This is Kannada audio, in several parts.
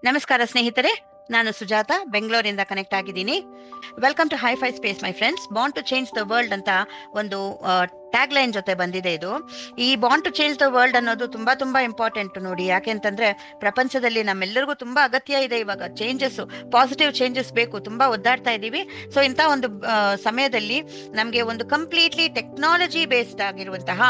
ನಮಸ್ಕಾರ ಸ್ನೇಹಿತರೆ, ನಾನು ಸುಜಾತ ಬೆಂಗಳೂರಿಂದ ಕನೆಕ್ಟ್ ಆಗಿದ್ದೀನಿ. Welcome to hifi space my friends. Bond to change the world ಅಂತ ಒಂದು ಟ್ಯಾಗ್ ಲೈನ್ ಜೊತೆ ಬಂದಿದೆ ಇದು. ಈ bond to change the world ಅನ್ನೋದು ತುಂಬಾ ತುಂಬಾ ಇಂಪಾರ್ಟೆಂಟ್ ನೋಡಿ. ಯಾಕೆಂತಂದ್ರೆ ಪ್ರಪಂಚದಲ್ಲಿ ನಮ್ಮೆಲ್ಲರಿಗೂ ತುಂಬಾ ಅಗತ್ಯ ಇದೆ ಇವಾಗ ಚೇಂಜಸ್, ಪಾಸಿಟಿವ್ ಚೇಂಜಸ್ ಬೇಕು. ತುಂಬಾ ಒದ್ದಾಡ್ತಾ ಇದ್ದೀವಿ. ಸೊ ಇಂಥ ಒಂದು ಸಮಯದಲ್ಲಿ ನಮಗೆ ಒಂದು ಕಂಪ್ಲೀಟ್ಲಿ ಟೆಕ್ನಾಲಜಿ ಬೇಸ್ಡ್ ಆಗಿರುವಂತಹ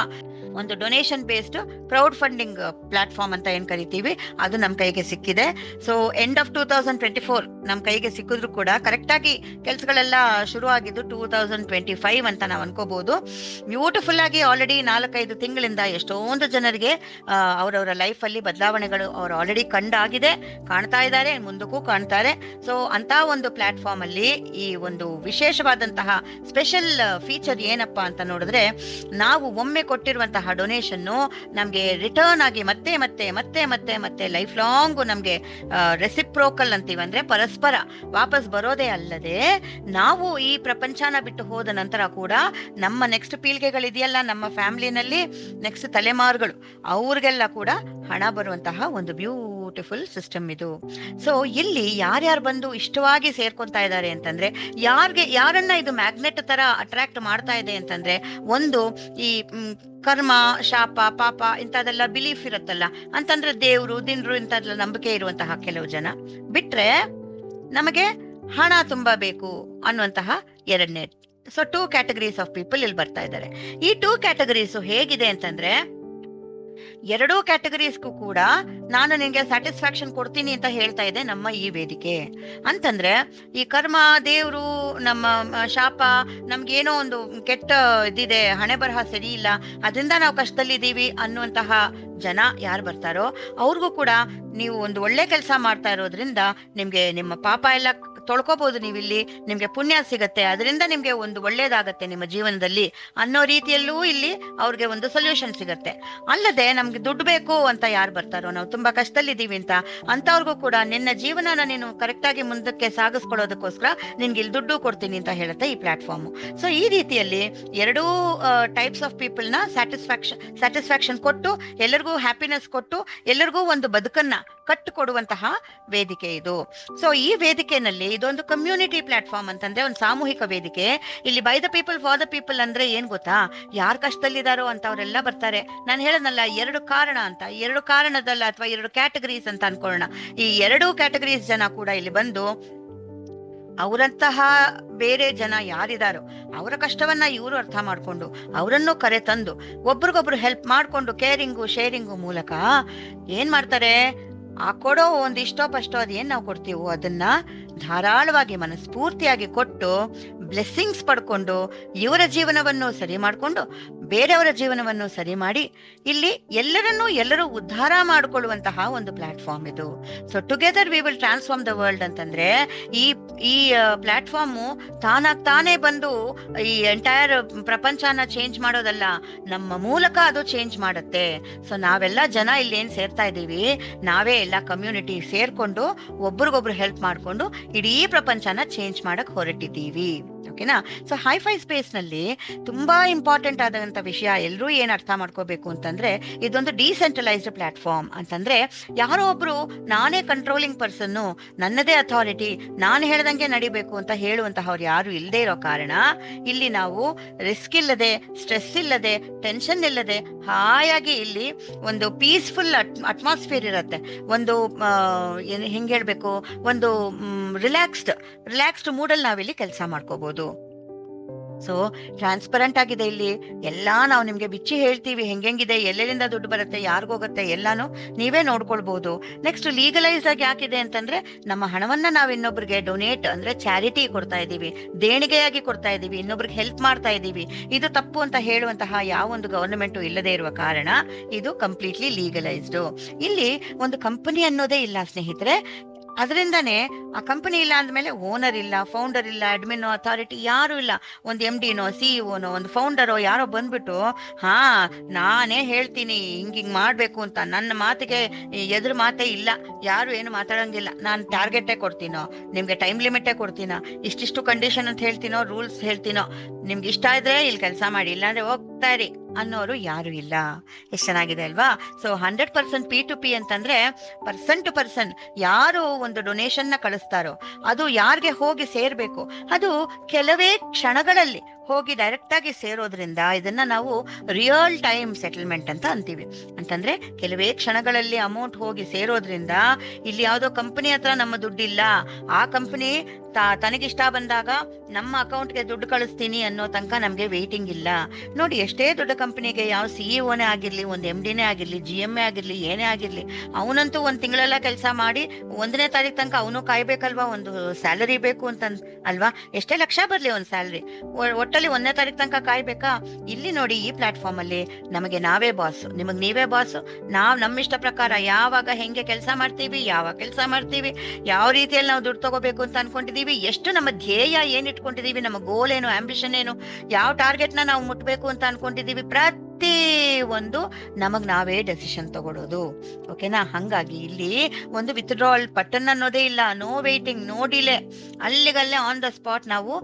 ಒಂದು donation based crowd funding platform ಅಂತ ಏನ್ ಕರಿತೀವಿ, ಅದು ನಮ್ಮ ಕೈಗೆ ಸಿಕ್ಕಿದೆ. ಸೊ ಎಂಡ್ ಆಫ್ 2024 ನಮ್ಮ ಕೈಗೆ ಸಿಕ್ಕಿದ್ರು ಕೂಡ ಕರೆಕ್ಟ್ ಆಗಿ ಕೆಲಸಗಳೆಲ್ಲ ಶುರು ಆಗಿದ್ದು 2025 ಅಂತ ನಾವು ಅನ್ಕೋಬಹುದು. ಬ್ಯೂಟಿಫುಲ್ ಆಗಿ ಆಲ್ರೆಡಿ 4-5 ತಿಂಗಳಿಂದ ಎಷ್ಟೊಂದು ಜನರಿಗೆ ಅವರವರ ಲೈಫ್ ಅಲ್ಲಿ ಬದಲಾವಣೆಗಳು ಅವ್ರು ಆಲ್ರೆಡಿ ಕಂಡಾಗಿದೆ, ಕಾಣ್ತಾ ಇದ್ದಾರೆ, ಮುಂದಕ್ಕೂ ಕಾಣ್ತಾರೆ. ಸೊ ಅಂತ ಒಂದು ಪ್ಲಾಟ್ಫಾರ್ಮ್ ಅಲ್ಲಿ ಈ ಒಂದು ವಿಶೇಷವಾದಂತಹ ಸ್ಪೆಷಲ್ ಫೀಚರ್ ಏನಪ್ಪಾ ಅಂತ ನೋಡಿದ್ರೆ, ನಾವು ಒಮ್ಮೆ ಕೊಟ್ಟಿರುವಂತಹ ಡೊನೇಷನ್ ನಮ್ಗೆ ರಿಟರ್ನ್ ಆಗಿ ಮತ್ತೆ ಮತ್ತೆ ಮತ್ತೆ ಮತ್ತೆ ಮತ್ತೆ ಲೈಫ್ ಲಾಂಗ್ ನಮ್ಗೆ ರೆಸಿಪ್ರೋಕಲ್ ಅಂತೀವಿ, ಅಂದ್ರೆ ಪರಸ್ಪರ ವಾಪಸ್ ಬರೋದೇ ಅಲ್ಲದೆ ನಾವು ಈ ಪ್ರಪಂಚನ ಬಿಟ್ಟು ಹೋದ ನಂತರ ಕೂಡ ನಮ್ಮ ನೆಕ್ಸ್ಟ್ ಪೀಳಿಗೆಗಳಿದೆಯಲ್ಲ, ನಮ್ಮ ಫ್ಯಾಮಿಲಿನಲ್ಲಿ ನೆಕ್ಸ್ಟ್ ತಲೆಮಾರುಗಳು, ಅವ್ರಿಗೆಲ್ಲ ಕೂಡ ಹಣ ಬರುವಂತಹ ಒಂದು ಬ್ಯೂಟಿಫುಲ್ ಸಿಸ್ಟಮ್ ಇದು. ಸೊ ಇಲ್ಲಿ ಯಾರ್ಯಾರು ಬಂದು ಇಷ್ಟವಾಗಿ ಸೇರ್ಕೊಂತಾ ಇದ್ದಾರೆ ಅಂತಂದ್ರೆ, ಯಾರನ್ನ ಇದು ಮ್ಯಾಗ್ನೆಟ್ ತರ ಅಟ್ರಾಕ್ಟ್ ಮಾಡ್ತಾ ಇದೆ ಅಂತಂದ್ರೆ, ಒಂದು ಈ ಕರ್ಮ, ಶಾಪ, ಪಾಪ ಇಂಥದೆಲ್ಲ ಬಿಲೀಫ್ ಇರುತ್ತಲ್ಲ, ಅಂತಂದ್ರೆ ದೇವ್ರು ದಿನರು ಇಂಥದ್ದೆಲ್ಲ ನಂಬಿಕೆ ಇರುವಂತಹ ಕೆಲವು ಜನ ಬಿಟ್ರೆ, ನಮಗೆ ಹಣ ತುಂಬಾ ಬೇಕು ಅನ್ನುವಂತಹ ಎರಡನೇ. ಸೊ 2 ಕ್ಯಾಟಗರೀಸ್ ಆಫ್ ಪೀಪಲ್ ಇಲ್ಲಿ ಬರ್ತಾ ಇದ್ದಾರೆ. ಈ 2 ಕ್ಯಾಟಗರೀಸ್ ಹೇಗಿದೆ ಅಂತಂದ್ರೆ, ಎರಡೂ ಕ್ಯಾಟಗರೀಸ್ಗೂ ಕೂಡ ನಾನು ನಿನ್ಗೆ ಸ್ಯಾಟಿಸ್ಫ್ಯಾಕ್ಷನ್ ಕೊಡ್ತೀನಿ ಅಂತ ಹೇಳ್ತಾ ಇದೆ ನಮ್ಮ ಈ ವೇದಿಕೆ. ಅಂತಂದ್ರೆ ಈ ಕರ್ಮ, ದೇವ್ರು, ನಮ್ಮ ಶಾಪ, ನಮ್ಗೇನೋ ಒಂದು ಕೆಟ್ಟ ಇದಿದೆ, ಹಣೆ ಬರಹ ಸರಿ ಇಲ್ಲ, ಅದರಿಂದ ನಾವು ಕಷ್ಟದಲ್ಲಿದ್ದೀವಿ ಅನ್ನುವಂತಹ ಜನ ಯಾರು ಬರ್ತಾರೋ ಅವ್ರಿಗೂ ಕೂಡ ನೀವು ಒಂದು ಒಳ್ಳೆ ಕೆಲಸ ಮಾಡ್ತಾ ಇರೋದ್ರಿಂದ ನಿಮ್ಗೆ ನಿಮ್ಮ ಪಾಪ ಎಲ್ಲ ತೊಳ್ಕೊಬಹುದು, ನೀವಿಲ್ಲಿ ನಿಮ್ಗೆ ಪುಣ್ಯ ಸಿಗತ್ತೆ, ಅದರಿಂದ ನಿಮ್ಗೆ ಒಂದು ಒಳ್ಳೇದಾಗತ್ತೆ ನಿಮ್ಮ ಜೀವನದಲ್ಲಿ ಅನ್ನೋ ರೀತಿಯಲ್ಲೂ ಇಲ್ಲಿ ಅವ್ರಿಗೆ ಒಂದು ಸೊಲ್ಯೂಷನ್ ಸಿಗತ್ತೆ. ಅಲ್ಲದೆ ನಮ್ಗೆ ದುಡ್ಡು ಬೇಕು ಅಂತ ಯಾರು ಬರ್ತಾರೋ, ನಾವು ತುಂಬಾ ಕಷ್ಟದಲ್ಲಿದ್ದೀವಿ ಅಂತವ್ರಿಗೂ ಕೂಡ ನಿನ್ನ ಜೀವನನ ನೀನು ಕರೆಕ್ಟ್ ಆಗಿ ಮುಂದಕ್ಕೆ ಸಾಗಿಸ್ಕೊಳ್ಳೋದಕ್ಕೋಸ್ಕರ ನಿನ್ಗೆ ಇಲ್ಲಿ ದುಡ್ಡು ಕೊಡ್ತೀನಿ ಅಂತ ಹೇಳುತ್ತೆ ಈ ಪ್ಲಾಟ್ಫಾರ್ಮ್. ಸೊ ಈ ರೀತಿಯಲ್ಲಿ ಎರಡೂ ಟೈಪ್ಸ್ ಆಫ್ ಪೀಪಲ್ ನ ಸ್ಯಾಟಿಸ್ಫ್ಯಾಕ್ಷನ್ ಕೊಟ್ಟು, ಎಲ್ಲರಿಗೂ ಹ್ಯಾಪಿನೆಸ್ ಕೊಟ್ಟು, ಎಲ್ಲರಿಗೂ ಒಂದು ಬದುಕನ್ನ ಕಟ್ಟಿಕೊಡುವಂತಹ ವೇದಿಕೆ ಇದು. ಸೊ ಈ ವೇದಿಕೆನಲ್ಲಿ ಇದೊಂದು ಕಮ್ಯುನಿಟಿ ಪ್ಲಾಟ್ಫಾರ್ಮ್ ಅಂತಂದ್ರೆ ಒಂದು ಸಾಮೂಹಿಕ ವೇದಿಕೆ. ಇಲ್ಲಿ by the people for the people ಅಂದ್ರೆ ಏನ್ ಗೊತ್ತಾ, ಯಾರು ಕಷ್ಟದಲ್ಲಿದ್ದಾರೋ ಅಂತವ್ರೆಲ್ಲ ಬರ್ತಾರೆ. ನಾನು ಹೇಳದ್ನಲ್ಲ 2 ಕಾರಣ ಅಂತ, 2 ಕಾರಣದಲ್ಲ ಅಥವಾ 2 ಕ್ಯಾಟಗರೀಸ್ ಅಂತ ಅನ್ಕೊಳ್ಳೋಣ. ಈ 2 ಕ್ಯಾಟಗರೀಸ್ ಜನ ಕೂಡ ಇಲ್ಲಿ ಬಂದು ಅವರಂತಹ ಬೇರೆ ಜನ ಯಾರಿದಾರೋ ಅವರ ಕಷ್ಟವನ್ನ ಇವರು ಅರ್ಥ ಮಾಡ್ಕೊಂಡು ಅವರನ್ನು ಕರೆ ತಂದು ಒಬ್ರಿಗೊಬ್ರು ಹೆಲ್ಪ್ ಮಾಡ್ಕೊಂಡು ಕೇರಿಂಗು ಶೇರಿಂಗು ಮೂಲಕ ಏನ್ ಮಾಡ್ತಾರೆ, ಆ ಕೊಡೋ ಒಂದಿಷ್ಟೋ ಪಷ್ಟೋ ಅದೇನ್ ನಾವು ಕೊಡ್ತೀವೋ ಅದನ್ನ ಧಾರಾಳವಾಗಿ ಮನಸ್ಫೂರ್ತಿಯಾಗಿ ಕೊಟ್ಟು ಬ್ಲೆಸ್ಸಿಂಗ್ಸ್ ಪಡ್ಕೊಂಡು ಇವರ ಜೀವನವನ್ನು ಸರಿ ಮಾಡಿಕೊಂಡು ಬೇರೆಯವರ ಜೀವನವನ್ನು ಸರಿ ಮಾಡಿ ಇಲ್ಲಿ ಎಲ್ಲರೂ ಉದ್ಧಾರ ಮಾಡಿಕೊಳ್ಳುವಂತಹ ಒಂದು ಪ್ಲಾಟ್ಫಾರ್ಮ್ ಇದು. So together we will transform the world ಅಂತಂದ್ರೆ ಈ ಈ ಪ್ಲಾಟ್ಫಾರ್ಮು ತಾನೇ ಬಂದು ಈ ಎಂಟೈರ್ ಪ್ರಪಂಚನ ಚೇಂಜ್ ಮಾಡೋದಲ್ಲ, ನಮ್ಮ ಮೂಲಕ ಅದು ಚೇಂಜ್ ಮಾಡುತ್ತೆ. ಸೊ ನಾವೆಲ್ಲ ಜನ ಇಲ್ಲಿ ಏನ್ ಸೇರ್ತಾ ಇದ್ದೀವಿ, ನಾವೇ ಎಲ್ಲ ಕಮ್ಯುನಿಟಿ ಸೇರ್ಕೊಂಡು ಒಬ್ರಿಗೊಬ್ರು ಹೆಲ್ಪ್ ಮಾಡ್ಕೊಂಡು ಇಡೀ ಪ್ರಪಂಚನ ಚೇಂಜ್ ಮಾಡಕ್ ಹೊರಟಿದ್ದೀವಿ. ಓಕೆನಾ? ಸೊ ಹೈಫೈ ಸ್ಪೇಸ್ ನಲ್ಲಿ ತುಂಬಾ ಇಂಪಾರ್ಟೆಂಟ್ ಆದಂತ ವಿಷಯ ಎಲ್ಲರೂ ಏನ್ ಅರ್ಥ ಮಾಡ್ಕೋಬೇಕು ಅಂತಂದ್ರೆ, ಇದೊಂದು ಡಿಸೆಂಟ್ರಲೈಸ್ಡ್ ಪ್ಲಾಟ್ಫಾರ್ಮ್. ಅಂತಂದ್ರೆ ಯಾರೋ ಒಬ್ರು ನಾನೇ ಕಂಟ್ರೋಲಿಂಗ್ ಪರ್ಸನ್, ನನ್ನದೇ ಅಥಾರಿಟಿ, ನಾನು ಹೇಳ್ದಂಗೆ ನಡಿಬೇಕು ಅಂತ ಹೇಳುವಂತಹವ್ರು ಯಾರು ಇಲ್ಲದೆ ಇರೋ ಕಾರಣ ಇಲ್ಲಿ ನಾವು ರಿಸ್ಕ್ ಇಲ್ಲದೆ, ಸ್ಟ್ರೆಸ್ ಇಲ್ಲದೆ, ಟೆನ್ಷನ್ ಇಲ್ಲದೆ ಹಾಯಾಗಿ ಇಲ್ಲಿ ಒಂದು ಪೀಸ್ಫುಲ್ ಅಟ್ಮಾಸ್ಫಿಯರ್ ಇರುತ್ತೆ. ಒಂದು ಹೆಂಗ್ ಹೇಳ್ಬೇಕು, ಒಂದು ರಿಲ್ಯಾಕ್ಸ್ಡ್ ಮೂಡಲ್ಲಿ ನಾವಿಲ್ಲಿ ಕೆಲಸ ಮಾಡ್ಕೋಬಹುದು. ಸೊ ಟ್ರಾನ್ಸ್ಪರೆಂಟ್ ಆಗಿದೆ ಇಲ್ಲಿ ಎಲ್ಲಾ. ನಾವು ನಿಮ್ಗೆ ಬಿಚ್ಚಿ ಹೇಳ್ತೀವಿ ಹೆಂಗೆಂಗಿದೆ, ಎಲ್ಲೆಲ್ಲಿಂದ ದುಡ್ಡು ಬರುತ್ತೆ, ಯಾರಿಗೋಗುತ್ತೆ ಎಲ್ಲಾನು ನೀವೇ ನೋಡ್ಕೊಳ್ಬಹುದು. ನೆಕ್ಸ್ಟ್ ಲೀಗಲೈಸ್ ಆಗಿ ಯಾಕಿದೆ ಅಂತಂದ್ರೆ, ನಮ್ಮ ಹಣವನ್ನ ನಾವು ಇನ್ನೊಬ್ರಿಗೆ ಡೊನೇಟ್ ಅಂದ್ರೆ ಚಾರಿಟಿ ಕೊಡ್ತಾ ಇದೀವಿ, ದೇಣಿಗೆಯಾಗಿ ಕೊಡ್ತಾ ಇದೀವಿ, ಇನ್ನೊಬ್ರಿಗೆ ಹೆಲ್ಪ್ ಮಾಡ್ತಾ ಇದೀವಿ. ಇದು ತಪ್ಪು ಅಂತ ಹೇಳುವಂತಹ ಯಾವ ಒಂದು ಗವರ್ನಮೆಂಟ್ ಇಲ್ಲದೆ ಇರುವ ಕಾರಣ ಇದು ಕಂಪ್ಲೀಟ್ಲಿ ಲೀಗಲೈಸ್ಡ್. ಇಲ್ಲಿ ಒಂದು ಕಂಪನಿ ಅನ್ನೋದೇ ಇಲ್ಲ ಸ್ನೇಹಿತರೆ. ಅದರಿಂದಾನೇ ಆ ಕಂಪನಿ ಇಲ್ಲ ಅಂದ್ಮೇಲೆ ಓನರ್ ಇಲ್ಲ, ಫೌಂಡರ್ ಇಲ್ಲ, ಅಡ್ಮಿನೋ ಅಥಾರಿಟಿ ಯಾರು ಇಲ್ಲ. ಒಂದು MD-ನೋ CEO-ನೋ ಒಂದು ಫೌಂಡರೋ ಯಾರೋ ಬಂದ್ಬಿಟ್ಟು ನಾನೇ ಹೇಳ್ತೀನಿ ಹಿಂಗಿಂಗ್ ಮಾಡ್ಬೇಕು ಅಂತ, ನನ್ನ ಮಾತಿಗೆ ಎದುರು ಮಾತೇ ಇಲ್ಲ, ಯಾರು ಏನು ಮಾತಾಡಂಗಿಲ್ಲ, ನಾನು ಟಾರ್ಗೆಟೇ ಕೊಡ್ತೀನೋ, ನಿಮ್ಗೆ ಟೈಮ್ ಲಿಮಿಟೇ ಕೊಡ್ತೀನೋ, ಇಷ್ಟಿಷ್ಟು ಕಂಡೀಷನ್ ಅಂತ ಹೇಳ್ತೀನೋ, ರೂಲ್ಸ್ ಹೇಳ್ತೀನೋ, ನಿಮ್ಗೆ ಇಷ್ಟ ಇದ್ರೆ ಇಲ್ಲಿ ಕೆಲಸ ಮಾಡಿ, ಇಲ್ಲಾಂದ್ರೆ ಹೋಗ್ ಹೋಗ್ತಾ ಇರಿ ಅನ್ನೋರು ಯಾರು ಇಲ್ಲ. ಎಷ್ಟು ಚೆನ್ನಾಗಿದೆ ಅಲ್ವಾ? ಸೊ 100% P2P ಅಂತಂದ್ರೆ ಪರ್ಸನ್ ಟು ಪರ್ಸನ್ ಯಾರು ಒಂದು ಡೊನೇಷನ್ ನ ಕಳಿಸ್ತಾರೋ ಅದು ಯಾರಿಗೆ ಹೋಗಿ ಸೇರ್ಬೇಕು, ಅದು ಕೆಲವೇ ಕ್ಷಣಗಳಲ್ಲಿ ಹೋಗಿ ಡೈರೆಕ್ಟ್ ಆಗಿ ಸೇರೋದ್ರಿಂದ ಇದನ್ನ ನಾವು ರಿಯಲ್ ಟೈಮ್ ಸೆಟಲ್ಮೆಂಟ್ ಅಂತ ಅಂತೀವಿ. ಅಂತಂದ್ರೆ ಕೆಲವೇ ಕ್ಷಣಗಳಲ್ಲಿ ಅಮೌಂಟ್ ಹೋಗಿ ಸೇರೋದ್ರಿಂದ ಇಲ್ಲಿ ಯಾವುದೋ ಕಂಪನಿ ಹತ್ರ ನಮ್ಮ ದುಡ್ಡಿಲ್ಲ, ಆ ಕಂಪನಿ ತನಗಿಷ್ಟ ಬಂದಾಗ ನಮ್ಮ ಅಕೌಂಟ್ಗೆ ದುಡ್ಡು ಕಳಿಸ್ತೀನಿ ಅನ್ನೋ ತನಕ ನಮ್ಗೆ ವೇಟಿಂಗ್ ಇಲ್ಲ. ನೋಡಿ, ಎಷ್ಟೇ ದೊಡ್ಡ ಕಂಪನಿಗೆ ಯಾವ ಸಿಇಒನೇ ಆಗಿರ್ಲಿ, ಒಂದು MD ಆಗಿರ್ಲಿ, GM ಆಗಿರ್ಲಿ, ಏನೇ ಆಗಿರ್ಲಿ, ಅವನಂತೂ ಒಂದ್ ತಿಂಗಳೆಲ್ಲ ಕೆಲಸ ಮಾಡಿ 1ನೇ ತಾರೀಕು ತನಕ ಅವನು ಕಾಯ್ಬೇಕಲ್ವಾ, ಒಂದು ಸ್ಯಾಲರಿ ಬೇಕು ಅಂತ ಅಲ್ವಾ? ಎಷ್ಟೇ ಲಕ್ಷ ಬರ್ಲಿ ಒಂದ್ ಸ್ಯಾಲರಿ, ಒಟ್ಟಲ್ಲಿ 1ನೇ ತಾರೀಕು ತನಕ ಕಾಯ್ಬೇಕಾ? ಇಲ್ಲಿ ನೋಡಿ, ಈ ಪ್ಲಾಟ್ಫಾರ್ಮ್ ಅಲ್ಲಿ ನಮಗೆ ನಾವೇ ಬಾಸ್, ನಿಮಗ್ ನೀವೇ ಬಾಸ್. ನಾವ್ ನಮ್ಮ ಇಷ್ಟ ಪ್ರಕಾರ ಯಾವಾಗ ಹೆಂಗೆ ಕೆಲಸ ಮಾಡ್ತೀವಿ, ಯಾವಾಗ ಕೆಲಸ ಮಾಡ್ತೀವಿ, ಯಾವ ರೀತಿಯಲ್ಲಿ ನಾವು ದುಡ್ಡು ತಗೋಬೇಕು ಅಂತ ಅನ್ಕೊಂಡಿದೀವಿ, ಎಷ್ಟು ನಮ್ಮ ಧ್ಯೇಯ ಏನ್ ಇಟ್ಕೊಂಡಿದೀವಿ, ನಮ್ಮ ಗೋಲ್ ಏನು, ಆಂಬಿಷನ್ ಏನು, ಯಾವ ಟಾರ್ಗೆಟ್ ನ ನಾವು ಮುಟ್ಬೇಕು ಅಂತ ಅನ್ಕೊಂಡಿದೀವಿ, ಪ್ರತಿ ಒಂದು ನಮಗ್ ನಾವೇ ಡೆಸಿಷನ್ ತಗೊಳ್ಳೋದು. ಓಕೆನಾ? ಹಂಗಾಗಿ ಇಲ್ಲಿ ಒಂದು ವಿತ್ಡ್ರಾವಲ್ ಬಟನ್ ಅನ್ನೋದೇ ಇಲ್ಲ, ನೋ ವೇಟಿಂಗ್, ನೋ ಡಿಲೇ, ಅಲ್ಲಿಗಲ್ಲೇ ಆನ್ ದ ಸ್ಪಾಟ್ ನಾವು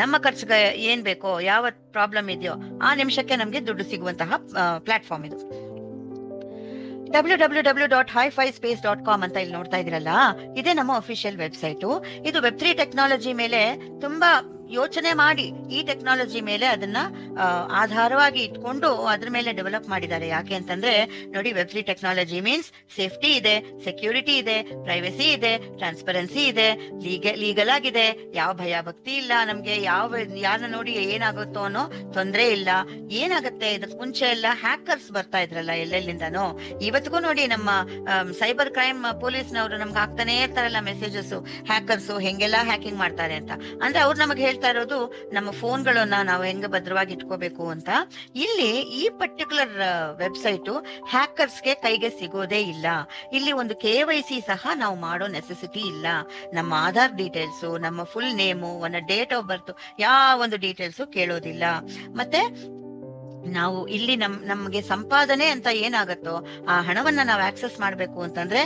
ನಮ್ಮ ಖರ್ಚಿಗೆ ಏನ್ ಬೇಕೋ, ಯಾವ ಪ್ರಾಬ್ಲಮ್ ಇದೆಯೋ ಆ ನಿಮಿಷಕ್ಕೆ ನಮ್ಗೆ ದುಡ್ಡು ಸಿಗುವಂತಹ ಪ್ಲಾಟ್ಫಾರ್ಮ್ ಇದು. www.hifi-space.com ಅಂತ ಇಲ್ಲಿ ನೋಡ್ತಾ ಇದ್ರಲ್ಲ, ಇದೇ ನಮ್ಮ ಅಫಿಷಿಯಲ್ ವೆಬ್ಸೈಟ್. ಇದು Web3 ಟೆಕ್ನಾಲಜಿ ಮೇಲೆ ತುಂಬಾ ಯೋಚನೆ ಮಾಡಿ ಈ ಟೆಕ್ನಾಲಜಿ ಮೇಲೆ ಅದನ್ನ ಆಧಾರವಾಗಿ ಇಟ್ಕೊಂಡು ಅದ್ರ ಮೇಲೆ ಡೆವಲಪ್ ಮಾಡಿದ್ದಾರೆ. ಯಾಕೆ ಅಂತಂದ್ರೆ ನೋಡಿ, Web3 ಟೆಕ್ನಾಲಜಿ ಮೀನ್ಸ್ ಸೇಫ್ಟಿ ಇದೆ, ಸೆಕ್ಯೂರಿಟಿ ಇದೆ, ಪ್ರೈವಸಿ ಇದೆ, ಟ್ರಾನ್ಸ್ಪರೆನ್ಸಿ ಇದೆ, ಲೀಗಲ್ ಆಗಿದೆ, ಯಾವ ಭಯ ಭಕ್ತಿ ಇಲ್ಲ ನಮ್ಗೆ, ಯಾರನ್ನ ನೋಡಿ ಏನಾಗುತ್ತೋ ಅನ್ನೋ ತೊಂದ್ರೆ ಇಲ್ಲ. ಏನಾಗುತ್ತೆ, ಇದಕ್ ಮುಂಚೆ ಎಲ್ಲ ಹ್ಯಾಕರ್ಸ್ ಬರ್ತಾ ಇದ್ರಲ್ಲ ಎಲ್ಲೆಲ್ಲಿಂದನೋ, ಇವತ್ತಿಗೂ ನೋಡಿ ನಮ್ಮ ಸೈಬರ್ ಕ್ರೈಮ್ ಪೊಲೀಸ್ನವರು ನಮ್ಗೆ ಹಾಕ್ತಾನೆ ಇರ್ತಾರಲ್ಲ ಮೆಸೇಜಸ್, ಹ್ಯಾಕರ್ಸ್ ಹೆಂಗೆಲ್ಲ ಹ್ಯಾಕಿಂಗ್ ಮಾಡ್ತಾರೆ ಅಂತ. ಅಂದ್ರೆ ಅವ್ರು ನಮಗೆ ಹೇಳ್ತಾ ಇರೋದು ನಮ್ಮ ಫೋನ್ಗಳನ್ನ ನಾವು ಹೆಂಗ ಭದ್ರವಾಗಿ ಇಟ್ಕೋಬೇಕು ಅಂತ. ಇಲ್ಲಿ ಈ ಪರ್ಟಿಕ್ಯುಲರ್ ವೆಬ್ಸೈಟ್ ಹ್ಯಾಕರ್ಸ್ಗೆ ಕೈಗೆ ಸಿಗೋದೇ ಇಲ್ಲ. ಇಲ್ಲಿ ಒಂದು KYC ಸಹ ನಾವು ಮಾಡೋ ನೆಸೆಸಿಟಿ ಇಲ್ಲ. ನಮ್ಮ ಆಧಾರ್ ಡೀಟೇಲ್ಸ್, ನಮ್ಮ ಫುಲ್ ನೇಮು, ಒಂದು ಡೇಟ್ ಆಫ್ ಬರ್ತ್, ಯಾವ ಒಂದು ಡೀಟೇಲ್ಸ್ ಕೇಳೋದಿಲ್ಲ. ಮತ್ತೆ ನಾವು ಇಲ್ಲಿ ನಮ್ಗೆ ಸಂಪಾದನೆ ಅಂತ ಏನಾಗತ್ತೋ ಆ ಹಣವನ್ನ ನಾವು ಆಕ್ಸೆಸ್ ಮಾಡ್ಬೇಕು ಅಂತಂದ್ರೆ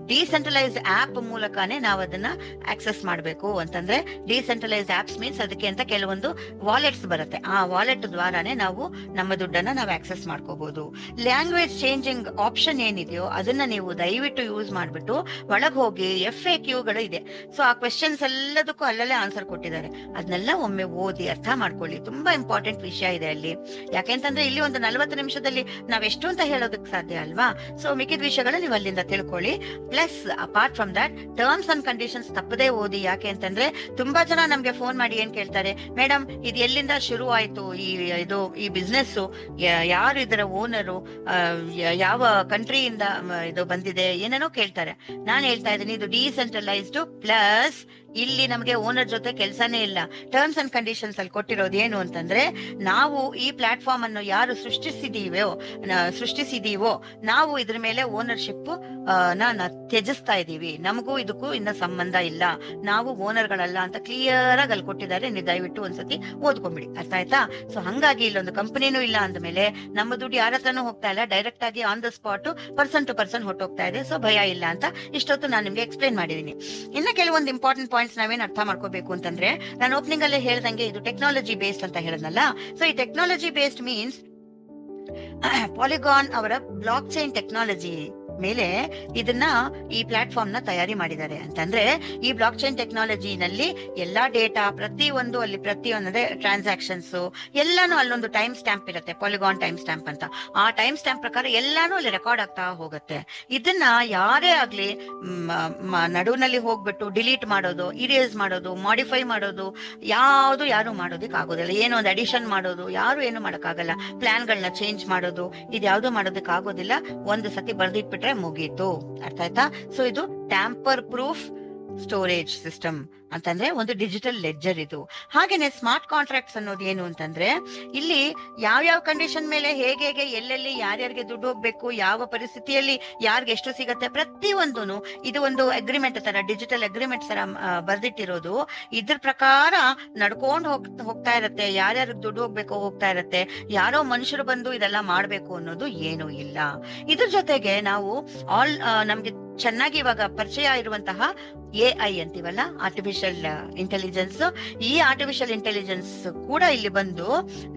ಡಿಸೆಂಟ್ರಲೈಸ್ಡ್ ಆಪ್ ಮೂಲಕನೇ ನಾವು ಅದನ್ನ ಆಕ್ಸೆಸ್ ಮಾಡಬೇಕು. ಅಂತಂದ್ರೆ ಡಿಸೆಂಟ್ರಲೈಸ್ಡ್ ಆಪ್ಸ್ ಮೀನ್ಸ್ ಅದಕ್ಕೆ ಅಂತ ಕೆಲವೊಂದು ವಾಲೆಟ್ಸ್ ಬರುತ್ತೆ, ಆ ವಾಲೆಟ್ ದ್ವಾರಾನೇ ನಾವು ನಮ್ಮ ದುಡ್ಡನ್ನ ನಾವು ಆಕ್ಸೆಸ್ ಮಾಡ್ಕೋಬಹುದು. ಲ್ಯಾಂಗ್ವೇಜ್ ಚೇಂಜಿಂಗ್ ಆಪ್ಷನ್ ಏನಿದೆಯೋ ಅದನ್ನ ನೀವು ದಯವಿಟ್ಟು ಯೂಸ್ ಮಾಡ್ಬಿಟ್ಟು ಒಳಗ್ ಹೋಗಿ FAQಗಳು ಇದೆ. ಸೊ ಆ ಕ್ವೆಶನ್ಸ್ ಎಲ್ಲದಕ್ಕೂ ಅಲ್ಲಲ್ಲೇ ಆನ್ಸರ್ ಕೊಟ್ಟಿದ್ದಾರೆ, ಅದನ್ನೆಲ್ಲ ಒಮ್ಮೆ ಓದಿ ಅರ್ಥ ಮಾಡ್ಕೊಳ್ಳಿ. ತುಂಬಾ ಇಂಪಾರ್ಟೆಂಟ್ ವಿಷಯ ಇದೆ ಅಲ್ಲಿ. ಯಾಕೆಂತಂದ್ರೆ ಇಲ್ಲಿ ಒಂದು 40 ನಿಮಿಷದಲ್ಲಿ ನಾವೆಷ್ಟು ಅಂತ ಹೇಳೋದಕ್ಕೆ ಸಾಧ್ಯ ಅಲ್ವಾ? ಸೊ ಮಿಕ್ಕಿದ ವಿಷಯಗಳು ನೀವು ಅಲ್ಲಿಂದ ತಿಳ್ಕೊಳ್ಳಿ. Plus apart from that terms and conditions ತಪ್ಪದೇ ಓದಿ. ಯಾಕೆ ಅಂತಂದ್ರೆ ತುಂಬಾ ಜನ ನಮ್ಗೆ ಫೋನ್ ಮಾಡಿ ಏನ್ ಕೇಳ್ತಾರೆ, ಮೇಡಮ್ ಇದು ಎಲ್ಲಿಂದ ಶುರು ಆಯ್ತು, ಈ ಬಿಸ್ನೆಸ್, ಯಾರು ಇದರ ಓನರು, ಯಾವ ಕಂಟ್ರಿಯಿಂದ ಇದು ಬಂದಿದೆ, ಏನೇನೋ ಕೇಳ್ತಾರೆ. ನಾನು ಹೇಳ್ತಾ ಇದ್ದೀನಿ, ಇದು ಡಿಸೆಂಟ್ರಲೈಸ್ಡ್ ಪ್ಲಸ್ ಇಲ್ಲಿ ನಮಗೆ ಓನರ್ ಜೊತೆ ಕೆಲಸನೇ ಇಲ್ಲ. ಟರ್ಮ್ಸ್ ಅಂಡ್ ಕಂಡೀಷನ್ಸ್ ಅಲ್ಲಿ ಕೊಟ್ಟಿರೋದು ಏನು ಅಂತಂದ್ರೆ, ನಾವು ಈ ಪ್ಲಾಟ್ಫಾರ್ಮ್ ಅನ್ನು ಯಾರು ಸೃಷ್ಟಿಸಿದೀವೋ ನಾವು ಇದ್ರ ಮೇಲೆ ಓನರ್ಶಿಪ್ ತ್ಯಜಿಸ್ತಾ ಇದೀವಿ, ನಮಗೂ ಇದಕ್ಕೂ ಇನ್ನ ಸಂಬಂಧ ಇಲ್ಲ, ನಾವು ಓನರ್ಗಳಲ್ಲ ಅಂತ ಕ್ಲಿಯರ್ ಆಗಿ ಅಲ್ಲಿ ಕೊಟ್ಟಿದ್ದಾರೆ. ನೀವು ದಯವಿಟ್ಟು ಒಂದ್ಸತಿ ಓದ್ಕೊಂಡ್ಬಿಡಿ, ಅರ್ಥ ಆಯ್ತಾ? ಸೊ ಹಂಗಾಗಿ ಇಲ್ಲೊಂದು ಕಂಪನಿನೂ ಇಲ್ಲ ಅಂದ್ಮೇಲೆ ನಮ್ಮ ದುಡ್ಡು ಯಾರ ಹತ್ರನೂ ಹೋಗ್ತಾ ಇಲ್ಲ, ಡೈರೆಕ್ಟ್ ಆಗಿ on the spot person to person ಹೊಟ್ಟೋಗ್ತಾ ಇದೆ. ಸೊ ಭಯ ಇಲ್ಲ ಅಂತ ಇಷ್ಟೊತ್ತು ನಾನು ನಿಮ್ಗೆ ಎಕ್ಸ್ಪ್ಲೇನ್ ಮಾಡಿದೀನಿ. ಇನ್ನ ಕೆಲವೊಂದು ಇಂಪಾರ್ಟೆಂಟ್ ಪಾಯಿಂಟ್ಸ್ ನಾವೇನ್ ಅರ್ಥ ಮಾಡ್ಕೋಬೇಕು ಅಂತಂದ್ರೆ, ನಾನು ಓಪನಿಂಗ್ ಅಲ್ಲೇ ಹೇಳ್ದಂಗೆ ಇದು ಟೆಕ್ನಾಲಜಿ ಬೇಸ್ಡ್ ಅಂತ ಹೇಳದ್ನಲ್ಲ. ಸೊ ಈ ಟೆಕ್ನಾಲಜಿ ಬೇಸ್ಡ್ ಮೀನ್ಸ್ ಪಾಲಿಗಾನ್ ಅವರ ಬ್ಲಾಕ್ ಚೈನ್ ಟೆಕ್ನಾಲಜಿ ಮೇಲೆ ಇದನ್ನ ಈ ಪ್ಲಾಟ್ಫಾರ್ಮ್ ನ ತಯಾರಿ ಮಾಡಿದ್ದಾರೆ. ಅಂತಂದ್ರೆ ಈ ಬ್ಲಾಕ್ ಚೈನ್ ಟೆಕ್ನಾಲಜಿನಲ್ಲಿ ಎಲ್ಲಾ ಡೇಟಾ ಪ್ರತಿಯೊಂದು ಅಲ್ಲಿ ಪ್ರತಿಯೊಂದೇ ಟ್ರಾನ್ಸಾಕ್ಷನ್ಸ್ ಎಲ್ಲಾನು ಅಲ್ಲೊಂದು ಟೈಮ್ ಸ್ಟ್ಯಾಂಪ್ ಇರುತ್ತೆ, ಪಾಲಿಗಾನ್ ಟೈಮ್ ಸ್ಟ್ಯಾಂಪ್ ಅಂತ. ಆ ಟೈಮ್ ಸ್ಟ್ಯಾಂಪ್ ಪ್ರಕಾರ ಎಲ್ಲಾನು ಅಲ್ಲಿ ರೆಕಾರ್ಡ್ ಆಗ್ತಾ ಹೋಗುತ್ತೆ. ಇದನ್ನ ಯಾರೇ ಆಗ್ಲಿ ನಡುವಿನಲ್ಲಿ ಹೋಗ್ಬಿಟ್ಟು ಡಿಲೀಟ್ ಮಾಡೋದು, ಇರೇಸ್ ಮಾಡೋದು, ಮಾಡಿಫೈ ಮಾಡೋದು ಯಾರು ಮಾಡೋದಕ್ಕೆ ಆಗೋದಿಲ್ಲ. ಏನೋ ಒಂದು ಅಡಿಷನ್ ಮಾಡೋದು ಯಾರು ಏನು ಮಾಡಕ್ಕಾಗಲ್ಲ. ಪ್ಲಾನ್ ಗಳನ್ನ ಚೇಂಜ್ ಮಾಡೋದು ಇದ್ಯಾವುದು ಮಾಡೋದಕ್ಕೆ ಆಗೋದಿಲ್ಲ. ಒಂದು ಸತಿ ಬರ್ದಿಟ್ಬಿಟ್ಟು ಮುಗೀತು, ಅರ್ಥ ಆಯ್ತಾ? ಸೊ ಇದು ಟ್ಯಾಂಪರ್ ಪ್ರೂಫ್ ಸ್ಟೋರೇಜ್ ಸಿಸ್ಟಮ್ ಅಂತಂದ್ರೆ ಒಂದು ಡಿಜಿಟಲ್ ಲೆಡ್ಜರ್ ಇದು. ಹಾಗೇನೆ ಸ್ಮಾರ್ಟ್ ಕಾಂಟ್ರಾಕ್ಟ್ಸ್ ಅನ್ನೋದು ಏನು ಅಂತಂದ್ರೆ, ಇಲ್ಲಿ ಯಾವ್ಯಾವ ಕಂಡೀಷನ್ ಮೇಲೆ ಹೇಗೆ ಎಲ್ಲೆಲ್ಲಿ ಯಾರ್ಯಾರಿಗೆ ದುಡ್ಡು ಹೋಗ್ಬೇಕು, ಯಾವ ಪರಿಸ್ಥಿತಿಯಲ್ಲಿ ಯಾರ್ಗೆ ಎಷ್ಟು ಸಿಗತ್ತೆ, ಪ್ರತಿಯೊಂದೂನು ಇದು ಒಂದು ಅಗ್ರಿಮೆಂಟ್ ತರ, ಡಿಜಿಟಲ್ ಅಗ್ರಿಮೆಂಟ್ ತರ ಬರ್ದಿಟ್ಟಿರೋದು. ಇದ್ರ ಪ್ರಕಾರ ನಡ್ಕೊಂಡು ಹೋಗ್ತಾ ಇರತ್ತೆ, ಯಾರ್ಯಾರಿಗೆ ದುಡ್ಡು ಹೋಗ್ತಾ ಇರತ್ತೆ. ಯಾರೋ ಮನುಷ್ಯರು ಬಂದು ಇದೆಲ್ಲ ಮಾಡ್ಬೇಕು ಅನ್ನೋದು ಏನೂ ಇಲ್ಲ. ಇದ್ರ ಜೊತೆಗೆ ನಾವು ನಮ್ಗೆ ಚೆನ್ನಾಗಿ ಇವಾಗ ಪರಿಚಯ ಇರುವಂತಹ AI ಅಂತೀವಲ್ಲ, ಆರ್ಟಿಫಿಷಿಯಲ್ ಆರ್ಟಿಫಿಷಿಯಲ್ ಇಂಟೆಲಿಜೆನ್ಸ್. ಈ ಆರ್ಟಿಫಿಷಿಯಲ್ ಇಂಟೆಲಿಜೆನ್ಸ್ ಕೂಡ ಇಲ್ಲಿ ಬಂದು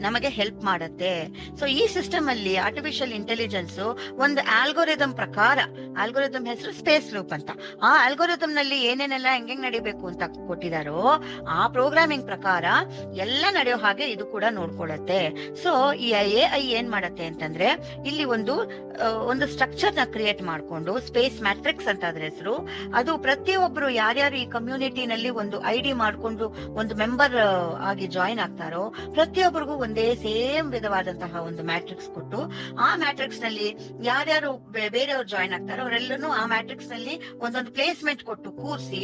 ನಮಗೆ ಹೆಲ್ಪ್ ಮಾಡತ್ತೆ. ಸೊ ಈ ಸಿಸ್ಟಮ್ ಅಲ್ಲಿ ಆರ್ಟಿಫಿಷಿಯಲ್ ಇಂಟೆಲಿಜೆನ್ಸ್ ಒಂದು ಆಲ್ಗೋರಿದಮ್ ಪ್ರಕಾರ, ಆಲ್ಗೋರಿದಮ್ ಹೆಸರು ಸ್ಪೇಸ್ ಲೂಪ್ ಅಂತ, ಆ ಆಲ್ಗೋರಿದಮ್ ನಲ್ಲಿ ಏನೇನೆಲ್ಲ ಹೆಂಗ್ ನಡಿಬೇಕು ಅಂತ ಕೊಟ್ಟಿದಾರೋ ಆ ಪ್ರೋಗ್ರಾಮಿಂಗ್ ಪ್ರಕಾರ ಎಲ್ಲ ನಡೆಯೋ ಹಾಗೆ ಇದು ಕೂಡ ನೋಡ್ಕೊಳ್ಳುತ್ತೆ. ಸೊ ಈ AI ಏನ್ ಮಾಡತ್ತೆ ಅಂತಂದ್ರೆ ಇಲ್ಲಿ ಒಂದು ಸ್ಟ್ರಕ್ಚರ್ ನ ಕ್ರಿಯೇಟ್ ಮಾಡ್ಕೊಂಡು, ಸ್ಪೇಸ್ ಮ್ಯಾಟ್ರಿಕ್ಸ್ ಅಂತ ಅದ್ರ ಹೆಸರು, ಅದು ಪ್ರತಿಯೊಬ್ರು ಯಾರ್ಯಾರು ಈ ಕಮ್ಯುನಿಟಿನಲ್ಲಿ ಒಂದು ID ಮಾಡ್ಕೊಂಡು ಒಂದು ಮೆಂಬರ್ ಆಗಿ ಜಾಯಿನ್ ಆಗ್ತಾರೋ ಪ್ರತಿಯೊಬ್ಬರಿಗೂ ಒಂದೇ ಸೇಮ್ ವಿಧವಾದಂತಹ ಒಂದು ಮ್ಯಾಟ್ರಿಕ್ಸ್ ಕೊಟ್ಟು, ಆ ಮ್ಯಾಟ್ರಿಕ್ಸ್ ನಲ್ಲಿ ಯಾರ್ಯಾರು ಬೇರೆಯವ್ರು ಜಾಯಿನ್ ಆಗ್ತಾರೋ ಅವರೆಲ್ಲರೂ ಆ ಮ್ಯಾಟ್ರಿಕ್ಸ್ ನಲ್ಲಿ ಒಂದೊಂದು ಪ್ಲೇಸ್ಮೆಂಟ್ ಕೊಟ್ಟು ಕೂರಿಸಿ,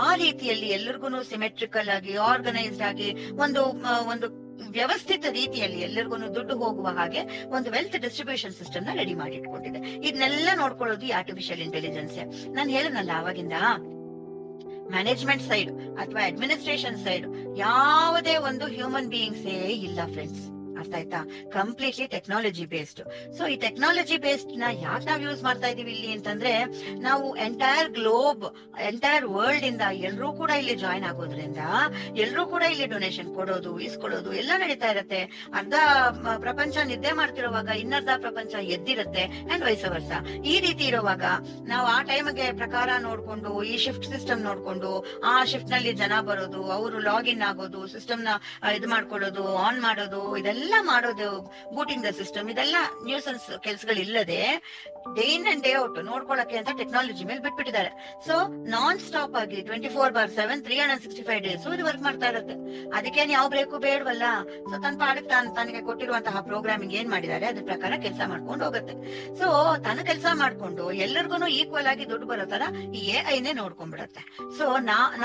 ಆ ರೀತಿಯಲ್ಲಿ ಎಲ್ಲರಿಗೂ ಸಿಮೆಟ್ರಿಕಲ್ ಆಗಿ ಆರ್ಗನೈಸ್ಡ್ ಆಗಿ ಒಂದು ವ್ಯವಸ್ಥಿತ ರೀತಿಯಲ್ಲಿ ಎಲ್ಲರಿಗೂ ದುಡ್ಡು ಹೋಗುವ ಹಾಗೆ ಒಂದು ವೆಲ್ತ್ ಡಿಸ್ಟ್ರಿಬ್ಯೂಷನ್ ಸಿಸ್ಟಮ್ ನ ರೆಡಿ ಮಾಡಿ ಇಟ್ಕೊಂಡಿದೆ. ಇದನ್ನೆಲ್ಲ ನೋಡ್ಕೊಳ್ಳೋದು ಈ ಆರ್ಟಿಫಿಷಿಯಲ್ ಇಂಟೆಲಿಜೆನ್ಸ್. ನಾನು ಹೇಳನಲ್ಲ ಆವಾಗಿಂದ, ಮ್ಯಾನೇಜ್ಮೆಂಟ್ ಸೈಡ್ ಅಥವಾ ಅಡ್ಮಿನಿಸ್ಟ್ರೇಷನ್ ಸೈಡ್ ಯಾವುದೇ ಒಂದು ಹ್ಯೂಮನ್ ಬೀಯಿಂಗ್ಸೇ ಇಲ್ಲ ಫ್ರೆಂಡ್ಸ್. ಅರ್ಥ ಆಯ್ತಾ? Completely technology based. ಸೊ ಈ ಟೆಕ್ನಾಲಜಿ ಬೇಸ್ಡ್ ನ ಯಾಕೆ ನಾವು ಯೂಸ್ ಮಾಡ್ತಾ ಇದೀವಿ ಇಲ್ಲಿ ಅಂತಂದ್ರೆ, ನಾವು ಎಂಟೈರ್ ಗ್ಲೋಬ್, ಎಂಟೈರ್ ವರ್ಲ್ಡ್ ಇಂದ ಎಲ್ಲರೂ ಕೂಡ ಇಲ್ಲಿ ಜಾಯಿನ್ ಆಗೋದ್ರಿಂದ ಎಲ್ಲರೂ ಕೂಡ ಇಲ್ಲಿ ಡೊನೇಷನ್ ಕೊಡೋದು, ಇಸ್ಕೊಳ್ಳೋದು ಎಲ್ಲ ನಡೀತಾ ಇರತ್ತೆ. ಅರ್ಧ ಪ್ರಪಂಚ ನಿದ್ದೆ ಮಾಡ್ತಿರುವಾಗ ಇನ್ನರ್ಧ ಪ್ರಪಂಚ ಎದ್ದಿರತ್ತೆ, ಅಂಡ್ ವೈಸ್ ವರ್ಸ. ಈ ರೀತಿ ಇರುವಾಗ ನಾವು ಆ ಟೈಮ್ಗೆ ಪ್ರಕಾರ ನೋಡ್ಕೊಂಡು, ಈ ಶಿಫ್ಟ್ ಸಿಸ್ಟಮ್ ನೋಡ್ಕೊಂಡು, ಆ ಶಿಫ್ಟ್ ನಲ್ಲಿ ಜನ ಬರೋದು, ಅವರು ಲಾಗಿನ್ ಆಗೋದು, ಸಿಸ್ಟಮ್ ನ ಇದು ಮಾಡ್ಕೊಳ್ಳೋದು, ಆನ್ ಮಾಡೋದು, ಇದೆಲ್ಲ ಮಾಡೋದು, ಬೂಟಿಂಗ್ ದ ಸಿಸ್ಟಮ್, ಇದೆಲ್ಲ ನ್ಯೂಸೆನ್ಸ್ ಕೆಲ್ಸಗಳಿಲ್ಲದೆ day in and day out ನೋಡ್ಕೊಳಕ್ಕೆ ಅಂತ ಟೆಕ್ನಾಲಜಿ ಮೇಲೆ ಬಿಟ್ಬಿಟ್ಟಿದ್ದಾರೆ. ಸೊ ನಾನ್ ಸ್ಟಾಪ್ ಆಗಿ 24/7 365 ಡೇಸ್ ಇದು ವರ್ಕ್ ಮಾಡ್ತಾ ಇರುತ್ತೆ. ಅದಕ್ಕೇನು ಯಾವ ಬ್ರೇಕು ಬೇಡವಲ್ಲ. ಸೊ ತನ್ನ ಪಾಡಕ್ ತನಗೆ ಕೊಟ್ಟಿರುವಂತಹ ಪ್ರೋಗ್ರಾಮಿಂಗ್ ಏನ್ ಮಾಡಿದ್ದಾರೆ ಅದ್ರ ಪ್ರಕಾರ ಕೆಲಸ ಮಾಡ್ಕೊಂಡು ಹೋಗುತ್ತೆ. ಸೊ ತನ್ನ ಕೆಲಸ ಮಾಡ್ಕೊಂಡು ಎಲ್ಲರಿಗೂ ಈಕ್ವಲ್ ಆಗಿ ದುಡ್ಡು ಬರೋ ತರ ಈ AI ನೇ ನೋಡ್ಕೊಂಡ್ಬಿಡತ್ತೆ. ಸೊ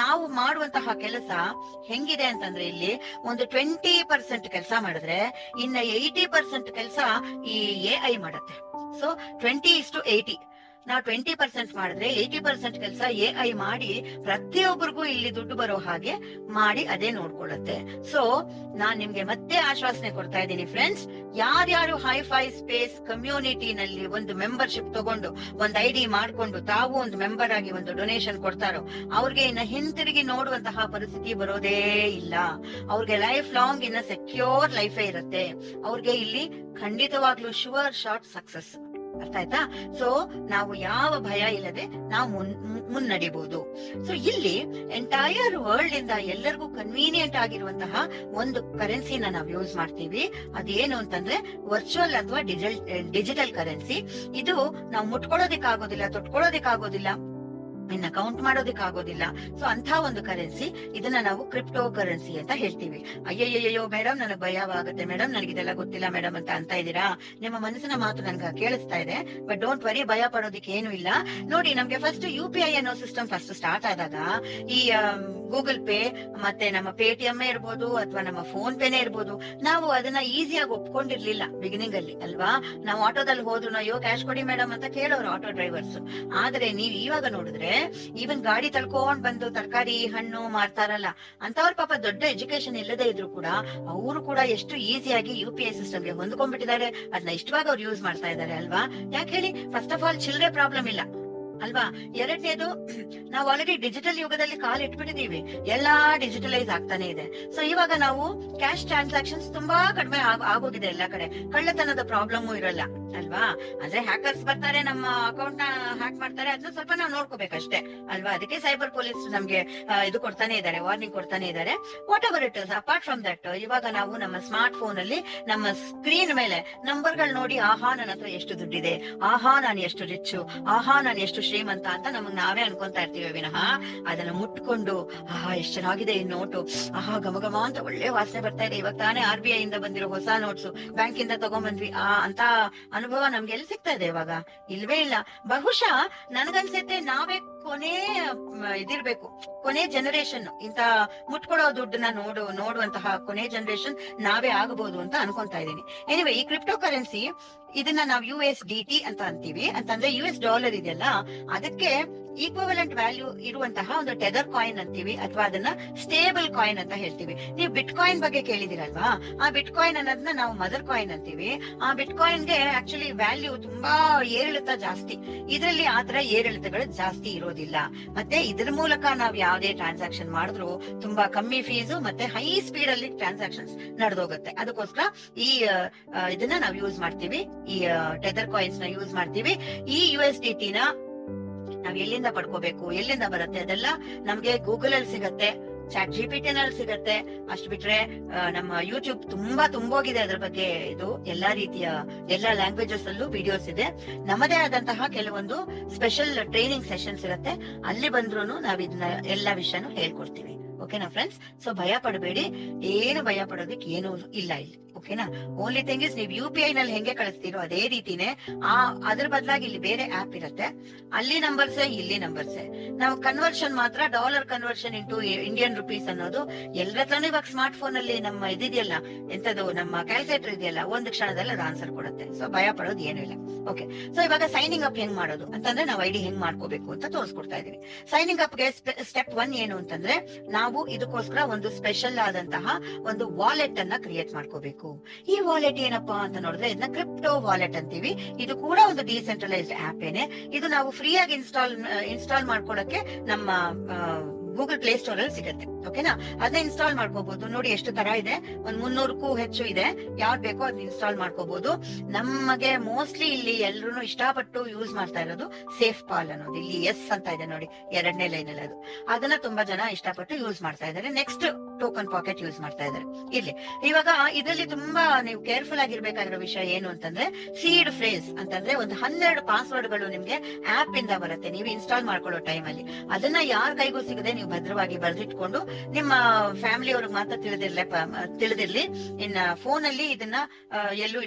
ನಾವು ಮಾಡುವಂತಹ ಕೆಲಸ ಹೆಂಗಿದೆ ಅಂತಂದ್ರೆ, ಇಲ್ಲಿ ಒಂದು 20% ಕೆಲಸ ಮಾಡಿದ್ರೆ ಇನ್ನ 80% ಕೆಲಸ ಈ AI ಮಾಡತ್ತೆ. ಸೊ 20:80. ನಾವು 20% ಮಾಡಿದ್ರೆ 80% ಕೆಲಸ AI ಮಾಡಿ ಪ್ರತಿಯೊಬ್ಬರಿಗೂ ಇಲ್ಲಿ ದುಡ್ಡು ಬರೋ ಹಾಗೆ ಮಾಡಿ ಅದೇ ನೋಡ್ಕೊಳ್ಳುತ್ತೆ. ಸೊ ನಾನ್ ನಿಮ್ಗೆ ಮತ್ತೆ ಆಶ್ವಾಸನೆ ಕೊಡ್ತಾ ಇದ್ದೀನಿ ಫ್ರೆಂಡ್ಸ್, ಯಾರ್ಯಾರು ಹೈಫೈ ಸ್ಪೇಸ್ ಕಮ್ಯುನಿಟಿನಲ್ಲಿ ಒಂದು ಮೆಂಬರ್ಶಿಪ್ ತಗೊಂಡು ಒಂದು ID ಮಾಡ್ಕೊಂಡು ತಾವು ಒಂದು ಮೆಂಬರ್ ಆಗಿ ಒಂದು ಡೊನೇಷನ್ ಕೊಡ್ತಾರೋ ಅವ್ರಿಗೆ ಇನ್ನ ಹಿಂತಿರುಗಿ ನೋಡುವಂತಹ ಪರಿಸ್ಥಿತಿ ಬರೋದೇ ಇಲ್ಲ. ಅವ್ರಿಗೆ ಲೈಫ್ ಲಾಂಗ್ ಇನ್ನ ಸೆಕ್ಯೂರ್ ಲೈಫೇ ಇರುತ್ತೆ. ಅವ್ರಿಗೆ ಇಲ್ಲಿ ಖಂಡಿತವಾಗ್ಲೂ ಶುವರ್ ಶಾರ್ಟ್ ಸಕ್ಸಸ್. ಅರ್ಥ ಆಯ್ತಾ? ಸೊ ನಾವು ಯಾವ ಭಯ ಇಲ್ಲದೆ ನಾವು ಮುನ್ನಡಿಬಹುದು. ಸೊ ಇಲ್ಲಿ ಎಂಟೈರ್ ವರ್ಲ್ಡ್ ಇಂದ ಎಲ್ಲರಿಗೂ ಕನ್ವೀನಿಯಂಟ್ ಆಗಿರುವಂತಹ ಒಂದು ಕರೆನ್ಸಿನ ನಾವು ಯೂಸ್ ಮಾಡ್ತೀವಿ. ಅದೇನು ಅಂತಂದ್ರೆ ವರ್ಚುವಲ್ ಅಥವಾ ಡಿಜಿಟಲ್ ಕರೆನ್ಸಿ. ಇದು ನಾವು ಮುಟ್ಕೊಳ್ಳೋದಿಕ್ಕಾಗೋದಿಲ್ಲ, ತೊಟ್ಕೊಳ್ಳೋದಿಕ್ಕಾಗೋದಿಲ್ಲ, ಇನ್ನ ಕೌಂಟ್ ಮಾಡೋದಿಕ್ಕಾಗೋದಿಲ್ಲ. ಸೊ ಅಂತ ಒಂದು ಕರೆನ್ಸಿ, ಇದನ್ನ ನಾವು ಕ್ರಿಪ್ಟೋ ಕರೆನ್ಸಿ ಅಂತ ಹೇಳ್ತೀವಿ. ಅಯ್ಯಯ್ಯೋ ಮೇಡಮ್ ನನಗೆ ಭಯವಾಗುತ್ತೆ ಮೇಡಮ್, ನನಗಿದೆಲ್ಲ ಗೊತ್ತಿಲ್ಲ ಮೇಡಮ್ ಅಂತ ಇದ್ದೀರಾ? ನಿಮ್ಮ ಮನಸ್ಸಿನ ಮಾತು ನನ್ಗೆ ಕೇಳಿಸ್ತಾ ಇದೆ. ಬಟ್ ಡೋಂಟ್ ವರಿ, ಭಯ ಪಡೋದಿಕ್ಕೆ ಏನು ಇಲ್ಲ. ನೋಡಿ, ನಮ್ಗೆ ಫಸ್ಟ್ UPI ಅನ್ನೋ ಸಿಸ್ಟಮ್ ಫಸ್ಟ್ ಸ್ಟಾರ್ಟ್ ಆದಾಗ ಈ ಗೂಗಲ್ ಪೇ ಮತ್ತೆ ನಮ್ಮ ಪೇಟಿಎಂ ಇರ್ಬೋದು ಅಥವಾ ನಮ್ಮ ಫೋನ್ ಪೇನೇ ಇರ್ಬೋದು, ನಾವು ಅದನ್ನ ಈಸಿಯಾಗಿ ಒಪ್ಕೊಂಡಿರ್ಲಿಲ್ಲ ಬಿಗಿನಿಂಗ್ ಅಲ್ಲಿ ಅಲ್ವಾ. ನಾವು ಆಟೋದಲ್ಲಿ ಹೋದ್ರು ಅಯ್ಯೋ ಕ್ಯಾಶ್ ಕೊಡಿ ಮೇಡಮ್ ಅಂತ ಕೇಳೋರು ಆಟೋ ಡ್ರೈವರ್ಸ್. ಆದ್ರೆ ನೀವ್ ಇವಾಗ ನೋಡಿದ್ರೆ ಈವನ್ ಗಾಡಿ ತಳ್ಕೊಂಡ್ ಬಂದು ತರಕಾರಿ ಹಣ್ಣು ಮಾರ್ತಾರಲ್ಲ ಅಂತವ್ರ ಪಾಪ ದೊಡ್ಡ ಎಜುಕೇಶನ್ ಇಲ್ಲದೆ ಇದ್ರು ಕೂಡ ಅವರು ಕೂಡ ಎಷ್ಟು ಈಸಿಯಾಗಿ UPI ಸಿಸ್ಟಮ್ಗೆ ಹೊಂದ್ಕೊಂಡ್ಬಿಟ್ಟಿದ್ದಾರೆ. ಅದನ್ನ ಇಷ್ಟವಾಗ ಅವ್ರು ಯೂಸ್ ಮಾಡ್ತಾ ಇದ್ದಾರೆ ಅಲ್ವಾ. ಯಾಕೆ ಹೇಳಿ? ಫಸ್ಟ್ ಆಫ್ ಆಲ್ ಚಿಲ್ಲರೆ ಪ್ರಾಬ್ಲಮ್ ಇಲ್ಲ ಅಲ್ವಾ. ಎರಡನೇದು, ನಾವು ಆಲ್ರೆಡಿ ಡಿಜಿಟಲ್ ಯುಗದಲ್ಲಿ ಕಾಲ್ ಇಟ್ಬಿಟ್ಟಿದೀವಿ, ಎಲ್ಲಾ ಡಿಜಿಟಲೈಸ್ ಆಗ್ತಾನೆ ಇದೆ. ಸೊ ಇವಾಗ ನಾವು ಕ್ಯಾಶ್ ಟ್ರಾನ್ಸಾಕ್ಷನ್ಸ್ ತುಂಬಾ ಕಡಿಮೆ ಆಗೋಗಿದೆ ಎಲ್ಲಾ ಕಡೆ. ಕಳ್ಳತನದ ಪ್ರಾಬ್ಲಮ್ ಇರಲ್ಲ ಅಲ್ವಾ. ಅಂದ್ರೆ ಹ್ಯಾಕರ್ಸ್ ಬರ್ತಾರೆ, ನಮ್ಮ ಅಕೌಂಟ್ ನ ಹ್ಯಾಕ್ ಮಾಡ್ತಾರೆ, ಅದನ್ನ ಸ್ವಲ್ಪ ನಾವು ನೋಡ್ಕೋಬೇಕಷ್ಟೇ ಅಲ್ವಾ. ಅದಕ್ಕೆ ಸೈಬರ್ ಪೊಲೀಸ್ ನಮ್ಗೆ ಇದು ಕೊಡ್ತಾನೆ ಇದ್ದಾರೆ, ವಾರ್ನಿಂಗ್ ಕೊಡ್ತಾನೆ ಇದ್ದಾರೆ. What ever it is, apart from that, ಇವಾಗ ನಾವು ನಮ್ಮ ಸ್ಮಾರ್ಟ್ ಫೋನ್ ಅಲ್ಲಿ ನಮ್ಮ ಸ್ಕ್ರೀನ್ ಮೇಲೆ ನಂಬರ್ ಗಳು ನೋಡಿ, ಆಹಾ ನನ್ನ ಹತ್ರ ಎಷ್ಟು ದುಡ್ಡಿದೆ, ಆಹಾ ನಾನು ಎಷ್ಟು ರಿಚ್, ಆಹಾ ನಾನು ಎಷ್ಟು ಶ್ರೀಮಂತ ಅಂತ ನಮಗ್ ನಾವೇ ಅನ್ಕೊಂತಾ ಇರ್ತೀವಿ ವಿನಃ ಅದನ್ನ ಮುಟ್ಕೊಂಡು ಆಹಾ ಎಷ್ಟು ಚೆನ್ನಾಗಿದೆ ಈ ನೋಟು, ಆಹಾ ಘಮ ಅಂತ ಒಳ್ಳೆ ವಾಸನೆ ಬರ್ತಾ ಇದೆ, ಇವಾಗ ತಾನೇ RBI ಇಂದ ಬಂದಿರೋ ಹೊಸ ನೋಟ್ಸ್ ಬ್ಯಾಂಕ್ ಇಂದ ತಗೊಂಡ್ಬಂದ್ವಿ ಅಂತ ಅನುಭವ ನಮ್ಗೆ ಎಲ್ಲಿ ಸಿಗ್ತಾ ಇದೆ ಇವಾಗ? ಇಲ್ವೇ ಇಲ್ಲ. ಬಹುಶಃ ನನ್ಗನ್ಸುತ್ತೆ ನಾವೇ ಕೊನೆ ಇದಿರ್ಬೇಕು, ಕೊನೆ ಜನರೇಷನ್ ಇಂತ ಮುಟ್ಕೊಳ್ಳೋ ದುಡ್ಡನ್ನ ನೋಡುವಂತಹ ಕೊನೆ ಜನರೇಷನ್ ನಾವೇ ಆಗಬಹುದು ಅಂತ ಅನ್ಕೊಂತಾ ಇದ್ದೀನಿ. ಎನಿವೆ, ಈ ಕ್ರಿಪ್ಟೋ ಕರೆನ್ಸಿ ಇದನ್ನ ನಾವು USDT ಅಂತ ಅಂತೀವಿ. ಅಂತಂದ್ರೆ US$ ಇದೆಯಲ್ಲ, ಅದಕ್ಕೆ ಈಕ್ವಲೆಂಟ್ ವ್ಯಾಲ್ಯೂ ಇರುವಂತಹ ಒಂದು ಟೆದರ್ ಕಾಯಿನ್ ಅಂತೀವಿ, ಅಥವಾ ಅದನ್ನ ಸ್ಟೇಬಲ್ ಕಾಯಿನ್ ಅಂತ ಹೇಳ್ತೀವಿ. ನೀವು ಬಿಟ್ ಕಾಯಿನ್ ಬಗ್ಗೆ ಕೇಳಿದಿರಲ್ವಾ? ಆ ಬಿಟ್ ಕಾಯಿನ್ ಅನ್ನೋದನ್ನ ನಾವು ಮದರ್ ಕಾಯಿನ್ ಅಂತೀವಿ. ಆ ಬಿಟ್ ಕಾಯಿನ್ಗೆ ಆಕ್ಚುಲಿ ವ್ಯಾಲ್ಯೂ ತುಂಬಾ ಏರಿಳಿತ ಜಾಸ್ತಿ. ಇದರಲ್ಲಿ ಆತರ ಏರಿಳಿತಗಳು ಜಾಸ್ತಿ ಇರೋದಿಲ್ಲ. ಮತ್ತೆ ಇದ್ರ ಮೂಲಕ ನಾವು ಯಾವುದೇ ಟ್ರಾನ್ಸಾಕ್ಷನ್ ಮಾಡಿದ್ರು ತುಂಬಾ ಕಮ್ಮಿ ಫೀಸು ಮತ್ತೆ ಹೈ ಸ್ಪೀಡ್ ಅಲ್ಲಿ ಟ್ರಾನ್ಸಾಕ್ಷನ್ಸ್ ನಡೆದೋಗುತ್ತೆ. ಅದಕ್ಕೋಸ್ಕರ ಈ ಇದನ್ನ ನಾವು ಯೂಸ್ ಮಾಡ್ತೀವಿ, ಈ ಟೆದರ್ ಕಾಯಿನ್ಸ್ ನ ಯೂಸ್ ಮಾಡ್ತೀವಿ. ಈ USDT ನ ನಾವ್ ಎಲ್ಲಿಂದ ಪಡ್ಕೋಬೇಕು, ಎಲ್ಲಿಂದ ಬರುತ್ತೆ, ಅದೆಲ್ಲ ನಮ್ಗೆ ಗೂಗಲ್ ಅಲ್ಲಿ ಸಿಗತ್ತೆ, ಚಾಟ್ GPT ನಲ್ಲಿ ಸಿಗತ್ತೆ. ಅಷ್ಟು ಬಿಟ್ರೆ ನಮ್ಮ ಯೂಟ್ಯೂಬ್ ತುಂಬೋಗಿದೆ ಅದ್ರ ಬಗ್ಗೆ. ಇದು ಎಲ್ಲಾ ರೀತಿಯ ಎಲ್ಲಾ ಲ್ಯಾಂಗ್ವೇಜಸ್ ಅಲ್ಲೂ ವಿಡಿಯೋಸ್ ಇದೆ. ನಮ್ಮದೇ ಆದಂತಹ ಕೆಲವೊಂದು ಸ್ಪೆಷಲ್ ಟ್ರೈನಿಂಗ್ ಸೆಷನ್ಸ್ ಇರುತ್ತೆ, ಅಲ್ಲಿ ಬಂದ್ರು ನಾವ್ ಇದನ್ನ ಎಲ್ಲಾ ವಿಷಯನೂ ಹೇಳ್ಕೊಡ್ತೀವಿ. ಓಕೆನಾ ಫ್ರೆಂಡ್ಸ್? ಸೊ ಭಯ ಪಡಬೇಡಿ, ಏನು ಭಯ ಪಡೋದಕ್ಕೆ ಏನು ಇಲ್ಲ ಇಲ್ಲಿ. ಓಕೆನಾ? ಓನ್ಲಿ ಥಿಂಗ್ ಇಸ್ ನೀವು UPI ನಲ್ಲಿ ಹೆಂಗೆ ಕಳಿಸ್ತೀರೋ ಅದೇ ರೀತಿನೇ ಅದ್ರ ಬದಲಾಗಿ ಇಲ್ಲಿ ಬೇರೆ ಆಪ್ ಇರುತ್ತೆ, ಅಲ್ಲಿ ನಂಬರ್ಸ್ ಇಲ್ಲಿ ನಂಬರ್ಸ್. ನಾವು ಕನ್ವರ್ಷನ್ ಮಾತ್ರ dollar conversion into Indian rupees ಅನ್ನೋದು ಎಲ್ಲರತ್ರನೂ ಇವಾಗ ಸ್ಮಾರ್ಟ್ ಫೋನ್ ಅಲ್ಲಿ ನಮ್ಮ ಇದಿದೆಯಲ್ಲ, ಎಂತದು ನಮ್ಮ ಕ್ಯಾಲ್ಕುಲೇಟರ್ ಇದೆಯಲ್ಲ, ಒಂದು ಕ್ಷಣದಲ್ಲಿ ಅದು ಆನ್ಸರ್ ಕೊಡುತ್ತೆ. ಸೊ ಭಯ ಪಡೋದು ಏನು ಇಲ್ಲ. ಓಕೆ, ಸೊ ಇವಾಗ ಸೈನಿಂಗ್ ಅಪ್ ಹೆಂಗ್ ಮಾಡೋದು ಅಂತಂದ್ರೆ ನಾವು ID ಹೆಂಗ್ ಮಾಡ್ಕೋಬೇಕು ಅಂತ ತೋರಿಸ್ಕೊಡ್ತಾ ಇದೀವಿ. ಸೈನಿಂಗ್ ಅಪ್ ಗೆ ಸ್ಟೆಪ್ 1 ಏನು ಅಂತಂದ್ರೆ, ನಾವು ಇದಕ್ಕೋಸ್ಕರ ಒಂದು ಸ್ಪೆಷಲ್ ಆದಂತಹ ಒಂದು ವಾಲೆಟ್ ಅನ್ನ ಕ್ರಿಯೇಟ್ ಮಾಡ್ಕೋಬೇಕು. ಈ ವಾಲೆಟ್ ಏನಪ್ಪಾ ಅಂತ ನೋಡಿದ್ರೆ ಇದನ್ನ ಕ್ರಿಪ್ಟೋ ವಾಲೆಟ್ ಅಂತೀವಿ. ಇದು ಕೂಡ ಒಂದು ಡಿಸೆಂಟ್ರಲೈಸ್ಡ್ ಆಪ್ ಏನೆ. ಇದು ನಾವು ಫ್ರೀ ಆಗಿ ಇನ್ಸ್ಟಾಲ್ ಮಾಡ್ಕೊಳ್ಳಕ್ಕೆ ನಮ್ಮ ಗೂಗಲ್ ಪ್ಲೇ ಸ್ಟೋರ್ ಅಲ್ಲಿ ಸಿಗುತ್ತೆ. ಓಕೆನಾ? ಅದನ್ನ ಇನ್ಸ್ಟಾಲ್ ಮಾಡ್ಕೋಬಹುದು. ನೋಡಿ ಎಷ್ಟು ತರ ಇದೆ, 300ಕ್ಕೂ ಹೆಚ್ಚು ಇದೆ. ಯಾವ್ದು ಬೇಕೋ ಅದನ್ನ ಇನ್ಸ್ಟಾಲ್ ಮಾಡ್ಕೋಬಹುದು. ನಮಗೆ ಮೋಸ್ಟ್ಲಿ ಇಲ್ಲಿ ಎಲ್ರು ಇಷ್ಟಪಟ್ಟು ಯೂಸ್ ಮಾಡ್ತಾ ಇರೋದು ಸೇಫ್ ಪಾಲ್ ಅನ್ನೋದು. ಇಲ್ಲಿ ಎಸ್ ಅಂತ ಇದೆ ನೋಡಿ, 2ನೇ ಲೈನ್ ಅಲ್ಲಿ. ಅದನ್ನ ತುಂಬಾ ಜನ ಇಷ್ಟಪಟ್ಟು ಯೂಸ್ ಮಾಡ್ತಾ ಇದ್ದಾರೆ. ನೆಕ್ಸ್ಟ್ ಟೋಕನ್ ಪಾಕೆಟ್ ಯೂಸ್ ಮಾಡ್ತಾ ಇದ್ದಾರೆ. ಇರ್ಲಿ, ಇವಾಗ ಇದರಲ್ಲಿ ತುಂಬಾ ನೀವು ಕೇರ್ಫುಲ್ ಆಗಿರ್ಬೇಕಾಗಿರೋ ವಿಷಯ ಏನು ಅಂತಂದ್ರೆ, ಸೀಡ್ ಫ್ರೇಸ್ ಅಂತಂದ್ರೆ ಒಂದು 12 ಪಾಸ್ವರ್ಡ್ಗಳು ನಿಮ್ಗೆ ಆಪ್ ಇಂದ ಬರುತ್ತೆ ನೀವು ಇನ್ಸ್ಟಾಲ್ ಮಾಡ್ಕೊಳ್ಳೋ ಟೈಮ್ ಅಲ್ಲಿ. ಅದನ್ನ ಯಾರ ಕೈಗೂ ಸಿಗದೆ ನೀವು ಭದ್ರವಾಗಿ ಬರೆದಿಟ್ಕೊಂಡು ನಿಮ್ಮ ಫ್ಯಾಮಿಲಿ ಅವ್ರಿಗೆ ಮಾತ್ರ ತಿಳಿದಿರ್ಲಿ. ಇನ್ನ ಫೋನ್ ಅಲ್ಲಿ ಇದನ್ನ ಎಲ್ಲೂ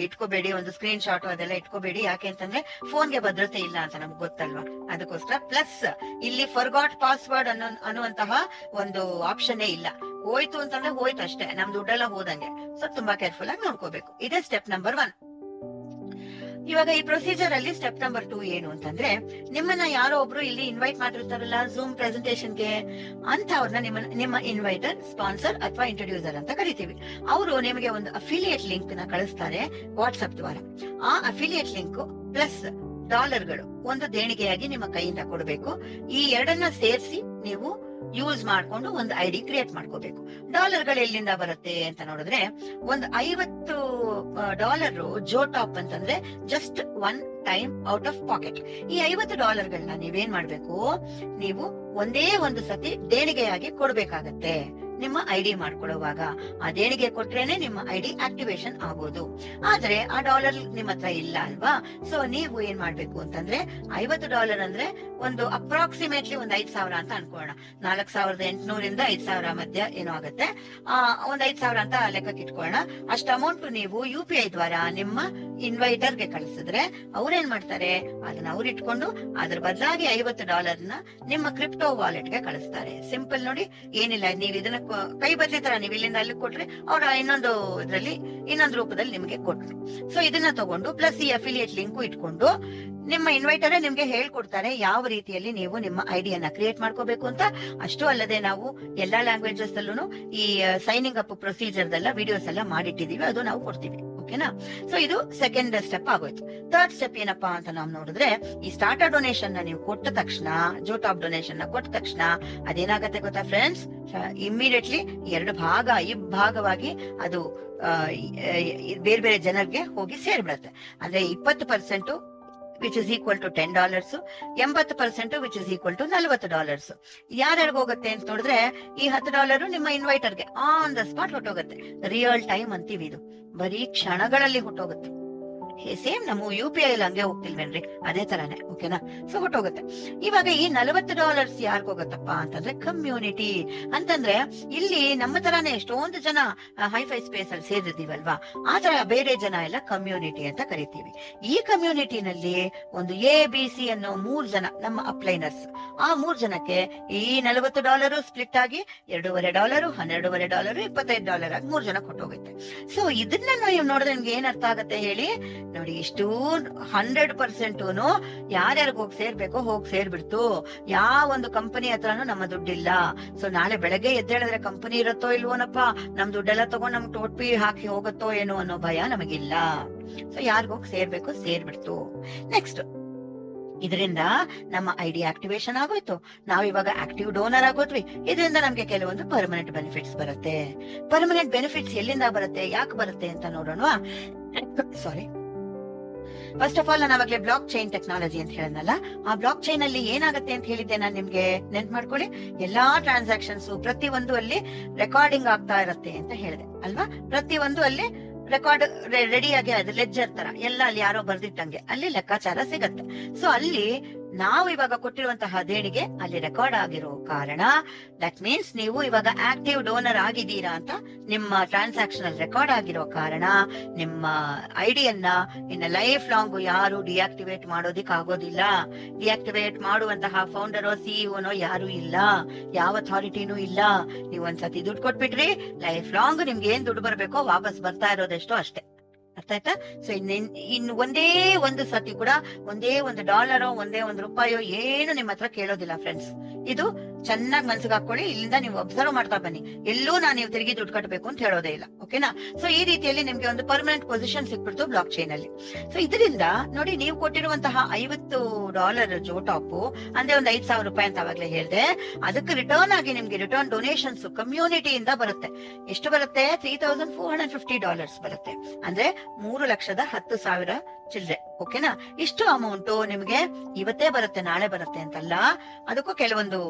ಇಟ್ಕೋಬೇಡಿ, ಒಂದು ಸ್ಕ್ರೀನ್ ಶಾಟ್ ಅದೆಲ್ಲ ಇಟ್ಕೋಬೇಡಿ. ಯಾಕೆ ಅಂತಂದ್ರೆ ಫೋನ್ಗೆ ಭದ್ರತೆ ಇಲ್ಲ ಅಂತ ನಮ್ಗೆ ಗೊತ್ತಲ್ವಾ, ಅದಕ್ಕೋಸ್ಕರ. ಪ್ಲಸ್ ಇಲ್ಲಿ ಫರ್ಗಾಟ್ ಪಾಸ್ವರ್ಡ್ ಅನ್ನುವಂತಹ ಒಂದು ಆಪ್ಷನ್ ಇಲ್ಲ. ಹೋಯ್ತು ಅಂತಂದ್ರೆ ಹೋಯ್ತು ಅಷ್ಟೇ, ನಮ್ ದುಡ್ಡೆಲ್ಲ ಹೋದಂಗೆ. ಸೊ ತುಂಬಾ ಕೇರ್ಫುಲ್ ಆಗಿ ನೋಡ್ಕೋಬೇಕು. ಇದೇ ಸ್ಟೆಪ್ ನಂಬರ್ 1. ಇವಾಗ ಈ ಪ್ರೊಸೀಜರ್ ಅಲ್ಲಿ ಸ್ಟೆಪ್ ನಂಬರ್ 2 ಏನು ಅಂತಂದ್ರೆ, ನಿಮ್ಮನ್ನ ಯಾರೋ ಒಬ್ರು ಇಲ್ಲಿ ಇನ್ವೈಟ್ ಮಾಡಿರ್ತಾರಲ್ಲ ಝೂಮ್ ಪ್ರೆಸೆಂಟೇಷನ್ಗೆ, ಅಂತವ್ರನ್ನ ನಿಮ್ಮ ಇನ್ವೈಟರ್, ಸ್ಪಾನ್ಸರ್ ಅಥವಾ ಇಂಟ್ರೊಡ್ಯೂಸರ್ ಅಂತ ಕರಿತೀವಿ. ಅವರು ನಿಮಗೆ ಒಂದು ಅಫಿಲಿಯೇಟ್ ಲಿಂಕ್ ನ ಕಳಿಸ್ತಾರೆ ವಾಟ್ಸ್ಆಪ್ ದ್ವಾರ. ಆ ಅಫಿಲಿಯೇಟ್ ಲಿಂಕ್ ಪ್ಲಸ್ ಡಾಲರ್ಗಳು ಒಂದು ದೇಣಿಗೆಯಾಗಿ ನಿಮ್ಮ ಕೈಯಿಂದ ಕೊಡಬೇಕು. ಈ ಎರಡನ್ನ ಸೇರಿಸಿ ನೀವು ಯೂಸ್ ಮಾಡ್ಕೊಂಡು ಒಂದು ID ಕ್ರಿಯೇಟ್ ಮಾಡ್ಕೋಬೇಕು. ಡಾಲರ್ಗಳು ಎಲ್ಲಿಂದ ಬರುತ್ತೆ ಅಂತ ನೋಡಿದ್ರೆ, ಒಂದು $50 ಜೋಟಾಪ್ ಅಂತಂದ್ರೆ just 1 time out of packet. ಈ $50 ನೀವೇನ್ ಮಾಡ್ಬೇಕು, ನೀವು ಒಂದೇ ಒಂದು ಸತಿ ದೇಣಿಗೆಯಾಗಿ ಕೊಡ್ಬೇಕಾಗತ್ತೆ. ನಿಮ್ಮ ID ಮಾಡ್ಕೊಳ್ಳುವಾಗ ಆ ದೇಣಿಗೆ ಕೊಟ್ರೇನೆ ನಿಮ್ಮ ID ಆಕ್ಟಿವೇಶನ್ ಆಗೋದು. ಆದ್ರೆ ಆ ಡಾಲರ್ ನಿಮ್ಮ ಹತ್ರ ಇಲ್ಲ ಅಲ್ವಾ? ಸೊ ನೀವು ಏನ್ ಮಾಡ್ಬೇಕು ಅಂತಂದ್ರೆ, $50 ಅಂದ್ರೆ ಒಂದು ಅಪ್ರಾಕ್ಸಿಮೇಟ್ಲಿ ಒಂದು 5,000 ಅಂತ ಅನ್ಕೋಣ. 4,800 5,000 ಮಧ್ಯ ಏನೋ ಆಗುತ್ತೆ. ಒಂದ್ 5,000 ಅಂತ ಲೆಕ್ಕಕ್ಕೆ ಇಟ್ಕೊಳ್ಳೋಣ. ಅಷ್ಟ ಅಮೌಂಟ್ ನೀವು UPI ದ್ವಾರ ನಿಮ್ಮ ಇನ್ವೈಟರ್ಗೆ ಕಳಿಸಿದ್ರೆ ಅವ್ರೇನ್ ಮಾಡ್ತಾರೆ, ಅದನ್ನ ಅವ್ರು ಇಟ್ಕೊಂಡು ಅದ್ರ ಬದಲಾಗಿ $50 ನಿಮ್ಮ ಕ್ರಿಪ್ಟೋ ವಾಲೆಟ್ ಗೆ ಕಳಿಸ್ತಾರೆ. ಸಿಂಪಲ್ ನೋಡಿ, ಏನಿಲ್ಲ. ನೀವ್ ಇದನ್ನ ಕೈ ಬದಲಿ ತರ ನೀವು ಇಲ್ಲಿಂದ ಅಲ್ಲಿ ಕೊಟ್ರೆ ಅವ್ರ ಇನ್ನೊಂದು ರೂಪದಲ್ಲಿ ನಿಮ್ಗೆ ಕೊಟ್ರು. ಸೊ ಇದನ್ನ ತಗೊಂಡು ಪ್ಲಸ್ ಈ ಅಫಿಲಿಯೇಟ್ ಲಿಂಕು ಇಟ್ಕೊಂಡು ನಿಮ್ಮ ಇನ್ವೈಟರ್ ನಿಮ್ಗೆ ಹೇಳ್ಕೊಡ್ತಾರೆ ಯಾವ ರೀತಿಯಲ್ಲಿ ನೀವು ನಿಮ್ಮ ಐಡಿಯನ್ನ ಕ್ರಿಯೇಟ್ ಮಾಡ್ಕೋಬೇಕು ಅಂತ. ಅಷ್ಟು ಅಲ್ಲದೆ ನಾವು ಎಲ್ಲಾ ಲ್ಯಾಂಗ್ವೇಜಸ್ ಅಲ್ಲೂ ಈ ಸೈನಿಂಗ್ ಅಪ್ ಪ್ರೊಸೀಜರ್ ವಿಡಿಯೋಸ್ ಎಲ್ಲ ಮಾಡಿಟ್ಟಿದೀವಿ, ಅದು ನಾವು ಕೊಡ್ತೀವಿ. ಓಕೆನಾ? ಸೊ ಇದು ಸೆಕೆಂಡ್ ಸ್ಟೆಪ್ ಆಗೋಯ್ತು. ಥರ್ಡ್ ಸ್ಟೆಪ್ ಏನಪ್ಪಾ ಅಂತ ನಾವು ನೋಡಿದ್ರೆ, ಈ ಸ್ಟಾರ್ಟರ್ ಡೊನೇಷನ್ ನ ನೀವು ಕೊಟ್ಟ ತಕ್ಷಣ, ಜೋಟಾಪ್ ಡೊನೇಷನ್ ನ ಕೊಟ್ಟ ತಕ್ಷಣ ಅದೇನಾಗತ್ತೆ ಗೊತ್ತಾ ಫ್ರೆಂಡ್ಸ್, ಇಮ್ಮಿಡಿಯೇಟ್ಲಿ ಇಬ್ಬಾಗವಾಗಿ ಅದು ಬೇರೆ ಬೇರೆ ಜನರಿಗೆ ಹೋಗಿ ಸೇರ್ಬಿಡತ್ತೆ. ಅಂದ್ರೆ 20% which is equal to $10, 80% which is equal to $40. ಯಾರ್ಯಾರಿಗೆ ಹೋಗುತ್ತೆ ಅಂತ ನೋಡಿದ್ರೆ, ಈ $10 ನಿಮ್ಮ ಇನ್ವೈಟರ್ಗೆ ಆನ್ ದ ಸ್ಪಾಟ್ ಹೊಟ್ಟೋಗುತ್ತೆ. ರಿಯಲ್ ಟೈಮ್ ಅಂತೀವಿ, ಇದು ಬರೀ ಕ್ಷಣಗಳಲ್ಲಿ ಹೊಟ್ಟೋಗುತ್ತೆ. ಸೇಮ್ ನಮ್ಮ UPI ಅಲ್ಲಿ ಹಂಗೆ ಹೋಗ್ತಿಲ್ವೇನ್ರಿ, ಅದೇ ತರಾನೇ. ಓಕೆನಾ? ಸೊ ಹೊಟ್ಟೋಗುತ್ತೆ. ಇವಾಗ ಈ $40 ಯಾರಿಗ ಹೋಗತ್ತಪ್ಪ ಅಂತಂದ್ರೆ, ಕಮ್ಯುನಿಟಿ ಅಂತಂದ್ರೆ ಇಲ್ಲಿ ನಮ್ಮ ತರಾನೇ ಎಷ್ಟೊಂದು ಜನ ಹೈಫೈ ಸ್ಪೇಸ್ ಅಲ್ಲಿ ಸೇರಿದೀವಲ್ವಾ, ಆ ತರ ಬೇರೆ ಜನ ಎಲ್ಲ ಕಮ್ಯುನಿಟಿ ಅಂತ ಕರಿತೀವಿ. ಈ ಕಮ್ಯುನಿಟಿನಲ್ಲಿ ಒಂದು ABC ಅನ್ನೋ 3 ಜನ ನಮ್ಮ ಅಪ್ಲೈನರ್ಸ್, ಆ 3 ಜನಕ್ಕೆ ಈ $40 ಸ್ಪ್ಲಿಟ್ ಆಗಿ $2.5, $12.5, $25 ಆಗಿ 3 ಜನ ಕೊಟ್ಟೋಗುತ್ತೆ. ಸೊ ಇದನ್ನ ನೀವು ನೋಡಿದ್ರೆ ನಿಮ್ಗೆ ಏನ್ ಅರ್ಥ ಆಗತ್ತೆ ಹೇಳಿ ನೋಡಿ. ಇಷ್ಟು 100% ಯಾರ್ಯಾರಿಗೆ ಹೋಗಿ ಸೇರ್ಬೇಕೋ ಹೋಗಿ ಸೇರ್ಬಿಡ್ತು. ಯಾವ ಒಂದು ಕಂಪನಿ ಹತ್ರನೂ ನಮ್ಮ ದುಡ್ಡಿಲ್ಲ. ಸೊ ನಾಳೆ ಬೆಳಗ್ಗೆ ಎದ್ದೇಳಿದ್ರೆ ಕಂಪನಿ ಇರುತ್ತೋ ಇಲ್ವೋನಪ್ಪ, ನಮ್ ದುಡ್ಡೆಲ್ಲ ತಗೊಂಡ್ ನಮ್ಗೆ ಟೋಟ್ಪಿ ಹಾಕಿ ಹೋಗುತ್ತೋ ಏನೋ ಅನ್ನೋ ಭಯ ನಮಗಿಲ್ಲ. ಸೊ ಯಾರಿಗೋಗಿ ಸೇರ್ಬೇಕು ಸೇರ್ಬಿಡ್ತು. ನೆಕ್ಸ್ಟ್, ಇದರಿಂದ ನಮ್ಮ ಐಡಿ ಆಕ್ಟಿವೇಶನ್ ಆಗೋಯ್ತು. ನಾವ್ ಇವಾಗ ಆಕ್ಟಿವ್ ಡೋನರ್ ಆಗೋದ್ವಿ. ಇದರಿಂದ ನಮ್ಗೆ ಕೆಲವೊಂದು ಪರ್ಮನೆಂಟ್ ಬೆನಿಫಿಟ್ಸ್ ಬರುತ್ತೆ. ಪರ್ಮನೆಂಟ್ ಬೆನಿಫಿಟ್ಸ್ ಎಲ್ಲಿಂದ ಬರುತ್ತೆ, ಯಾಕೆ ಬರುತ್ತೆ ಅಂತ ನೋಡೋಣ. ಸಾರಿ, ಫಸ್ಟ್ ಆಫ್ ಆಲ್ ನಾನು ಅವಾಗಲೇ ಬ್ಲಾಕ್ ಚೈನ್ ಟೆಕ್ನಾಲಜಿ ಅಂತ ಹೇಳಿದ್ನಲ್ಲ, ಆ ಬ್ಲಾಕ್ ಚೈನ್ ಅಲ್ಲಿ ಏನಾಗುತ್ತೆ ಅಂತ ಹೇಳಿದ್ದೆ ನಾನು ನಿಮ್ಗೆ ನೆನ್ಪು ಮಾಡ್ಕೊಳ್ಳಿ. ಎಲ್ಲಾ ಟ್ರಾನ್ಸಾಕ್ಷನ್ಸ್ ಪ್ರತಿಯೊಂದು ಅಲ್ಲಿ ರೆಕಾರ್ಡಿಂಗ್ ಆಗ್ತಾ ಇರತ್ತೆ ಅಂತ ಹೇಳಿದೆ ಅಲ್ವಾ. ಪ್ರತಿಯೊಂದು ಅಲ್ಲಿ ರೆಕಾರ್ಡ್ ರೆಡಿಯಾಗಿ ಅದು ಲೆಜ್ಜರ್ ತರ ಎಲ್ಲ ಅಲ್ಲಿ ಯಾರೋ ಬರ್ದಿಟ್ಟಂಗೆ ಅಲ್ಲಿ ಲೆಕ್ಕಾಚಾರ ಸಿಗತ್ತೆ. ಸೊ ಅಲ್ಲಿ ನಾವು ಇವಾಗ ಕೊಟ್ಟಿರುವಂತಹ ದೇಣಿಗೆ ಅಲ್ಲಿ ರೆಕಾರ್ಡ್ ಆಗಿರೋ ಕಾರಣ ದಟ್ ಮೀನ್ಸ್ ನೀವು ಇವಾಗ ಆಕ್ಟಿವ್ ಡೋನರ್ ಆಗಿದ್ದೀರಾ ಅಂತ ನಿಮ್ಮ ಟ್ರಾನ್ಸಾಕ್ಷನ್ ಅಲ್ಲಿ ರೆಕಾರ್ಡ್ ಆಗಿರೋ ಕಾರಣ ನಿಮ್ಮ ಐಡಿಯನ್ನ ಇನ್ನು ಲೈಫ್ ಲಾಂಗ್ ಯಾರು ಡಿಆಕ್ಟಿವೇಟ್ ಮಾಡೋದಿಕ್ ಆಗೋದಿಲ್ಲ. ಡಿಆಕ್ಟಿವೇಟ್ ಮಾಡುವಂತಹ ಫೌಂಡರೋ ಸಿಇಒನೋ ಯಾರು ಇಲ್ಲ, ಯಾವ ಅಥಾರಿಟಿನೂ ಇಲ್ಲ. ನೀವು ಒಂದ್ಸತಿ ದುಡ್ಡು ಕೊಟ್ಬಿಟ್ರಿ, ಲೈಫ್ ಲಾಂಗ್ ನಿಮ್ಗೆ ಏನ್ ದುಡ್ಡು ಬರ್ಬೇಕೋ ವಾಪಸ್ ಬರ್ತಾ ಇರೋದೆಷ್ಟೋ ಅಷ್ಟೇ. ಅರ್ಥ ಆಯ್ತಾ? ಸೊ ಇನ್ನು ಒಂದೇ ಒಂದು ಸತಿ ಕೂಡ ಒಂದೇ ಒಂದು $1, ಒಂದೇ ಒಂದು ರೂಪಾಯೋ ಏನು ನಿಮ್ಮ ಹತ್ರ ಕೇಳೋದಿಲ್ಲ ಫ್ರೆಂಡ್ಸ್. ಇದು ಚೆನ್ನಾಗಿ ಮನ್ಸಿಗೆ ಹಾಕೊಳ್ಳಿ. ಇಲ್ಲಿಂದ ನೀವು ಅಬ್ಸರ್ವ್ ಮಾಡ್ತಾ ಬನ್ನಿ. ಎಲ್ಲೂ ನೀವು ತಿರುಗಿ ದುಡ್ಡು ಕಟ್ಟಬೇಕು ಅಂತ ಹೇಳೋದೇ ಇಲ್ಲ. ಓಕೆನಾ? ಸೊ ಈ ರೀತಿಯಲ್ಲಿ ನಿಮ್ಗೆ ಒಂದು ಪರ್ಮನೆಂಟ್ ಪೊಸಿಷನ್ ಸಿಕ್ಬಿಡ್ತು ಬ್ಲಾಕ್ ಚೈನ್ ಅಲ್ಲಿ. ಸೊ ಇದರಿಂದ ನೋಡಿ, ನೀವು ಕೊಟ್ಟಿರುವಂತಹ $50 ಜೋಟಾಪು ಅಂದ್ರೆ ಒಂದು $5,000 ಅಂತ ಅವಾಗ್ಲೇ ಹೇಳಿದೆ. ಅದಕ್ಕೆ ರಿಟರ್ನ್ ಆಗಿ ನಿಮ್ಗೆ ರಿಟರ್ನ್ ಡೊನೇಷನ್ಸ್ ಕಮ್ಯುನಿಟಿಯಿಂದ ಬರುತ್ತೆ. ಎಷ್ಟು ಬರುತ್ತೆ? $3,450 ಬರುತ್ತೆ. ಅಂದ್ರೆ 3,10,000 ಚಿಲ್ಡ್ರೆ. ಓಕೆನಾ? ಇಷ್ಟು ಅಮೌಂಟ್ ನಿಮ್ಗೆ ಇವತ್ತೇ ಬರುತ್ತೆ, ನಾಳೆ ಬರುತ್ತೆ ಅಂತಲ್ಲ. ಅದಕ್ಕೂ ಕೆಲವೊಂದು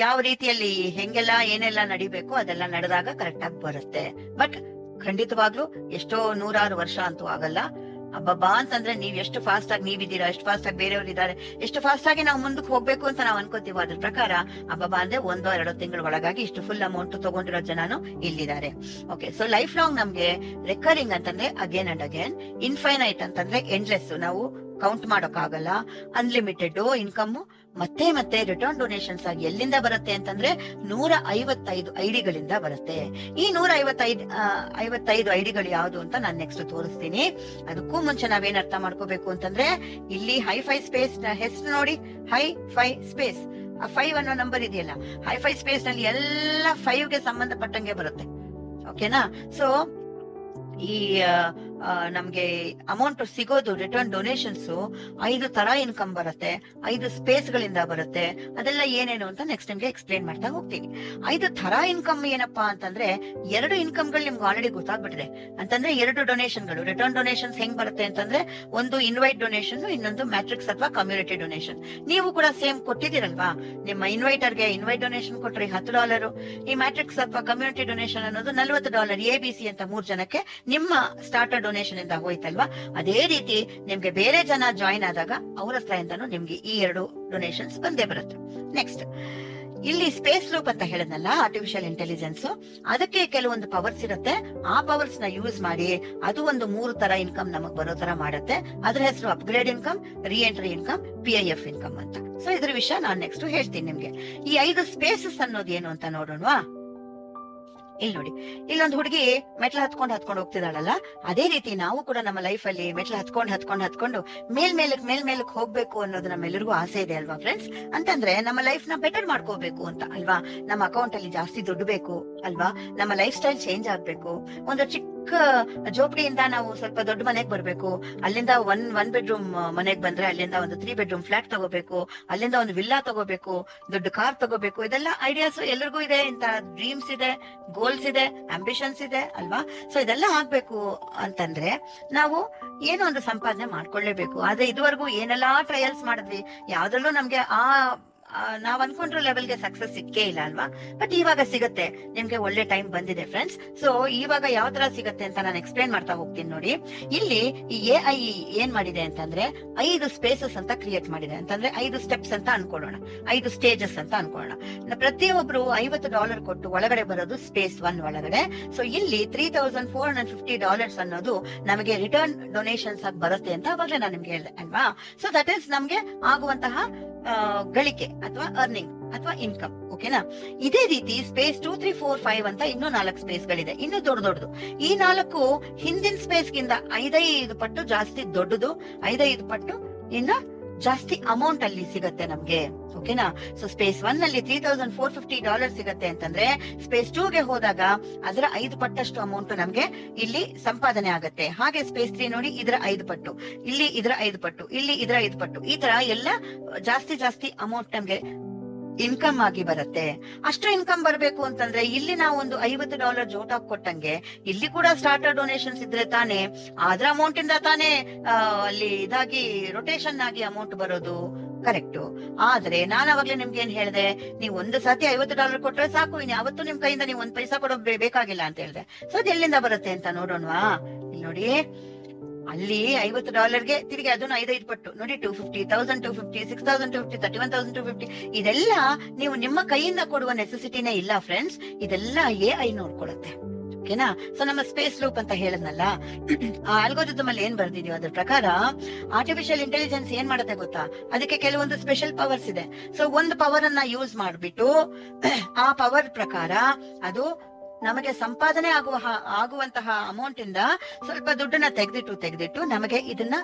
ಯಾವ ರೀತಿಯಲ್ಲಿ ಹೆಂಗೆಲ್ಲ ಏನೆಲ್ಲ ನಡಿಬೇಕು ಅದೆಲ್ಲ ನಡೆದಾಗ ಕರೆಕ್ಟ್ ಆಗಿ ಬರುತ್ತೆ. ಬಟ್ ಖಂಡಿತವಾಗ್ಲೂ ಎಷ್ಟೋ 100 ವರ್ಷ ಅಂತೂ ಆಗಲ್ಲ. ಅಬ್ಬಬ್ಬಾ ಅಂತಂದ್ರೆ ನೀವ್ ಎಷ್ಟು ಫಾಸ್ಟ್ ಆಗಿ ನೀವಿದ್ದೀರಾ, ಎಷ್ಟು ಫಾಸ್ಟ್ ಆಗಿ ಬೇರೆಯವ್ರು ಇದ್ದಾರೆ, ಎಷ್ಟು ಫಾಸ್ಟ್ ಆಗಿ ನಾವು ಮುಂದಕ್ಕೆ ಹೋಗ್ಬೇಕು ಅಂತ ನಾವು ಅನ್ಕೋತೀವಿ. ಅದ್ರ ಪ್ರಕಾರ ಅಬ್ಬಬ್ಬಾ ಅಂದ್ರೆ 1-2 ತಿಂಗಳ ಒಳಗಾಗಿ ಇಷ್ಟು ಫುಲ್ ಅಮೌಂಟ್ ತಗೊಂಡಿರೋ ಜನನು ಇಲ್ಲಿದ್ದಾರೆ. ಓಕೆ, ಸೊ ಲೈಫ್ ಲಾಂಗ್ ನಮ್ಗೆ ರೆಕರಿಂಗ್ ಅಂತಂದ್ರೆ ಅಗೇನ್ ಅಂಡ್ ಅಗೇನ್, ಇನ್ಫೈನೈಟ್ ಅಂತಂದ್ರೆ ಎಂಡ್ಲೆಸ್, ನಾವು ಕೌಂಟ್ ಮಾಡೋಕ್ಕಾಗಲ್ಲ, ಅನ್ಲಿಮಿಟೆಡ್ ಇನ್ಕಮ್ ಮತ್ತೆ ಮತ್ತೆ ರಿಟರ್ನ್ ಡೊನೇಷನ್ಸ್ ಆಗಿ ಎಲ್ಲಿಂದ ಬರುತ್ತೆ ಅಂತಂದ್ರೆ 155 ಐಡಿಗಳಿಂದ ಬರುತ್ತೆ. ಈ 155 ಐಡಿಗಳು ಯಾವುದು ಅಂತ ನಾನು ನೆಕ್ಸ್ಟ್ ತೋರಿಸ್ತೀನಿ. ಅದಕ್ಕೂ ಮುಂಚೆ ನಾವೇನ್ ಅರ್ಥ ಮಾಡ್ಕೋಬೇಕು ಅಂತಂದ್ರೆ, ಇಲ್ಲಿ ಹೈಫೈ ಸ್ಪೇಸ್ ಹೆಸರು ನೋಡಿ, ಹೈಫೈ ಸ್ಪೇಸ್. ಆ 5 ಅನ್ನೋ ನಂಬರ್ ಇದೆಯಲ್ಲ, ಹೈಫೈ ಸ್ಪೇಸ್ ನಲ್ಲಿ ಎಲ್ಲ 5ಗೆ ಸಂಬಂಧಪಟ್ಟಂಗೆ ಬರುತ್ತೆ. ಓಕೆನಾ? ಸೊ ಈ ನಮ್ಗೆ ಅಮೌಂಟ್ ಸಿಗೋದು ರಿಟರ್ನ್ ಡೊನೇಷನ್ಸ್ 5 ತರ ಇನ್ಕಮ್ ಬರುತ್ತೆ, 5 ಸ್ಪೇಸ್ ಗಳಿಂದ ಬರುತ್ತೆ. ಅದೆಲ್ಲ ಏನೇನು ಅಂತ ನೆಕ್ಸ್ಟ್ ನಿಮ್ಗೆ ಎಕ್ಸ್ಪ್ಲೇನ್ ಮಾಡ್ತಾ ಹೋಗ್ತೀನಿ. 5 ತರ ಇನ್ಕಮ್ ಏನಪ್ಪಾ ಅಂತಂದ್ರೆ, 2 ಇನ್ಕಮ್ ಗಳು ನಿಮ್ಗೆ ಆಲ್ರೆಡಿ ಗೊತ್ತಾಗ್ಬಿಟ್ಟಿದೆ. ಅಂತಂದ್ರೆ 2 ಡೊನೇಷನ್ಗಳು. ರಿಟರ್ನ್ ಡೊನೇಷನ್ಸ್ ಹೆಂಗ್ ಬರುತ್ತೆ ಅಂತಂದ್ರೆ, ಒಂದು ಇನ್ವೈಟ್ ಡೊನೇಷನ್, ಇನ್ನೊಂದು ಮ್ಯಾಟ್ರಿಕ್ಸ್ ಅಥವಾ ಕಮ್ಯುನಿಟಿ ಡೊನೇಷನ್. ನೀವು ಕೂಡ ಸೇಮ್ ಕೊಟ್ಟಿದ್ದೀರಲ್ವಾ, ನಿಮ್ಮ ಇನ್ವೈಟರ್ಗೆ ಇನ್ವೈಟ್ ಡೊನೇಷನ್ ಕೊಟ್ರಿ $10. ಈ ಮ್ಯಾಟ್ರಿಕ್ಸ್ ಅಥವಾ ಕಮ್ಯುನಿಟಿ ಡೊನೇಷನ್ ಅನ್ನೋದು $40 ABC ಅಂತ 3 ಜನಕ್ಕೆ ನಿಮ್ಮ ಸ್ಟಾರ್ಟರ್ ಡೊನೇಷನ್ ಇಂದ ಹೋಯ್ತಲ್ವಾ. ಅದೇ ರೀತಿ ನಿಮ್ಗೆ ಬೇರೆ ಜನ ಜಾಯಿನ್ ಆದಾಗ ಅವರ ಹತ್ರ ಇಂದನೂ ನಿಮ್ಗೆ ಈ 2 ಡೊನೇಷನ್ಸ್ ಬಂದೇ ಬರುತ್ತೆ. ನೆಕ್ಸ್ಟ್, ಇಲ್ಲಿ ಸ್ಪೇಸ್ ಲೂಪ್ ಅಂತ ಹೇಳಿದ್ನಲ್ಲ, ಆರ್ಟಿಫಿಷಿಯಲ್ ಇಂಟೆಲಿಜೆನ್ಸ್, ಅದಕ್ಕೆ ಕೆಲವೊಂದು ಪವರ್ಸ್ ಇರುತ್ತೆ. ಆ ಪವರ್ಸ್ ನ ಯೂಸ್ ಮಾಡಿ ಅದು ಒಂದು 3 ತರ ಇನ್ಕಮ್ ನಮಗ್ ಬರೋ ತರ ಮಾಡುತ್ತೆ. ಅದ್ರ ಹೆಸರು ಅಪ್ಗ್ರೇಡ್ ಇನ್ಕಮ್, ರೀ ಎಂಟ್ರಿ ಇನ್ಕಮ್, PIF ಇನ್ಕಮ್ ಅಂತ. ಸೊ ಇದ್ರ ವಿಷಯ ನಾನು ನೆಕ್ಸ್ಟ್ ಹೇಳ್ತೀನಿ ನಿಮ್ಗೆ. ಈ 5 ಸ್ಪೇಸಸ್ ಅನ್ನೋದು ಏನು ಅಂತ ನೋಡೋಣವಾ. ಇಲ್ಲಿ ನೋಡಿ, ಇಲ್ಲೊಂದು ಹುಡುಗಿ ಮೆಟ್ಲ ಹತ್ಕೊಂಡು ಹೋಗ್ತಿದ್ದಾಳಲ್ಲ, ಅದೇ ರೀತಿ ನಾವು ಕೂಡ ನಮ್ಮ ಲೈಫ್ ಅಲ್ಲಿ ಮೆಟ್ಲ ಹತ್ಕೊಂಡು ಮೇಲ್ಮೇಲಕ್ ಹೋಗ್ಬೇಕು ಅನ್ನೋದು ನಮ್ಮೆಲ್ಲರಿಗೂ ಆಸೆ ಇದೆ ಅಲ್ವಾ ಫ್ರೆಂಡ್ಸ್. ಅಂತಂದ್ರೆ ನಮ್ಮ ಲೈಫ್ ನ ಬೆಟರ್ ಮಾಡ್ಕೋಬೇಕು ಅಂತ ಅಲ್ವಾ. ನಮ್ಮ ಅಕೌಂಟ್ ಅಲ್ಲಿ ಜಾಸ್ತಿ ದುಡ್ಡು ಬೇಕು ಅಲ್ವಾ, ನಮ್ಮ ಲೈಫ್ ಸ್ಟೈಲ್ ಚೇಂಜ್ ಆಗ್ಬೇಕು. ಒಂದು ಚಿಕ್ಕ ಜೋಪಡಿಯಿಂದ ನಾವು ಸ್ವಲ್ಪ ದೊಡ್ಡ ಮನೆಗ್ ಬರ್ಬೇಕು, ಅಲ್ಲಿಂದ ಒನ್ ಬೆಡ್ರೂಮ್ ಮನೆಗ್ ಬಂದ್ರೆ ಅಲ್ಲಿಂದ ಒಂದು 3 ಬೆಡ್ರೂಮ್ ಫ್ಲಾಟ್ ತಗೋಬೇಕು, ಅಲ್ಲಿಂದ ಒಂದು ವಿಲ್ಲಾ ತಗೋಬೇಕು, ದೊಡ್ಡ ಕಾರ್ ತಗೋಬೇಕು. ಇದೆಲ್ಲ ಐಡಿಯಾಸ್ ಎಲ್ಲರಿಗೂ ಇದೆ, ಇಂತ ಡ್ರೀಮ್ಸ್ ಇದೆ, ಗೋಲ್ಸ್ ಇದೆ, ಆಂಬಿಷನ್ಸ್ ಇದೆ ಅಲ್ವಾ. ಸೊ ಇದೆಲ್ಲ ಆಗ್ಬೇಕು ಅಂತಂದ್ರೆ ನಾವು ಏನೋ ಒಂದು ಸಂಪಾದನೆ ಮಾಡ್ಕೊಳ್ಳೇಬೇಕು. ಆದ್ರೆ ಇದುವರೆಗೂ ಏನೆಲ್ಲಾ ಟ್ರಯಲ್ಸ್ ಮಾಡಿದ್ವಿ, ಯಾವ್ದ್ರಲ್ಲೂ ನಮ್ಗೆ ನಾವ್ ಅನ್ಕೊಂಡ್ರ ಲೆವೆಲ್ಗೆ ಸಕ್ಸಸ್ ಸಿಕ್ಕೇ ಇಲ್ಲ ಅಲ್ವಾ. ಬಟ್ ಇವಾಗ ಸಿಗುತ್ತೆ, ನಿಮ್ಗೆ ಒಳ್ಳೆ ಟೈಮ್ ಬಂದಿದೆ ಫ್ರೆಂಡ್ಸ್. ಸೊ ಇವಾಗ ಯಾವ ತರ ಸಿಗುತ್ತೆ ಅಂತ ನಾನು ಎಕ್ಸ್ಪ್ಲೇನ್ ಮಾಡ್ತಾ ಹೋಗ್ತೀನಿ ನೋಡಿ. ಇಲ್ಲಿ ಈ AI ಏನ್ ಮಾಡಿದೆ ಅಂತಂದ್ರೆ 5 ಸ್ಪೇಸಸ್ ಅಂತ ಕ್ರಿಯೇಟ್ ಮಾಡಿದೆ. ಅಂತಂದ್ರೆ 5 ಸ್ಟೆಪ್ಸ್ ಅಂತ ಅನ್ಕೊಳ್ಳೋಣ, 5 ಸ್ಟೇಜಸ್ ಅಂತ ಅನ್ಕೊಳ್ಳೋಣ. ಪ್ರತಿಯೊಬ್ರು $50 ಕೊಟ್ಟು ಒಳಗಡೆ ಬರೋದು ಸ್ಪೇಸ್ 1 ಒಳಗಡೆ. ಸೊ ಇಲ್ಲಿ $3,450 ಅನ್ನೋದು ನಮಗೆ ರಿಟರ್ನ್ ಡೊನೇಷನ್ಸ್ ಆಗಿ ಬರುತ್ತೆ ಅಂತ ಅವಾಗಲೇ ನಾನು ನಿಮ್ಗೆ ಹೇಳಿದೆ ಅಲ್ವಾ. ಸೊ ದಟ್ ಈಸ್ ನಮ್ಗೆ ಆಗುವಂತಹ ಗಳಿಕೆ ಅಥವಾ ಅರ್ನಿಂಗ್ ಅಥವಾ ಇನ್ಕಮ್. ಓಕೆನಾ? ಇದೇ ರೀತಿ ಸ್ಪೇಸ್ 2, 3, 4, 5 ಅಂತ ಇನ್ನೂ 4 ಸ್ಪೇಸ್ ಗಳಿದೆ, ಇನ್ನು ದೊಡ್ಡದು. ಈ 4 ಹಿಂದಿನ ಸ್ಪೇಸ್ ಗಿಂತ 5 ಪಟ್ಟು ಜಾಸ್ತಿ ದೊಡ್ಡದು, 5 ಪಟ್ಟು ಇನ್ನ ಜಾಸ್ತಿ ಅಮೌಂಟ್ ಅಲ್ಲಿ ಸಿಗತ್ತೆ ನಮ್ಗೆ. ಓಕೆನಾ? ಸೊ ಸ್ಪೇಸ್ 1 ನಲ್ಲಿ $3,450 ಸಿಗತ್ತೆ ಅಂತಂದ್ರೆ ಸ್ಪೇಸ್ 2 ಗೆ ಹೋದಾಗ ಅದರ 5 ಪಟ್ಟಷ್ಟು ಅಮೌಂಟ್ ನಮ್ಗೆ ಇಲ್ಲಿ ಸಂಪಾದನೆ ಆಗತ್ತೆ. ಹಾಗೆ ಸ್ಪೇಸ್ 3 ನೋಡಿ, ಇದರ 5 ಪಟ್ಟು, ಇಲ್ಲಿ ಇದರ 5 ಪಟ್ಟು, ಇಲ್ಲಿ ಇದರ 5 ಪಟ್ಟು, ಈ ತರ ಎಲ್ಲ ಜಾಸ್ತಿ ಅಮೌಂಟ್ ನಮ್ಗೆ ಇನ್ಕಮ್ ಆಗಿ ಬರುತ್ತೆ. ಅಷ್ಟು ಇನ್ಕಮ್ ಬರಬೇಕು ಅಂತಂದ್ರೆ ಇಲ್ಲಿ ನಾವು ಒಂದು $50 ಜೋಟ್ ಹಾಕಿ ಕೊಟ್ಟಂಗೆ ಇಲ್ಲಿ ಕೂಡ ಸ್ಟಾರ್ಟರ್ ಡೊನೇಷನ್ಸ್ ಇದ್ರೆ ತಾನೇ ಅದ್ರ ಅಮೌಂಟ್ ಇಂದ ತಾನೇ ಅಲ್ಲಿ ಇದಾಗಿ ರೊಟೇಷನ್ ಆಗಿ ಅಮೌಂಟ್ ಬರೋದು. ಕರೆಕ್ಟ್. ಆದ್ರೆ ನಾನು ಅವಾಗ್ಲೇ ನಿಮ್ಗೆ ಏನ್ ಹೇಳ್ದೆ, ನೀವು ಒಂದು ಸತಿ $50 ಕೊಟ್ರೆ ಸಾಕು, ಇನ್ ಯಾವತ್ತೂ ನಿಮ್ ಕೈಯಿಂದ ನೀವು 1 ಪೈಸಾ ಕೊಡೋ ಬೇಕಾಗಿಲ್ಲ ಅಂತ ಹೇಳ್ದೆ. ಸೊ ಅದು ಎಲ್ಲಿಂದ ಬರುತ್ತೆ ಅಂತ ನೋಡೋಣವಾ? ಇಲ್ಲಿ ನೋಡಿ, ಅಲ್ಲಿ $50ಗೆ ತಿರುಗಿ ಅದನ್ನು 5 ಪಟ್ಟು ನೋಡಿ, 250, 1250, 6250, 31,250 ಇದೆಲ್ಲ ನೀವು ನಿಮ್ಮ ಕೈಯಿಂದ ಕೊಡುವ ನೆಸೆಸಿಟಿನೇ ಇಲ್ಲ ಫ್ರೆಂಡ್ಸ್. ಇದೆಲ್ಲ AI ನೋಡ್ಕೊಳುತ್ತೆ. ಓಕೆನಾ? ಸೊ ನಮ್ಮ ಸ್ಪೇಸ್ ಲೂಪ್ ಅಂತ ಹೇಳದ್ನಲ್ಲ, ಆ ಆಲ್ಗೋರಿಥಮ್ ಅಲ್ಲಿ ಏನ್ ಬರ್ದಿದೀವಿ ಅದ್ರ ಪ್ರಕಾರ ಆರ್ಟಿಫಿಷಿಯಲ್ ಇಂಟೆಲಿಜೆನ್ಸ್ ಏನ್ ಮಾಡುತ್ತೆ ಗೊತ್ತಾ? ಅದಕ್ಕೆ ಕೆಲವೊಂದು ಸ್ಪೆಷಲ್ ಪವರ್ಸ್ ಇದೆ. ಸೊ ಒಂದು ಪವರ್ ಅನ್ನ ಯೂಸ್ ಮಾಡ್ಬಿಟ್ಟು ಆ ಪವರ್ ಪ್ರಕಾರ ಅದು ನಮಗೆ ಸಂಪಾದನೆ ಆಗುವಂತಹ ಅಮೌಂಟ್ ಇಂದ ಸ್ವಲ್ಪ ದುಡ್ಡನ್ನ ತೆಗೆದಿಟ್ಟು ನಮಗೆ ಇದನ್ನ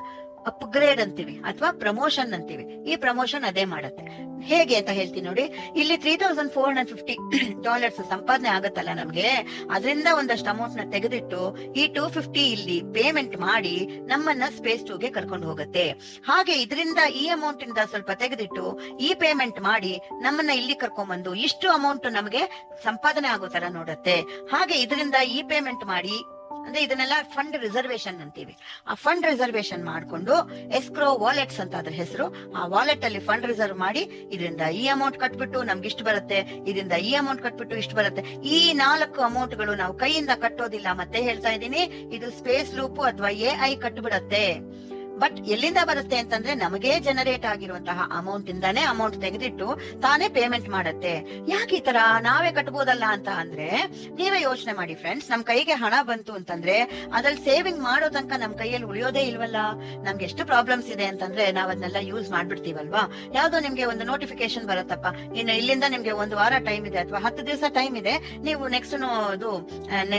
ಅಪ್ಗ್ರೇಡ್ ಅಂತೀವಿ ಅಥವಾ ಪ್ರಮೋಷನ್ ಅಂತೀವಿ. ಈ ಪ್ರಮೋಷನ್ ಅದೇ ಮಾಡತ್ತೆ. ಹೇಗೆ ಅಂತ ಹೇಳ್ತೀನಿ ನೋಡಿ. ಇಲ್ಲಿ $3,450 ಸಂಪಾದನೆ ಆಗತ್ತಲ್ಲ ನಮ್ಗೆ, ಅದರಿಂದ ಒಂದಷ್ಟು ಅಮೌಂಟ್ ನ ತೆಗೆದಿಟ್ಟು ಈ 250 ಇಲ್ಲಿ ಪೇಮೆಂಟ್ ಮಾಡಿ ನಮ್ಮನ್ನ ಸ್ಪೇಸ್ 2 ಗೆ ಕರ್ಕೊಂಡು ಹೋಗುತ್ತೆ. ಹಾಗೆ ಇದರಿಂದ ಈ ಅಮೌಂಟ್ ಇಂದ ಸ್ವಲ್ಪ ತೆಗೆದಿಟ್ಟು ಈ ಪೇಮೆಂಟ್ ಮಾಡಿ ನಮ್ಮನ್ನ ಇಲ್ಲಿ ಕರ್ಕೊಂಡ್ಬಂದು ಇಷ್ಟು ಅಮೌಂಟ್ ನಮಗೆ ಸಂಪಾದನೆ ಆಗೋ ತರ ನೋಡತ್ತೆ. ಹಾಗೆ ಇದರಿಂದ ಈ ಪೇಮೆಂಟ್ ಮಾಡಿ, ಅಂದ್ರೆ ಇದನ್ನೆಲ್ಲ ಫಂಡ್ ರಿಸರ್ವೇಶನ್ ಅಂತೀವಿ. ಆ ಫಂಡ್ ರಿಸರ್ವೇಶನ್ ಮಾಡ್ಕೊಂಡು ಎಸ್ಕ್ರೋ ವಾಲೆಟ್ಸ್ ಅಂತ ಅದ್ರ ಹೆಸರು, ಆ ವಾಲೆಟ್ ಅಲ್ಲಿ ಫಂಡ್ ರಿಸರ್ವ್ ಮಾಡಿ ಇದರಿಂದ ಈ ಅಮೌಂಟ್ ಕಟ್ಬಿಟ್ಟು ನಮ್ಗೆ ಇಷ್ಟು ಬರುತ್ತೆ, ಇದರಿಂದ ಈ ಅಮೌಂಟ್ ಕಟ್ಬಿಟ್ಟು ಇಷ್ಟು ಬರುತ್ತೆ. ಈ 4 ಅಮೌಂಟ್ ಗಳು ನಾವು ಕೈಯಿಂದ ಕಟ್ಟೋದಿಲ್ಲ. ಮತ್ತೆ ಹೇಳ್ತಾ ಇದ್ದೀನಿ, ಇದು ಸ್ಪೇಸ್ ಲೂಪ್ ಅಥವಾ AI ಕಟ್ಬಿಡತ್ತೆ. ಬಟ್ ಎಲ್ಲಿಂದ ಬರುತ್ತೆ ಅಂತಂದ್ರೆ ನಮಗೆ ಜನರೇಟ್ ಆಗಿರುವಂತಹ ಅಮೌಂಟ್ ಇಂದಾನೇ ಅಮೌಂಟ್ ತೆಗೆದಿಟ್ಟು ತಾನೇ ಪೇಮೆಂಟ್ ಮಾಡತ್ತೆ. ಯಾಕೆ ಈ ತರ ನಾವೇ ಕಟ್ಬೋದಲ್ಲ ಅಂತ ಅಂದ್ರೆ ನೀವೇ ಯೋಚನೆ ಮಾಡಿ ಫ್ರೆಂಡ್ಸ್. ನಮ್ ಕೈಗೆ ಹಣ ಬಂತು ಅಂತಂದ್ರೆ ಅದ್ರಲ್ಲಿ ಸೇವಿಂಗ್ ಮಾಡೋ ತನಕ ನಮ್ ಕೈಯಲ್ಲಿ ಉಳಿಯೋದೇ ಇಲ್ವಲ್ಲ. ನಮ್ಗೆ ಎಷ್ಟು ಪ್ರಾಬ್ಲಮ್ಸ್ ಇದೆ ಅಂತಂದ್ರೆ ನಾವ್ ಅದನ್ನೆಲ್ಲ ಯೂಸ್ ಮಾಡ್ಬಿಡ್ತೀವಲ್ವಾ. ಯಾವ್ದೋ ನಿಮ್ಗೆ ಒಂದು ನೋಟಿಫಿಕೇಶನ್ ಬರತ್ತಪ್ಪ, ಇನ್ನು ಇಲ್ಲಿಂದ ನಿಮ್ಗೆ 1 ವಾರ ಟೈಮ್ ಇದೆ ಅಥವಾ 10 ದಿವಸ ಟೈಮ್ ಇದೆ, ನೀವು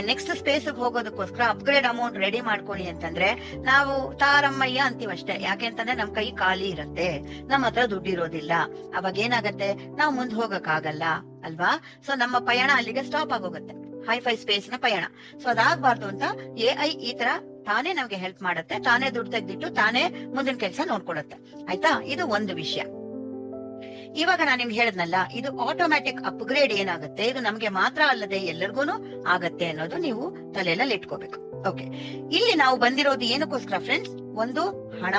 ನೆಕ್ಸ್ಟ್ ಸ್ಪೇಸ್ ಹೋಗೋದಕ್ಕೋಸ್ಕರ ಅಪ್ಗ್ರೇಡ್ ಅಮೌಂಟ್ ರೆಡಿ ಮಾಡ್ಕೊಳ್ಳಿ ಅಂತಂದ್ರೆ ನಾವು ತಾರಮ್ಮಯ್ಯ ಅಂತೀವಷ್ಟೇ. ಯಾಕೆ ಅಂತಂದ್ರೆ ನಮ್ ಕೈ ಖಾಲಿ ಇರತ್ತೆ, ನಮ್ಮ ಹತ್ರ ದುಡ್ಡು ಇರೋದಿಲ್ಲ. ಅವಾಗ ಏನಾಗತ್ತೆ, ನಾವು ಮುಂದೆ ಹೋಗಕ್ ಆಗಲ್ಲ ಅಲ್ವಾ. ಸೊ ನಮ್ಮ ಪಯಣ ಅಲ್ಲಿಗೆ ಸ್ಟಾಪ್ ಆಗೋಗುತ್ತೆ, ಹೈಫೈ ಸ್ಪೇಸ್ ನ ಪಯಣ. ಸೊ ಅದಾಗಬಾರ್ದು ಅಂತ AI ಈ ತರ ತಾನೇ ನಮ್ಗೆ ಹೆಲ್ಪ್ ಮಾಡತ್ತೆ, ತಾನೇ ದುಡ್ಡು ತೆಗೆದಿಟ್ಟು ತಾನೇ ಮುಂದಿನ ಕೆಲಸ ನೋಡ್ಕೊಳತ್ತೆ. ಆಯ್ತಾ? ಇದು ಒಂದು ವಿಷಯ. ಇವಾಗ ನಾನು ನಿಮ್ಗೆ ಹೇಳದ್ನಲ್ಲ, ಇದು ಆಟೋಮ್ಯಾಟಿಕ್ ಅಪ್ಗ್ರೇಡ್ ಏನಾಗುತ್ತೆ, ಇದು ನಮ್ಗೆ ಮಾತ್ರ ಅಲ್ಲದೆ ಎಲ್ಲರಿಗೂನು ಆಗತ್ತೆ ಅನ್ನೋದು ನೀವು ತಲೆಯಲ್ಲಿ ಇಟ್ಕೋಬೇಕು. ಓಕೆ, ಇಲ್ಲಿ ನಾವು ಬಂದಿರೋದು ಏನಕ್ಕೋಸ್ಕರ ಫ್ರೆಂಡ್ಸ್? ಒಂದು ಹಣ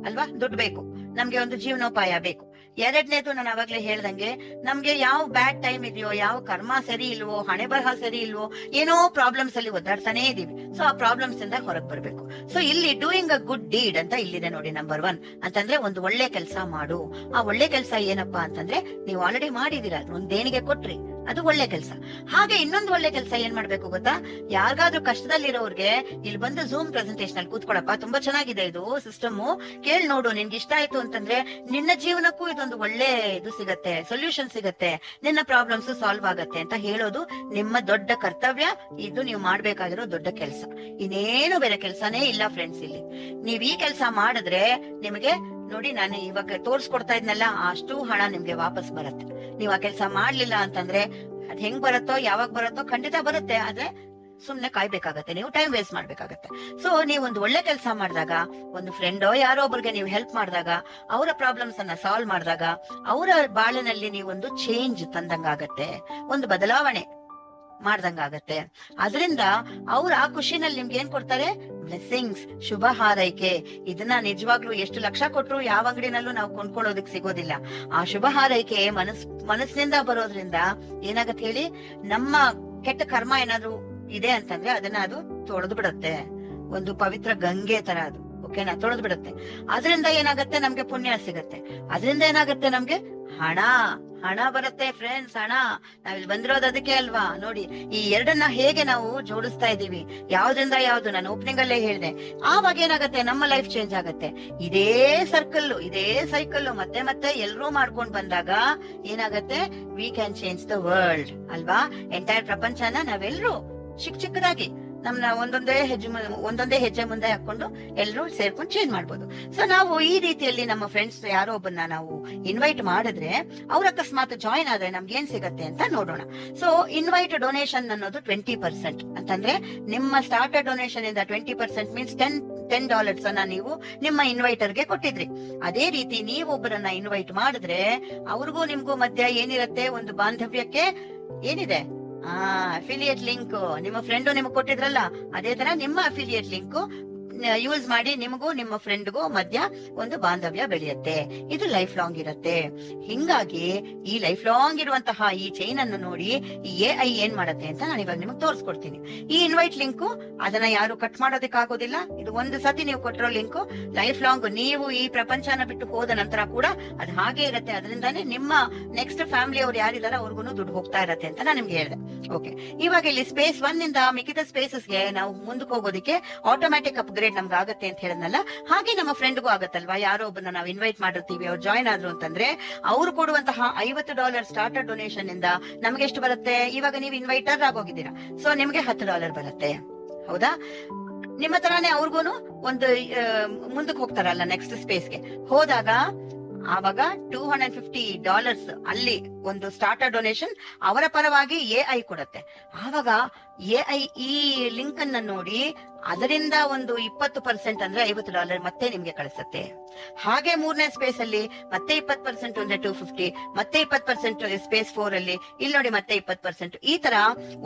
ಅಲ್ವಾ, ದುಡ್ಡು ಬೇಕು ನಮ್ಗೆ, ಒಂದು ಜೀವನೋಪಾಯ ಬೇಕು. ಎರಡನೇದು ನಾನು ಅವಾಗ್ಲೇ ಹೇಳ್ದಂಗೆ ನಮ್ಗೆ ಯಾವ ಬ್ಯಾಡ್ ಟೈಮ್ ಇದೆಯೋ, ಯಾವ ಕರ್ಮ ಸರಿ ಇಲ್ವೋ, ಹಣೆ ಬರಹ ಸರಿ ಇಲ್ವೋ, ಏನೋ ಪ್ರಾಬ್ಲಮ್ಸ್ ಅಲ್ಲಿ ಒದ್ದಾಡ್ತಾನೆ ಇದೀವಿ. ಸೊ ಆ ಪ್ರಾಬ್ಲಮ್ಸ್ ಇಂದ ಹೊರಗ್ ಬರ್ಬೇಕು. ಸೊ ಇಲ್ಲಿ ಡೂಯಿಂಗ್ ಅ ಗುಡ್ ಡೀಡ್ ಅಂತ ಇಲ್ಲಿದೆ ನೋಡಿ. ನಂಬರ್ 1 ಅಂತಂದ್ರೆ ಒಂದು ಒಳ್ಳೆ ಕೆಲಸ ಮಾಡು. ಆ ಒಳ್ಳೆ ಕೆಲಸ ಏನಪ್ಪಾ ಅಂತಂದ್ರೆ ನೀವು ಆಲ್ರೆಡಿ ಮಾಡಿದೀರ, ಒಂದ್ ದೇಣಿಗೆ ಕೊಟ್ರಿ, ಅದು ಒಳ್ಳೆ ಕೆಲಸ. ಹಾಗೆ ಇನ್ನೊಂದು ಒಳ್ಳೆ ಕೆಲಸ ಏನ್ ಮಾಡ್ಬೇಕು ಗೊತ್ತಾ? ಯಾರಿಗಾದ್ರೂ ಕಷ್ಟದಲ್ಲಿರೋರ್ಗೆ ಇಲ್ಲಿ ಬಂದು ಝೂಮ್ ಪ್ರೆಸೆಂಟೇಶನ್ ಅಲ್ಲಿ ಕೂತ್ಕೊಳಪ್ಪ, ತುಂಬಾ ಚೆನ್ನಾಗಿದೆ ಇದು ಸಿಸ್ಟಮ್, ಕೇಳ್ ನೋಡು, ನಿನ್ಗೆ ಇಷ್ಟ ಆಯ್ತು ಅಂತಂದ್ರೆ ನಿನ್ನ ಜೀವನಕ್ಕೂ ಇದೊಂದು ಒಳ್ಳೆ ಇದು ಸಿಗತ್ತೆ, ಸೊಲ್ಯೂಷನ್ ಸಿಗತ್ತೆ, ನಿನ್ನ ಪ್ರಾಬ್ಲಮ್ಸ್ ಸಾಲ್ವ್ ಆಗತ್ತೆ ಅಂತ ಹೇಳೋದು ನಿಮ್ಮ ದೊಡ್ಡ ಕರ್ತವ್ಯ. ಇದು ನೀವು ಮಾಡ್ಬೇಕಾಗಿರೋ ದೊಡ್ಡ ಕೆಲಸ. ಇನ್ನೇನು ಬೇರೆ ಕೆಲಸನೇ ಇಲ್ಲ ಫ್ರೆಂಡ್ಸ್. ಇಲ್ಲಿ ನೀವ್ ಈ ಕೆಲಸ ಮಾಡಿದ್ರೆ ನಿಮಗೆ ನೋಡಿ, ನಾನು ಇವಾಗ ತೋರ್ಸ್ಕೊಡ್ತಾ ಇದ್ನಲ್ಲ, ಅಷ್ಟು ಹಣ ನಿಮ್ಗೆ ವಾಪಸ್ ಬರುತ್ತೆ. ನೀವ್ ಆ ಕೆಲಸ ಮಾಡ್ಲಿಲ್ಲ ಅಂತಂದ್ರೆ ಅದ್ ಹೆಂಗ್ ಬರುತ್ತೋ, ಯಾವಾಗ ಬರುತ್ತೋ, ಖಂಡಿತ ಬರುತ್ತೆ, ಆದ್ರೆ ಸುಮ್ನೆ ಕಾಯ್ಬೇಕಾಗತ್ತೆ, ನೀವು ಟೈಮ್ ವೇಸ್ಟ್ ಮಾಡ್ಬೇಕಾಗತ್ತೆ. ಸೊ ನೀವು ಒಂದು ಒಳ್ಳೆ ಕೆಲಸ ಮಾಡಿದಾಗ, ಒಂದು ಫ್ರೆಂಡೋ ಯಾರೋ ಒಬ್ರಿಗೆ ನೀವು ಹೆಲ್ಪ್ ಮಾಡಿದಾಗ, ಅವರ ಪ್ರಾಬ್ಲಮ್ಸ್ ಅನ್ನ ಸಾಲ್ವ್ ಮಾಡಿದಾಗ, ಅವರ ಬಾಳಿನಲ್ಲಿ ನೀವೊಂದು ಚೇಂಜ್ ತಂದಂಗಾಗತ್ತೆ, ಒಂದು ಬದಲಾವಣೆ ಮಾಡ್ದಂಗಾಗತ್ತೆ. ಅದರಿಂದ ಅವ್ರ ಆ ಖುಷಿನಲ್ಲಿ ನಿಮ್ಗೆ ಏನ್ ಕೊಡ್ತಾರೆ? ಬ್ಲೆಸ್ಸಿಂಗ್ಸ್, ಶುಭ ಹಾರೈಕೆ. ಇದನ್ನ ನಿಜವಾಗ್ಲೂ ಎಷ್ಟು ಲಕ್ಷ ಕೊಟ್ರು ಯಾವ ಅಂಗಡಿನಲ್ಲೂ ನಾವು ಕೊಂಡ್ಕೊಳ್ಳೋದಕ್ ಸಿಗೋದಿಲ್ಲ. ಆ ಶುಭ ಹಾರೈಕೆ ಮನಸ್ಸಿನಿಂದ ಬರೋದ್ರಿಂದ ಏನಾಗತ್ತೆ ಹೇಳಿ, ನಮ್ಮ ಕೆಟ್ಟ ಕರ್ಮ ಏನಾದ್ರು ಇದೆ ಅಂತಂದ್ರೆ ಅದನ್ನ ಅದು ತೊಳೆದು ಬಿಡತ್ತೆ. ಒಂದು ಪವಿತ್ರ ಗಂಗೆ ತರ ಅದು, ಓಕೆನಾ, ತೊಳೆದು ಬಿಡುತ್ತೆ. ಅದರಿಂದ ಏನಾಗತ್ತೆ, ನಮ್ಗೆ ಪುಣ್ಯ ಸಿಗತ್ತೆ. ಅದರಿಂದ ಏನಾಗತ್ತೆ, ನಮ್ಗೆ ಹಣ ಹಣ ಬರುತ್ತೆ ಫ್ರೆಂಡ್ಸ್, ಹಣ. ನಾವಿಲ್ಲಿ ಬಂದಿರೋದು ಅದಕ್ಕೆ ಅಲ್ವಾ. ನೋಡಿ, ಈ ಎರಡನ್ನ ಹೇಗೆ ನಾವು ಜೋಡಿಸ್ತಾ ಇದೀವಿ, ಯಾವ್ದ್ರಿಂದ ಯಾವ್ದು. ನಾನು ಓಪನಿಂಗ್ ಅಲ್ಲೇ ಹೇಳಿದೆ. ಆವಾಗ ಏನಾಗತ್ತೆ, ನಮ್ಮ ಲೈಫ್ ಚೇಂಜ್ ಆಗತ್ತೆ. ಇದೇ ಸರ್ಕಲ್, ಇದೇ ಸೈಕಲ್ ಮತ್ತೆ ಮತ್ತೆ ಎಲ್ರೂ ಮಾಡ್ಕೊಂಡ್ ಬಂದಾಗ ಏನಾಗತ್ತೆ, we can change the world ಅಲ್ವಾ. ಎಂಟೈರ್ ಪ್ರಪಂಚನ ನಾವೆಲ್ಲರೂ ಚಿಕ್ಕದಾಗಿ ನಮ್ನ ಒಂದೊಂದೇ ಹೆಜ್ಜೆ ಮುಂದೆ ಹಾಕೊಂಡು ಎಲ್ಲರೂ ಸೇರ್ಕೊಂಡು ಚೇಂಜ್ ಮಾಡ್ಬೋದು. ಸೊ ನಾವು ಈ ರೀತಿಯಲ್ಲಿ ನಮ್ಮ ಫ್ರೆಂಡ್ಸ್ ಯಾರೋ ಒಬ್ಬನ್ನ ನಾವು ಇನ್ವೈಟ್ ಮಾಡಿದ್ರೆ, ಅವ್ರ ಅಕಸ್ಮಾತ್ ಜಾಯಿನ್ ಆದ್ರೆ ನಮ್ಗೆ ಏನ್ ಸಿಗತ್ತೆ ಅಂತ ನೋಡೋಣ. ಸೊ ಇನ್ವೈಟ್ ಡೊನೇಷನ್ ಅನ್ನೋದು 20% ಅಂತಂದ್ರೆ, ನಿಮ್ಮ ಸ್ಟಾರ್ಟರ್ ಡೊನೇಷನ್ ಇಂದ 20% ಮೀನ್ಸ್ $10 ಅನ್ನ ನೀವು ನಿಮ್ಮ ಇನ್ವೈಟರ್ಗೆ ಕೊಟ್ಟಿದ್ರಿ. ಅದೇ ರೀತಿ ನೀವು ಒಬ್ಬರನ್ನ ಇನ್ವೈಟ್ ಮಾಡಿದ್ರೆ ಅವ್ರಿಗೂ ನಿಮ್ಗೂ ಮಧ್ಯ ಏನಿರತ್ತೆ, ಒಂದು ಬಾಂಧವ್ಯಕ್ಕೆ ಏನಿದೆ, ಅಫಿಲಿಯೇಟ್ ಲಿಂಕ್. ನಿಮ್ಮ ಫ್ರೆಂಡ್ ನಿಮ್ಗೆ ಕೊಟ್ಟಿದ್ರಲ್ಲ, ಅದೇ ತರ ನಿಮ್ಮ ಅಫಿಲಿಯೇಟ್ ಲಿಂಕ್ ಯೂಸ್ ಮಾಡಿ ನಿಮಗೂ ನಿಮ್ಮ ಫ್ರೆಂಡ್ಗೂ ಮಧ್ಯ ಒಂದು ಬಾಂಧವ್ಯ ಬೆಳೆಯುತ್ತೆ. ಇದು ಲೈಫ್ ಲಾಂಗ್ ಇರತ್ತೆ. ಹಿಂಗಾಗಿ ಈ ಲೈಫ್ ಲಾಂಗ್ ಇರುವಂತಹ ಈ ಚೈನ್ ಅನ್ನು ನೋಡಿ ಈ AI ಏನ್ ಮಾಡತ್ತೆ ಅಂತ ನಾನು ಇವಾಗ ನಿಮಗೆ ತೋರಿಸ್ಕೊಡ್ತೀನಿ. ಈ ಇನ್ವೈಟ್ ಲಿಂಕ್ ಅದನ್ನ ಯಾರು ಕಟ್ ಮಾಡೋದಕ್ಕೆ ಆಗೋದಿಲ್ಲ. ಇದು ಒಂದು ಸತಿ ನೀವು ಕೊಟ್ಟಿರೋ ಲಿಂಕ್ ಲೈಫ್ ಲಾಂಗ್, ನೀವು ಈ ಪ್ರಪಂಚನ ಬಿಟ್ಟು ಹೋದ ನಂತರ ಕೂಡ ಅದು ಹಾಗೆ ಇರತ್ತೆ. ಅದರಿಂದಾನೇ ನಿಮ್ಮ ನೆಕ್ಸ್ಟ್ ಫ್ಯಾಮಿಲಿ ಅವ್ರು ಯಾರಿದಾರ ಅವ್ರಿಗೂ ದುಡ್ಡು ಹೋಗ್ತಾ ಇರತ್ತೆ ಅಂತ ನಾನು ನಿಮ್ಗೆ ಹೇಳಿದೆ. ಓಕೆ, ಇವಾಗ ಇಲ್ಲಿ ಸ್ಪೇಸ್ 1 ಇಂದ ಮಿಕ್ಕಿದ ಸ್ಪೇಸಸ್ಗೆ ನಾವು ಮುಂದಕ್ಕೆ ಹೋಗೋದಕ್ಕೆ ಆಟೋಮ್ಯಾಟಿಕ್ ಅಪ್ಗ್ರೇಡ್ ನಮ್ಗೆ ಆಗತ್ತೆ ಅಂತ ಹೇಳಿದ್ನಲ್ಲ, ಹಾಗೆ ನಮ್ಮ ಫ್ರೆಂಡ್ಗೂ ಆಗತ್ತಲ್ವಾ. ಯಾರೋ ಒಬ್ಬನ ನಾವು ಇನ್ವೈಟ್ ಮಾಡಿರ್ತೀವಿ, ಅವ್ರು ಜಾಯ್ನ್ ಆದ್ರು ಅಂತಂದ್ರೆ ಅವ್ರು ಕೊಡುವಂತಹ $50 ಸ್ಟಾರ್ಟರ್ ಡೊನೇಷನ್ ಇಂದ ನಮ್ಗೆ ಎಷ್ಟು ಬರುತ್ತೆ. ಇವಾಗ ನೀವು ಇನ್ವೈಟರ್ ಆಗೋಗಿದ್ದೀರಾ, ಸೊ ನಿಮ್ಗೆ $10 ಬರುತ್ತೆ. ಹೌದಾ? ನಿಮ್ಮ ತರಾನೇ ಅವ್ರಿಗೂನು ಒಂದು ಮುಂದಕ್ಕೆ ಹೋಗ್ತಾರಲ್ಲ ನೆಕ್ಸ್ಟ್ ಸ್ಪೇಸ್ಗೆ ಹೋದಾಗ, ಆವಾಗ $250 ಅಲ್ಲಿ ಒಂದು ಸ್ಟಾರ್ಟರ್ ಡೊನೇಷನ್ ಅವರ ಪರವಾಗಿ AI ಕೊಡುತ್ತೆ. ಆವಾಗ AI ಈ ಲಿಂಕ್ ಅನ್ನ ನೋಡಿ ಅದರಿಂದ ಒಂದು 20% ಅಂದ್ರೆ $50 ಮತ್ತೆ ನಿಮ್ಗೆ ಕಳಿಸುತ್ತೆ. ಹಾಗೆ ಮೂರನೇ ಸ್ಪೇಸ್ ಅಲ್ಲಿ ಮತ್ತೆ 20% ಅಂದ್ರೆ 250, ಮತ್ತೆ 20% ಸ್ಪೇಸ್ 4 ಅಲ್ಲಿ, ಇಲ್ಲಿ ನೋಡಿ ಮತ್ತೆ 20%. ಈ ತರ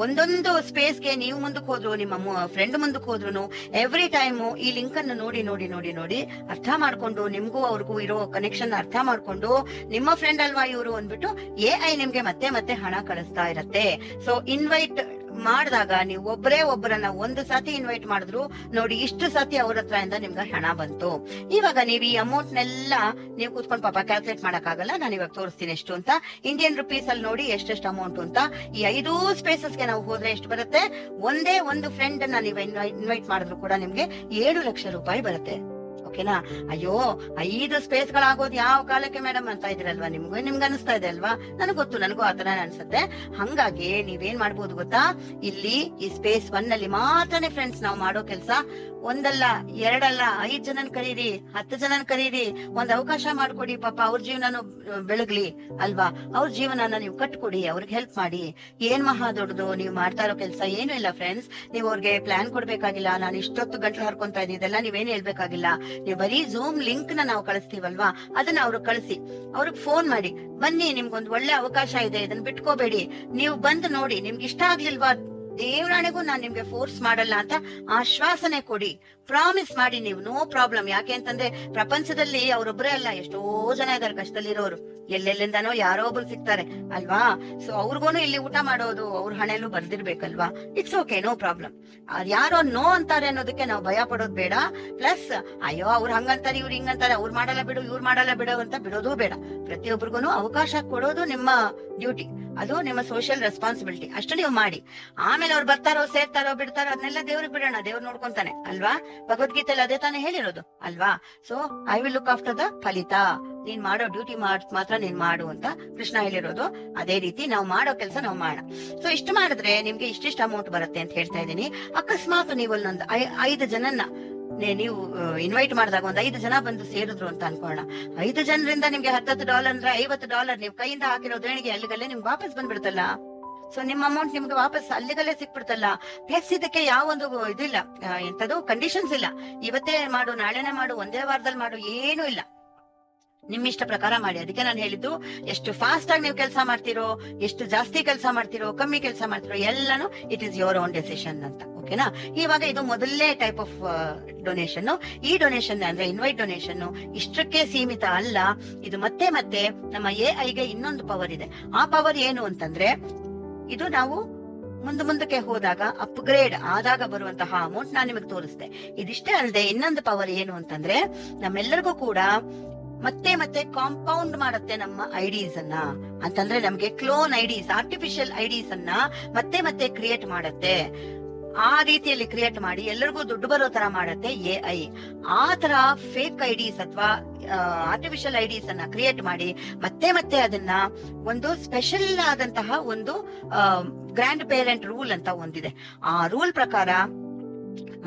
ಒಂದೊಂದು ಸ್ಪೇಸ್ಗೆ ನೀವು ಮುಂದಕ್ಕೆ ಹೋದ್ರು, ನಿಮ್ಮ ಫ್ರೆಂಡ್ ಮುಂದಕ್ಕೆ ಹೋದ್ರು, ಎವ್ರಿ ಟೈಮ್ ಈ ಲಿಂಕ್ ಅನ್ನು ನೋಡಿ ನೋಡಿ ನೋಡಿ ನೋಡಿ ಅರ್ಥ ಮಾಡ್ಕೊಂಡು, ನಿಮ್ಗೂ ಅವ್ರಿಗೂ ಇರೋ ಕನೆಕ್ಷನ್ ಅರ್ಥ ಮಾಡ್ಕೊಂಡು, ನಿಮ್ಮ ಫ್ರೆಂಡ್ ಅಲ್ವಾ ಇವರು ಅಂದ್ಬಿಟ್ಟು AI ನಿಮ್ಗೆ ಮತ್ತೆ ಮತ್ತೆ ಹಣ ಕಳಿಸ್ತಾ ಇರತ್ತೆ. ಸೊ ಇನ್ವೈಟ್ ಮಾಡಿದಾಗ ನೀವು ಒಬ್ಬರನ್ನ ಒಂದು ಸತಿ ಇನ್ವೈಟ್ ಮಾಡಿದ್ರು ನೋಡಿ, ಇಷ್ಟು ಸತಿ ಅವ್ರ ಹತ್ರ ಇಂದ ನಿಮ್ಗೆ ಹಣ ಬಂತು. ಇವಾಗ ನೀವು ಈ ಅಮೌಂಟ್ ನೆಲ್ಲ ನೀವು ಕೂತ್ಕೊಂಡು ಪಾಪ ಕ್ಯಾಲ್ಕುಲೇಟ್ ಮಾಡಕ್ ಆಗಲ್ಲ. ನಾನು ಇವಾಗ ತೋರಿಸ್ತೀನಿ ಎಷ್ಟು ಅಂತ. ಇಂಡಿಯನ್ ರುಪೀಸ್ ಅಲ್ಲಿ ನೋಡಿ ಎಷ್ಟೆಷ್ಟು ಅಮೌಂಟ್ ಅಂತ. ಈ 5 ಸ್ಪೇಸಸ್ಗೆ ನಾವು ಹೋದ್ರೆ ಎಷ್ಟು ಬರುತ್ತೆ, ಒಂದೇ ಒಂದು ಫ್ರೆಂಡ್ ಅನ್ನ ನೀವು ಇನ್ವೈಟ್ ಮಾಡಿದ್ರು ಕೂಡ ನಿಮ್ಗೆ $7 ಲಕ್ಷ ಬರುತ್ತೆ. ಓಕೆನಾ? ಅಯ್ಯೋ 5 ಸ್ಪೇಸ್ ಗಳಾಗೋದು ಯಾವ ಕಾಲಕ್ಕೆ ಮೇಡಮ್ ಅಂತ ಇದ್ರಲ್ವಾ, ನಿಮ್ಗೆ ಅನಿಸ್ತಾ ಇದೆ ಅಲ್ವಾ? ನನಗ್ ಗೊತ್ತು, ನನಗೂ ಆತರ ಅನ್ಸುತ್ತೆ. ಹಂಗಾಗಿ ನೀವೇನ್ ಮಾಡ್ಬೋದು ಗೊತ್ತಾ, ಇಲ್ಲಿ ಈ ಸ್ಪೇಸ್ 1 ಅಲ್ಲಿ ಮಾತ್ರನೇ ಫ್ರೆಂಡ್ಸ್ ನಾವು ಮಾಡೋ ಕೆಲ್ಸ. ಒಂದಲ್ಲ, ಎರಡಲ್ಲ, 5 ಜನನ್ ಕರೀರಿ, 10 ಜನನ್ ಕರೀರಿ, ಒಂದ್ ಅವಕಾಶ ಮಾಡ್ಕೊಡಿ. ಪಾಪ ಅವ್ರ ಜೀವನನು ಬೆಳಗ್ಲಿ ಅಲ್ವಾ, ಅವ್ರ ಜೀವನನ ನೀವು ಕಟ್ಕೊಡಿ, ಅವ್ರಿಗೆ ಹೆಲ್ಪ್ ಮಾಡಿ. ಏನ್ ಮಹಾ ದೊಡ್ಡದು ನೀವು ಮಾಡ್ತಾ ಇರೋ ಕೆಲ್ಸ. ಏನು ಇಲ್ಲ ಫ್ರೆಂಡ್ಸ್, ನೀವು ಅವ್ರಿಗೆ ಪ್ಲಾನ್ ಕೊಡ್ಬೇಕಾಗಿಲ್ಲ. ನಾನು ಇಷ್ಟೊತ್ತು ಗಂಟಲು ಹರ್ಕೊಂತಾ ಇದೀನಿ, ಇದೆಲ್ಲ ನೀವೇನ್ ಹೇಳ್ಬೇಕಾಗಿಲ್ಲ. ನೀವು ಬರೀ ಝೂಮ್ ಲಿಂಕ್ ನಾವು ಕಳಿಸ್ತೀವಲ್ವಾ, ಅದನ್ನ ಅವ್ರಿಗೆ ಕಳಿಸಿ, ಅವ್ರಿಗೆ ಫೋನ್ ಮಾಡಿ, ಬನ್ನಿ ನಿಮ್ಗೊಂದು ಒಳ್ಳೆ ಅವಕಾಶ ಇದೆ, ಇದನ್ನ ಬಿಟ್ಕೋಬೇಡಿ, ನೀವು ಬಂದು ನೋಡಿ, ನಿಮ್ಗೆ ಇಷ್ಟ ಆಗ್ಲಿಲ್ವಾ, ದೇವರಾಣೆಗೂ ನಾನ್ ನಿಮ್ಗೆ ಫೋರ್ಸ್ ಮಾಡಲ್ಲ ಅಂತ ಆಶ್ವಾಸನೆ ಕೊಡಿ, ಪ್ರಾಮಿಸ್ ಮಾಡಿ ನೀವು. No problem. ಯಾಕೆ ಅಂತಂದ್ರೆ ಪ್ರಪಂಚದಲ್ಲಿ ಅವ್ರೊಬ್ಬರೇ ಅಲ್ಲ, ಎಷ್ಟೋ ಜನ ಇದಾರೆ ಕಷ್ಟದಲ್ಲಿರೋರು. ಎಲ್ಲೆಲ್ಲಿಂದಾನೋ ಯಾರೋ ಒಬ್ರು ಸಿಗ್ತಾರೆ ಅಲ್ವಾ. ಸೊ ಅವ್ರಿಗೂನು ಇಲ್ಲಿ ಊಟ ಮಾಡೋದು ಅವ್ರ ಹಣೆಯಲ್ಲೂ ಬರ್ದಿರ್ಬೇಕಲ್ವಾ. It's okay, no problem. ಯಾರೋ ನೋ ಅಂತಾರೆ ಅನ್ನೋದಕ್ಕೆ ನಾವು ಭಯ ಪಡೋದು ಬೇಡ. ಪ್ಲಸ್ ಅಯ್ಯೋ ಅವ್ರು ಹಂಗಂತಾರೆ, ಇವ್ರು ಹಿಂಗಂತಾರೆ, ಅವ್ರು ಮಾಡಲ್ಲ ಬಿಡು, ಇವ್ರು ಮಾಡಲ್ಲ ಬಿಡು ಅಂತ ಬಿಡೋದು ಬೇಡ. ಪ್ರತಿಯೊಬ್ಬರಿಗೂ ಅವಕಾಶ ಕೊಡೋದು ನಿಮ್ಮ ಡ್ಯೂಟಿ, ಅದು ನಿಮ್ಮ ಸೋಷಿಯಲ್ ರೆಸ್ಪಾನ್ಸಿಬಿಲಿಟಿ. ಅಷ್ಟು ನೀವು ಮಾಡಿ. ಆಮೇಲೆ ಅವ್ರು ಬರ್ತಾರೋ ಸೇರ್ತಾರೋ ಬಿಡ್ತಾರೋ ಅದನ್ನೆಲ್ಲ ದೇವ್ರಿಗೆ ಬಿಡೋಣ, ದೇವ್ರು ನೋಡ್ಕೊಂತಾನೆ ಅಲ್ವಾ. ಭಗವದ್ಗೀತೆಯಲ್ಲಿ ಅದೇ ತಾನೇ ಹೇಳಿರೋದು ಅಲ್ವಾ. So I will look after the ಫಲಿತ. ನೀನ್ ಮಾಡೋ ಡ್ಯೂಟಿ ಮಾತ್ರ ನೀನ್ ಮಾಡು ಅಂತ ಕೃಷ್ಣ ಹೇಳಿರೋದು. ಅದೇ ರೀತಿ ನಾವು ಮಾಡೋ ಕೆಲಸ ನಾವು ಮಾಡೋಣ. ಸೊ ಇಷ್ಟು ಮಾಡಿದ್ರೆ ನಿಮ್ಗೆ ಇಷ್ಟಿಷ್ಟು ಅಮೌಂಟ್ ಬರುತ್ತೆ ಅಂತ ಹೇಳ್ತಾ ಇದ್ದೀನಿ. ಅಕಸ್ಮಾತ್ ನೀವು ಅಲ್ಲೊಂದು 5 ಜನನ್ನ ನೀವು ಇನ್ವೈಟ್ ಮಾಡಿದಾಗ ಒಂದು 5 ಜನ ಬಂದು ಸೇರಿದ್ರು ಅಂತ ಅನ್ಕೋಣ. 5 ಜನರಿಂದ ನಿಮ್ಗೆ $10 ಅಂದ್ರೆ $50 ನೀವು ಕೈಯಿಂದ ಹಾಕಿರೋ ದೇಣಿಗೆ ಅಲ್ಲಿಗಲ್ಲೇ ನಿಮ್ಗೆ ವಾಪಸ್ ಬಂದ್ಬಿಡ್ತಲ್ಲ. ಸೊ ನಿಮ್ಮ ಅಮೌಂಟ್ ನಿಮ್ಗೆ ವಾಪಸ್ ಅಲ್ಲಿಗಲ್ಲೇ ಸಿಕ್ಬಿಡ್ತಲ್ಲ. ಪ್ಲಸ್ ಇದಕ್ಕೆ ಯಾವೊಂದು ಇದಿಲ್ಲ, ಎಂತದು ಕಂಡೀಷನ್ಸ್ ಇಲ್ಲ. ಇವತ್ತೇ ಮಾಡು, ನಾಳೆನೆ ಮಾಡು, ಒಂದೇ ವಾರದಲ್ಲಿ ಮಾಡು, ಏನೂ ಇಲ್ಲ. ನಿಮ್ಮಿಷ್ಟ ಪ್ರಕಾರ ಮಾಡಿ. ಅದಕ್ಕೆ ನಾನು ಹೇಳಿದ್ದು, ಎಷ್ಟು ಫಾಸ್ಟ್ ಆಗಿ ನೀವು ಕೆಲಸ ಮಾಡ್ತಿರೋ, ಎಷ್ಟು ಜಾಸ್ತಿ ಕೆಲಸ ಮಾಡ್ತಿರೋ, ಕಮ್ಮಿ ಕೆಲಸ ಮಾಡ್ತಿರೋ, ಎಲ್ಲಾನು it is your own decision ಅಂತ. ಓಕೆನಾ? ಇವಾಗ ಇದು ಮೊದಲನೇ ಟೈಪ್ ಆಫ್ ಡೊನೇಷನ್. ಈ ಡೊನೇಷನ್ ಅಂದ್ರೆ ಇನ್ವೈಟ್ ಡೊನೇಷನ್ ಇಷ್ಟಕ್ಕೆ ಸೀಮಿತ ಅಲ್ಲ. ಇದು ಮತ್ತೆ ಮತ್ತೆ ನಮ್ಮ AI ಗೆ ಇನ್ನೊಂದು ಪವರ್ ಇದೆ. ಆ ಪವರ್ ಏನು ಅಂತಂದ್ರೆ, ಇದು ನಾವು ಮುಂದಕ್ಕೆ ಹೋದಾಗ ಅಪ್ಗ್ರೇಡ್ ಆದಾಗ ಬರುವಂತಹ ಅಮೌಂಟ್ ನಾನು ನಿಮಗೆ ತೋರಿಸ್ದೆ. ಇದಿಷ್ಟೇ ಅಲ್ಲದೆ ಇನ್ನೊಂದು ಪವರ್ ಏನು ಅಂತಂದ್ರೆ, ನಮ್ಮೆಲ್ಲರಿಗೂ ಕೂಡ ಮತ್ತೆ ಮತ್ತೆ ಕಾಂಪೌಂಡ್ ಮಾಡುತ್ತೆ ನಮ್ಮ ಐಡೀಸ್ ಅನ್ನ. ಅಂತಂದ್ರೆ ನಮ್ಗೆ ಕ್ಲೋನ್ ಐಡೀಸ್, ಆರ್ಟಿಫಿಷಿಯಲ್ ಐಡೀಸ್ ಅನ್ನ ಮತ್ತೆ ಮತ್ತೆ ಕ್ರಿಯೇಟ್ ಮಾಡುತ್ತೆ. ಆ ರೀತಿಯಲ್ಲಿ ಕ್ರಿಯೇಟ್ ಮಾಡಿ ಎಲ್ಲರಿಗೂ ದುಡ್ಡು ಬರೋ ತರ ಮಾಡುತ್ತೆ AI. ಆ ತರ ಫೇಕ್ ಐಡೀಸ್ ಅಥವಾ ಆರ್ಟಿಫಿಷಿಯಲ್ ಐಡೀಸ್ ಅನ್ನ ಕ್ರಿಯೇಟ್ ಮಾಡಿ ಮತ್ತೆ ಮತ್ತೆ ಅದನ್ನ ಒಂದು ಸ್ಪೆಷಲ್ ಆದಂತಹ ಒಂದು ಗ್ರ್ಯಾಂಡ್ ಪೇರೆಂಟ್ ರೂಲ್ ಅಂತ ಒಂದಿದೆ. ಆ ರೂಲ್ ಪ್ರಕಾರ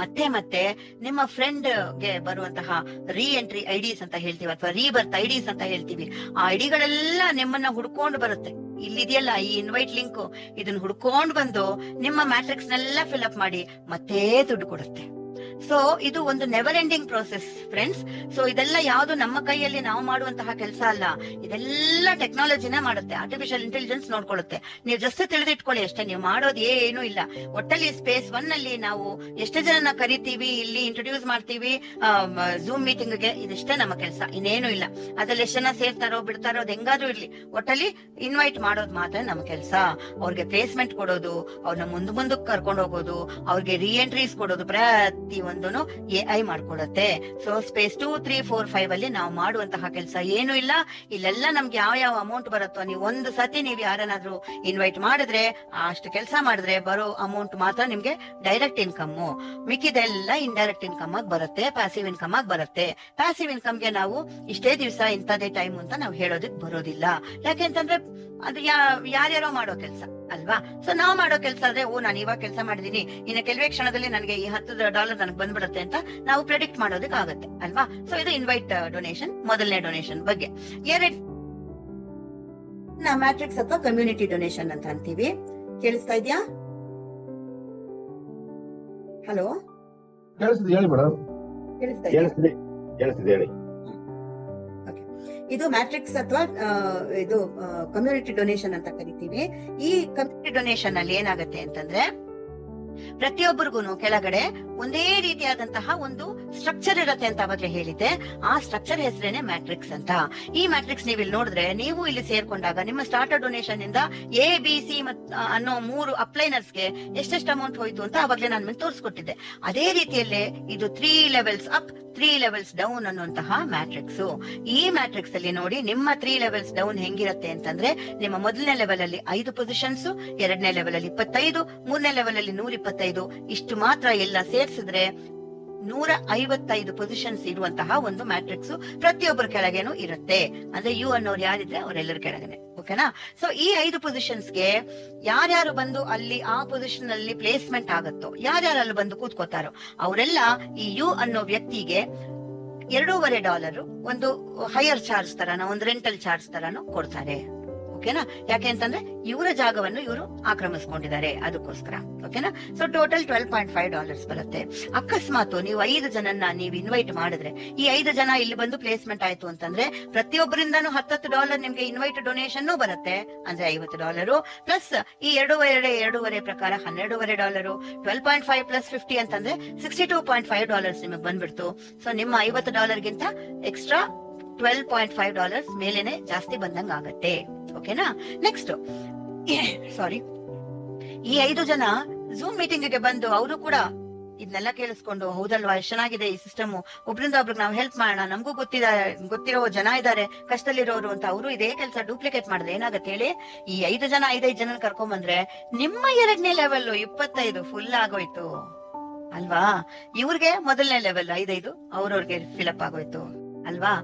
ಮತ್ತೆ ಮತ್ತೆ ನಿಮ್ಮ ಫ್ರೆಂಡ್ ಗೆ ಬರುವಂತಹ ರೀ ಎಂಟ್ರಿ ಐಡೀಸ್ ಅಂತ ಹೇಳ್ತೀವಿ ಅಥವಾ ರೀಬರ್ತ್ ಐಡೀಸ್ ಅಂತ ಹೇಳ್ತೀವಿ. ಆ ಐಡಿಗಳೆಲ್ಲ ನಿಮ್ಮನ್ನ ಹುಡ್ಕೊಂಡು ಬರುತ್ತೆ. ಇಲ್ಲಿದೆಯಲ್ಲ ಈ ಇನ್ವೈಟ್ ಲಿಂಕ್, ಇದನ್ನ ಹುಡ್ಕೊಂಡ್ ಬಂದು ನಿಮ್ಮ ಮ್ಯಾಟ್ರಿಕ್ಸ್ ನೆಲ್ಲ ಫಿಲ್ಅಪ್ ಮಾಡಿ ಮತ್ತೆ ದುಡ್ಡು ಕೊಡುತ್ತೆ. ಸೊ ಇದು ಒಂದು never ending process friends. So ಇದೆಲ್ಲ ಯಾವುದು ನಮ್ಮ ಕೈಯಲ್ಲಿ ನಾವು ಮಾಡುವಂತಹ ಕೆಲಸ ಅಲ್ಲ, ಇದೆಲ್ಲ ಟೆಕ್ನಾಲಜಿನ ಮಾಡುತ್ತೆ, ಆರ್ಟಿಫಿಷಿಯಲ್ ಇಂಟೆಲಿಜೆನ್ಸ್ ನೋಡ್ಕೊಳ್ಳುತ್ತೆ. ನೀವು ಜಸ್ಟ್ ತಿಳಿದಿಟ್ಕೊಳ್ಳಿ ಅಷ್ಟೇ, ನೀವು ಮಾಡೋದು ಏನು ಇಲ್ಲ. ಒಟ್ಟಲ್ಲಿ ಸ್ಪೇಸ್ 1 ಅಲ್ಲಿ ನಾವು ಎಷ್ಟು ಜನನ ಕರಿತೀವಿ, ಇಲ್ಲಿ ಇಂಟ್ರೊಡ್ಯೂಸ್ ಮಾಡ್ತೀವಿ ಝೂಮ್ ಮೀಟಿಂಗ್ ಗೆ, ಇದಿಷ್ಟೇ ನಮ್ಮ ಕೆಲಸ, ಇನ್ನೇನು ಇಲ್ಲ. ಅದ್ರಲ್ಲಿ ಎಷ್ಟು ಜನ ಸೇರ್ತಾರೋ ಬಿಡ್ತಾರೋ ಅದು ಹೆಂಗಾದ್ರೂ ಇರ್ಲಿ, ಒಟ್ಟಲ್ಲಿ ಇನ್ವೈಟ್ ಮಾಡೋದು ಮಾತ್ರ ನಮ್ಮ ಕೆಲಸ. ಅವ್ರಿಗೆ ಪ್ಲೇಸ್ಮೆಂಟ್ ಕೊಡೋದು, ಅವ್ರನ್ನ ಮುಂದಕ್ಕೆ ಕರ್ಕೊಂಡು ಹೋಗೋದು, ಅವ್ರಿಗೆ ರೀ ಎಂಟ್ರೀಸ್ ಕೊಡೋದು, ಪ್ರತಿ ಒಂದನ್ನು AI ಮಾಡ್ಕೊಡತ್ತೆ. ಸೊ ಸ್ಪೇಸ್ 2, 3, 4, 5 ಅಲ್ಲಿ ನಾವು ಮಾಡುವಂತಹ ಕೆಲಸ ಏನು ಇಲ್ಲ. ಇಲ್ಲೆಲ್ಲ ನಮ್ಗೆ ಯಾವ ಅಮೌಂಟ್ ಬರುತ್ತೋ, ನೀವು ಒಂದು ಸತಿ ನೀವು ಯಾರನ್ನಾದ್ರೂ ಇನ್ವೈಟ್ ಮಾಡಿದ್ರೆ, ಅಷ್ಟು ಕೆಲಸ ಮಾಡಿದ್ರೆ ಬರೋ ಅಮೌಂಟ್ ಮಾತ್ರ ನಿಮ್ಗೆ ಡೈರೆಕ್ಟ್ ಇನ್ಕಮ್. ಮಿಕ್ಕಿದೆಲ್ಲ ಇಂಡೈರೆಕ್ಟ್ ಇನ್ಕಮ್ ಆಗಿ ಬರುತ್ತೆ, ಪ್ಯಾಸಿವ್ ಇನ್ಕಮ್ ಆಗಿ ಬರುತ್ತೆ. ಪ್ಯಾಸಿವ್ ಇನ್ಕಮ್ ಗೆ ನಾವು ಇಷ್ಟೇ ದಿವಸ ಇಂಥದೇ ಟೈಮ್ ಅಂತ ನಾವು ಹೇಳೋದಕ್ ಬರೋದಿಲ್ಲ. ಯಾಕೆಂತಂದ್ರೆ ಅದು ಯಾರ್ಯಾರೋ ಮಾಡೋ ಕೆಲಸ ಅಲ್ವಾ. ಸೊ ನಾವು ಮಾಡೋ ಕೆಲಸ ಆದ್ರೆ, ನಾನು ಇವಾಗ ಕೆಲಸ ಮಾಡಿದೀನಿ, ಇನ್ನು ಕೆಲವೇ ಕ್ಷಣದಲ್ಲಿ ನನಗೆ ಈ $10 ನನಗೆ ಬಂದ್ಬಿಡುತ್ತೆ ಅಂತ ನಾವು ಪ್ರೆಡಿಕ್ಟ್ ಮಾಡೋದಕ್ಕೆ ಆಗುತ್ತೆ ಅಲ್ವಾ. ಸೊ ಇದು ಇನ್ವೈಟ್ ಡೊನೇಷನ್, ಮೊದಲನೇ ಡೊನೇಷನ್ ಬಗ್ಗೆ. ಮ್ಯಾಟ್ರಿಕ್ಸ್ ಅಥವಾ ಕಮ್ಯುನಿಟಿ ಡೊನೇಷನ್ ಅಂತ ಅಂತೀವಿ. ಕೇಳಿಸ್ತಾ ಇದ್ಯಾ? ಹಲೋ, ಕೇಳಿಸ್ತಿದೆ ಹೇಳಿ ಮೇಡಮ್. ಕೇಳಿಸ್ತಿದೆ ಹೇಳಿ. ಇದು ಮ್ಯಾಟ್ರಿಕ್ಸ್ ಅಥವಾ ಇದು ಕಮ್ಯುನಿಟಿ ಡೊನೇಷನ್ ಅಂತ ಕರಿತೀವಿ. ಈ ಕಮ್ಯುನಿಟಿ ಡೊನೇಷನ್ ಅಲ್ಲಿ ಏನಾಗುತ್ತೆ ಅಂತಂದ್ರೆ, ಪ್ರತಿಯೊಬ್ಬರಿಗೂ ಕೆಳಗಡೆ ಒಂದೇ ರೀತಿಯಾದಂತಹ ಒಂದು ಸ್ಟ್ರಕ್ಚರ್ ಇರುತ್ತೆ ಅಂತ ಅವಾಗಲೇ ಹೇಳಿದ್ದೆ. ಆ ಸ್ಟ್ರಕ್ಚರ್ ಹೆಸರೇನೆ ಮ್ಯಾಟ್ರಿಕ್ಸ್ ಅಂತ. ಈ ಮ್ಯಾಟ್ರಿಕ್ಸ್ ನೀವು ಇಲ್ಲಿ ನೋಡಿದ್ರೆ, ನೀವು ಇಲ್ಲಿ ಸೇರ್ಕೊಂಡಾಗ ನಿಮ್ಮ ಸ್ಟಾರ್ಟರ್ ಡೊನೇಷನ್ ಇಂದ ABC ಅನ್ನೋ 3 ಅಪ್ಲೈನರ್ಸ್ಗೆ ಎಷ್ಟೆಷ್ಟು ಅಮೌಂಟ್ ಹೋಯ್ತು ಅಂತ ಅವಾಗಲೇ ನಾನು ನಿಮಗೆ ತೋರಿಸ್ಕೊಟ್ಟಿದ್ದೆ. ಅದೇ ರೀತಿಯಲ್ಲೇ ಇದು 3 ಲೆವೆಲ್ಸ್ ಅಪ್, 3 ಲೆವೆಲ್ಸ್ ಡೌನ್ ಅನ್ನುವಂತಹ ಮ್ಯಾಟ್ರಿಕ್ಸ್. ಈ ಮ್ಯಾಟ್ರಿಕ್ಸ್ ಅಲ್ಲಿ ನೋಡಿ, ನಿಮ್ಮ 3 ಲೆವೆಲ್ಸ್ ಡೌನ್ ಹೆಂಗಿರುತ್ತೆ ಅಂತಂದ್ರೆ, ನಿಮ್ಮ ಮೊದಲನೇ ಲೆವೆಲ್ ಅಲ್ಲಿ 5 ಪೊಸಿಷನ್ಸ್, ಎರಡನೇ ಲೆವೆಲ್ ಅಲ್ಲಿ 25, ಮೂರನೇ ಲೆವೆಲ್ ಅಲ್ಲಿ 125, ಇಷ್ಟು ಮಾತ್ರ ಎಲ್ಲ ಸೇರಿಸಿದ್ರೆ 155 ಪೊಸಿಷನ್ಸ್ ಇರುವಂತಹ ಒಂದು ಮ್ಯಾಟ್ರಿಕ್ಸ್ ಪ್ರತಿಯೊಬ್ಬರ ಕೆಳಗೇನು ಇರುತ್ತೆ. ಅಂದ್ರೆ ಯು ಅನ್ನೋರು ಯಾರಿದ್ರೆ ಅವರೆಲ್ಲರ ಕೆಳಗನೆ, ಓಕೆನಾ. ಸೊ ಈ 5 ಪೊಸಿಷನ್ಸ್ಗೆ ಯಾರ್ಯಾರು ಬಂದು ಅಲ್ಲಿ ಆ ಪೊಸಿಷನ್ ಅಲ್ಲಿ ಪ್ಲೇಸ್ಮೆಂಟ್ ಆಗತ್ತೋ, ಯಾರ್ಯಾರು ಅಲ್ಲಿ ಬಂದು ಕೂತ್ಕೋತಾರೋ ಅವರೆಲ್ಲ ಈ ಯು ಅನ್ನೋ ವ್ಯಕ್ತಿಗೆ $2.5 ಒಂದು ಹೈಯರ್ ಚಾರ್ಜ್ ತರಾನ, ಒಂದು ರೆಂಟಲ್ ಚಾರ್ಜ್ ತರಾನು ಕೊಡ್ತಾರೆ. ಓಕೆನಾ. ಯಾಕೆ ಅಂತಂದ್ರೆ ಇವರ ಜಾಗವನ್ನು ಇವರು ಆಕ್ರಮಿಸ್ಕೊಂಡಿದ್ದಾರೆ, ಅದಕ್ಕೋಸ್ಕರ. ಓಕೆನಾ. ಸೊ ಟೋಟಲ್ $12.5 ಬರುತ್ತೆ. ಅಕಸ್ಮಾತ್ ನೀವು 5 ಜನನ್ನ ನೀವು ಇನ್ವೈಟ್ ಮಾಡಿದ್ರೆ, ಈ 5 ಜನ ಇಲ್ಲಿ ಬಂದು ಪ್ಲೇಸ್ಮೆಂಟ್ ಆಯ್ತು ಅಂತಂದ್ರೆ, ಪ್ರತಿಯೊಬ್ಬರಿಂದಾನು $10 ನಿಮ್ಗೆ ಇನ್ವೈಟ್ ಡೊನೇಷನ್ ಬರುತ್ತೆ. ಅಂದ್ರೆ $50 ಪ್ಲಸ್ ಈ 2.5 ಪ್ರಕಾರ $12.5, 12.5 ಪ್ಲಸ್ 50 ಅಂತಂದ್ರೆ $62.5 ನಿಮಗೆ ಬಂದ್ಬಿಡ್ತು. ಸೊ ನಿಮ್ಮ $50 ಗಿಂತ ಎಕ್ಸ್ಟ್ರಾ $12.5 ಮೇಲೆನೆ ಜಾಸ್ತಿ ಬಂದಂಗ ಆಗತ್ತೆ. ಓಕೆನಾ. ನೆಕ್ಸ್ಟ್, ಸಾರಿ, ಈ 5 ಜನ ಝೂಮ್ ಮೀಟಿಂಗ್ ಗೆ ಬಂದು ಅವರು ಕೂಡ ಇದನ್ನೆಲ್ಲ ಕೇಳಿಸ್ಕೊಂಡು, ಹೌದಲ್ವಾ ಎಷ್ಟು ಚೆನ್ನಾಗಿದೆ ಈ ಸಿಸ್ಟಮ್, ಒಬ್ರಿಂದ ಒಬ್ರಿಗೆ ನಾವು ಹೆಲ್ಪ್ ಮಾಡೋಣ, ನಮಗೂ ಗೊತ್ತಿರೋ ಜನ ಇದ್ದಾರೆ ಕಷ್ಟದಲ್ಲಿರೋರು ಅಂತ ಅವರು ಇದೇ ಕೆಲಸ ಡೂಪ್ಲಿಕೇಟ್ ಮಾಡಿದ್ರೆ ಏನಾಗತ್ತೆ ಹೇಳಿ. ಈ 5 ಜನ 5 ಜನ ಕರ್ಕೊಂಡ್ ಬಂದ್ರೆ ನಿಮ್ಮ ಎರಡನೇ ಲೆವೆಲ್ 25 ಫುಲ್ ಆಗೋಯ್ತು ಅಲ್ವಾ. ಇವ್ರಿಗೆ ಮೊದಲನೇ ಲೆವೆಲ್ 5 ಅವ್ರವ್ರಿಗೆ ಫಿಲಪ್ ಆಗೋಯ್ತು ಅಲ್ವಾ.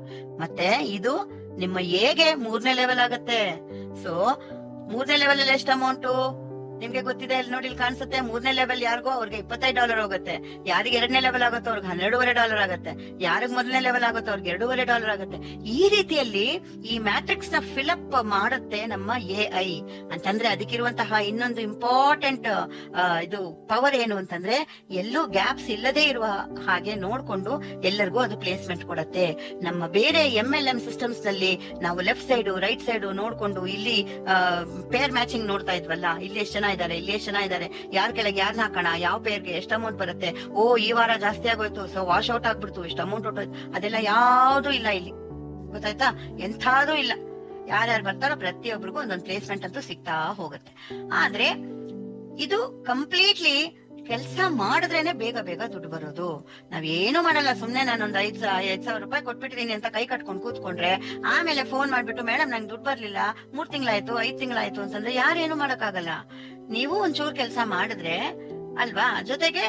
ಮತ್ತೆ ಇದು ನಿಮ್ಮ ಹೇಗೆ 3ನೇ ಲೆವೆಲ್ ಆಗತ್ತೆ. ಸೊ 3ನೇ ಲೆವೆಲ್ ಅಲ್ಲಿ ಎಷ್ಟು ಅಮೌಂಟ್ ನಿಮ್ಗೆ ಗೊತ್ತಿದೆ, ಇಲ್ಲಿ ನೋಡಿ, ಇಲ್ಲಿ ಕಾಣಿಸುತ್ತೆ. 3ನೇ ಲೆವೆಲ್ ಯಾರಿಗೋ ಅವ್ರಿಗೆ $25 ಹೋಗುತ್ತೆ, ಯಾರಿಗೆ 2ನೇ ಲೆವೆಲ್ ಆಗುತ್ತೋ ಅವ್ರಿಗೆ $12.5 ಆಗುತ್ತೆ, ಯಾರಿಗೆ ಮೊದಲನೇ ಲೆವೆಲ್ ಆಗುತ್ತೋ ಅವ್ರಿಗೆ $2.5 ಆಗುತ್ತೆ. ಈ ರೀತಿಯಲ್ಲಿ ಈ ಮ್ಯಾಟ್ರಿಕ್ಸ್ ನ ಫಿಲಪ್ ಮಾಡುತ್ತೆ ನಮ್ಮ AI ಅಂತಂದ್ರೆ. ಅದಕ್ಕಿರುವಂತಹ ಇನ್ನೊಂದು ಇಂಪಾರ್ಟೆಂಟ್ ಇದು ಪವರ್ ಏನು ಅಂತಂದ್ರೆ, ಎಲ್ಲೂ ಗ್ಯಾಪ್ಸ್ ಇಲ್ಲದೆ ಇರುವ ಹಾಗೆ ನೋಡ್ಕೊಂಡು ಎಲ್ಲರಿಗೂ ಅದು ಪ್ಲೇಸ್ಮೆಂಟ್ ಕೊಡುತ್ತೆ. ನಮ್ಮ ಬೇರೆ MLM ಸಿಸ್ಟಮ್ಸ್ ನಲ್ಲಿ ನಾವು ಲೆಫ್ಟ್ ಸೈಡ್ ರೈಟ್ ಸೈಡ್ ನೋಡ್ಕೊಂಡು, ಇಲ್ಲಿ ಪೇರ್ ಮ್ಯಾಚಿಂಗ್ ನೋಡ್ತಾ ಇದ್ವಲ್ಲ, ಇಲ್ಲಿ ಎಷ್ಟು ಜನ ಇದಾರೆ, ಇಲ್ಲಿ ಎಷ್ಟು ಜನ ಇದಾರೆ, ಯಾರ ಕೆಳಗೆ ಯಾರನ್ನ ಹಾಕೋಣ, ಯಾವ ಪೇರ್ಗೆ ಎಷ್ಟು ಅಮೌಂಟ್ ಬರುತ್ತೆ, ಈ ವಾರ ಜಾಸ್ತಿ ಆಗೋಯ್ತು, ಸೊ ವಾಶ್ ಔಟ್ ಆಗ್ಬಿಡ್ತು, ಇಷ್ಟು ಅಮೌಂಟ್ ಔಟ್, ಅದೆಲ್ಲ ಯಾವ್ದು ಇಲ್ಲ ಇಲ್ಲಿ, ಗೊತ್ತಾಯ್ತಾ. ಎಂಥಾದೂ ಇಲ್ಲ. ಯಾರ್ಯಾರು ಬರ್ತಾರೋ ಪ್ರತಿಯೊಬ್ಬರಿಗೂ ಒಂದೊಂದು ಪ್ಲೇಸ್ಮೆಂಟ್ ಅಂತೂ ಸಿಗ್ತಾ ಹೋಗುತ್ತೆ. ಆದ್ರೆ ಇದು ಕಂಪ್ಲೀಟ್ಲಿ ಕೆಲಸ ಮಾಡಿದ್ರೇನೆ ಬೇಗ ಬೇಗ ದುಡ್ಡು ಬರೋದು. ನಾವ್ ಏನು ಮಾಡಲ್ಲ, ಸುಮ್ನೆ ನಾನೊಂದ್ 5,000 ರೂಪಾಯಿ ಕೊಟ್ಬಿಟ್ಟಿದೀನಿ ಅಂತ ಕೈ ಕಟ್ಕೊಂಡು ಕೂತ್ಕೊಂಡ್ರೆ ಆಮೇಲೆ ಫೋನ್ ಮಾಡ್ಬಿಟ್ಟು ಮೇಡಮ್ ನಂಗೆ ದುಡ್ಡು ಬರ್ಲಿಲ್ಲ, 3 ತಿಂಗಳಾಯ್ತು 5 ತಿಂಗಳಾಯ್ತು ಅಂತಂದ್ರೆ ಯಾರೇನು ಮಾಡಕ್ಕಾಗಲ್ಲ. ನೀವು ಒಂಚೂರು ಕೆಲಸ ಮಾಡಿದ್ರೆ ಅಲ್ವಾ, ಜೊತೆಗೆ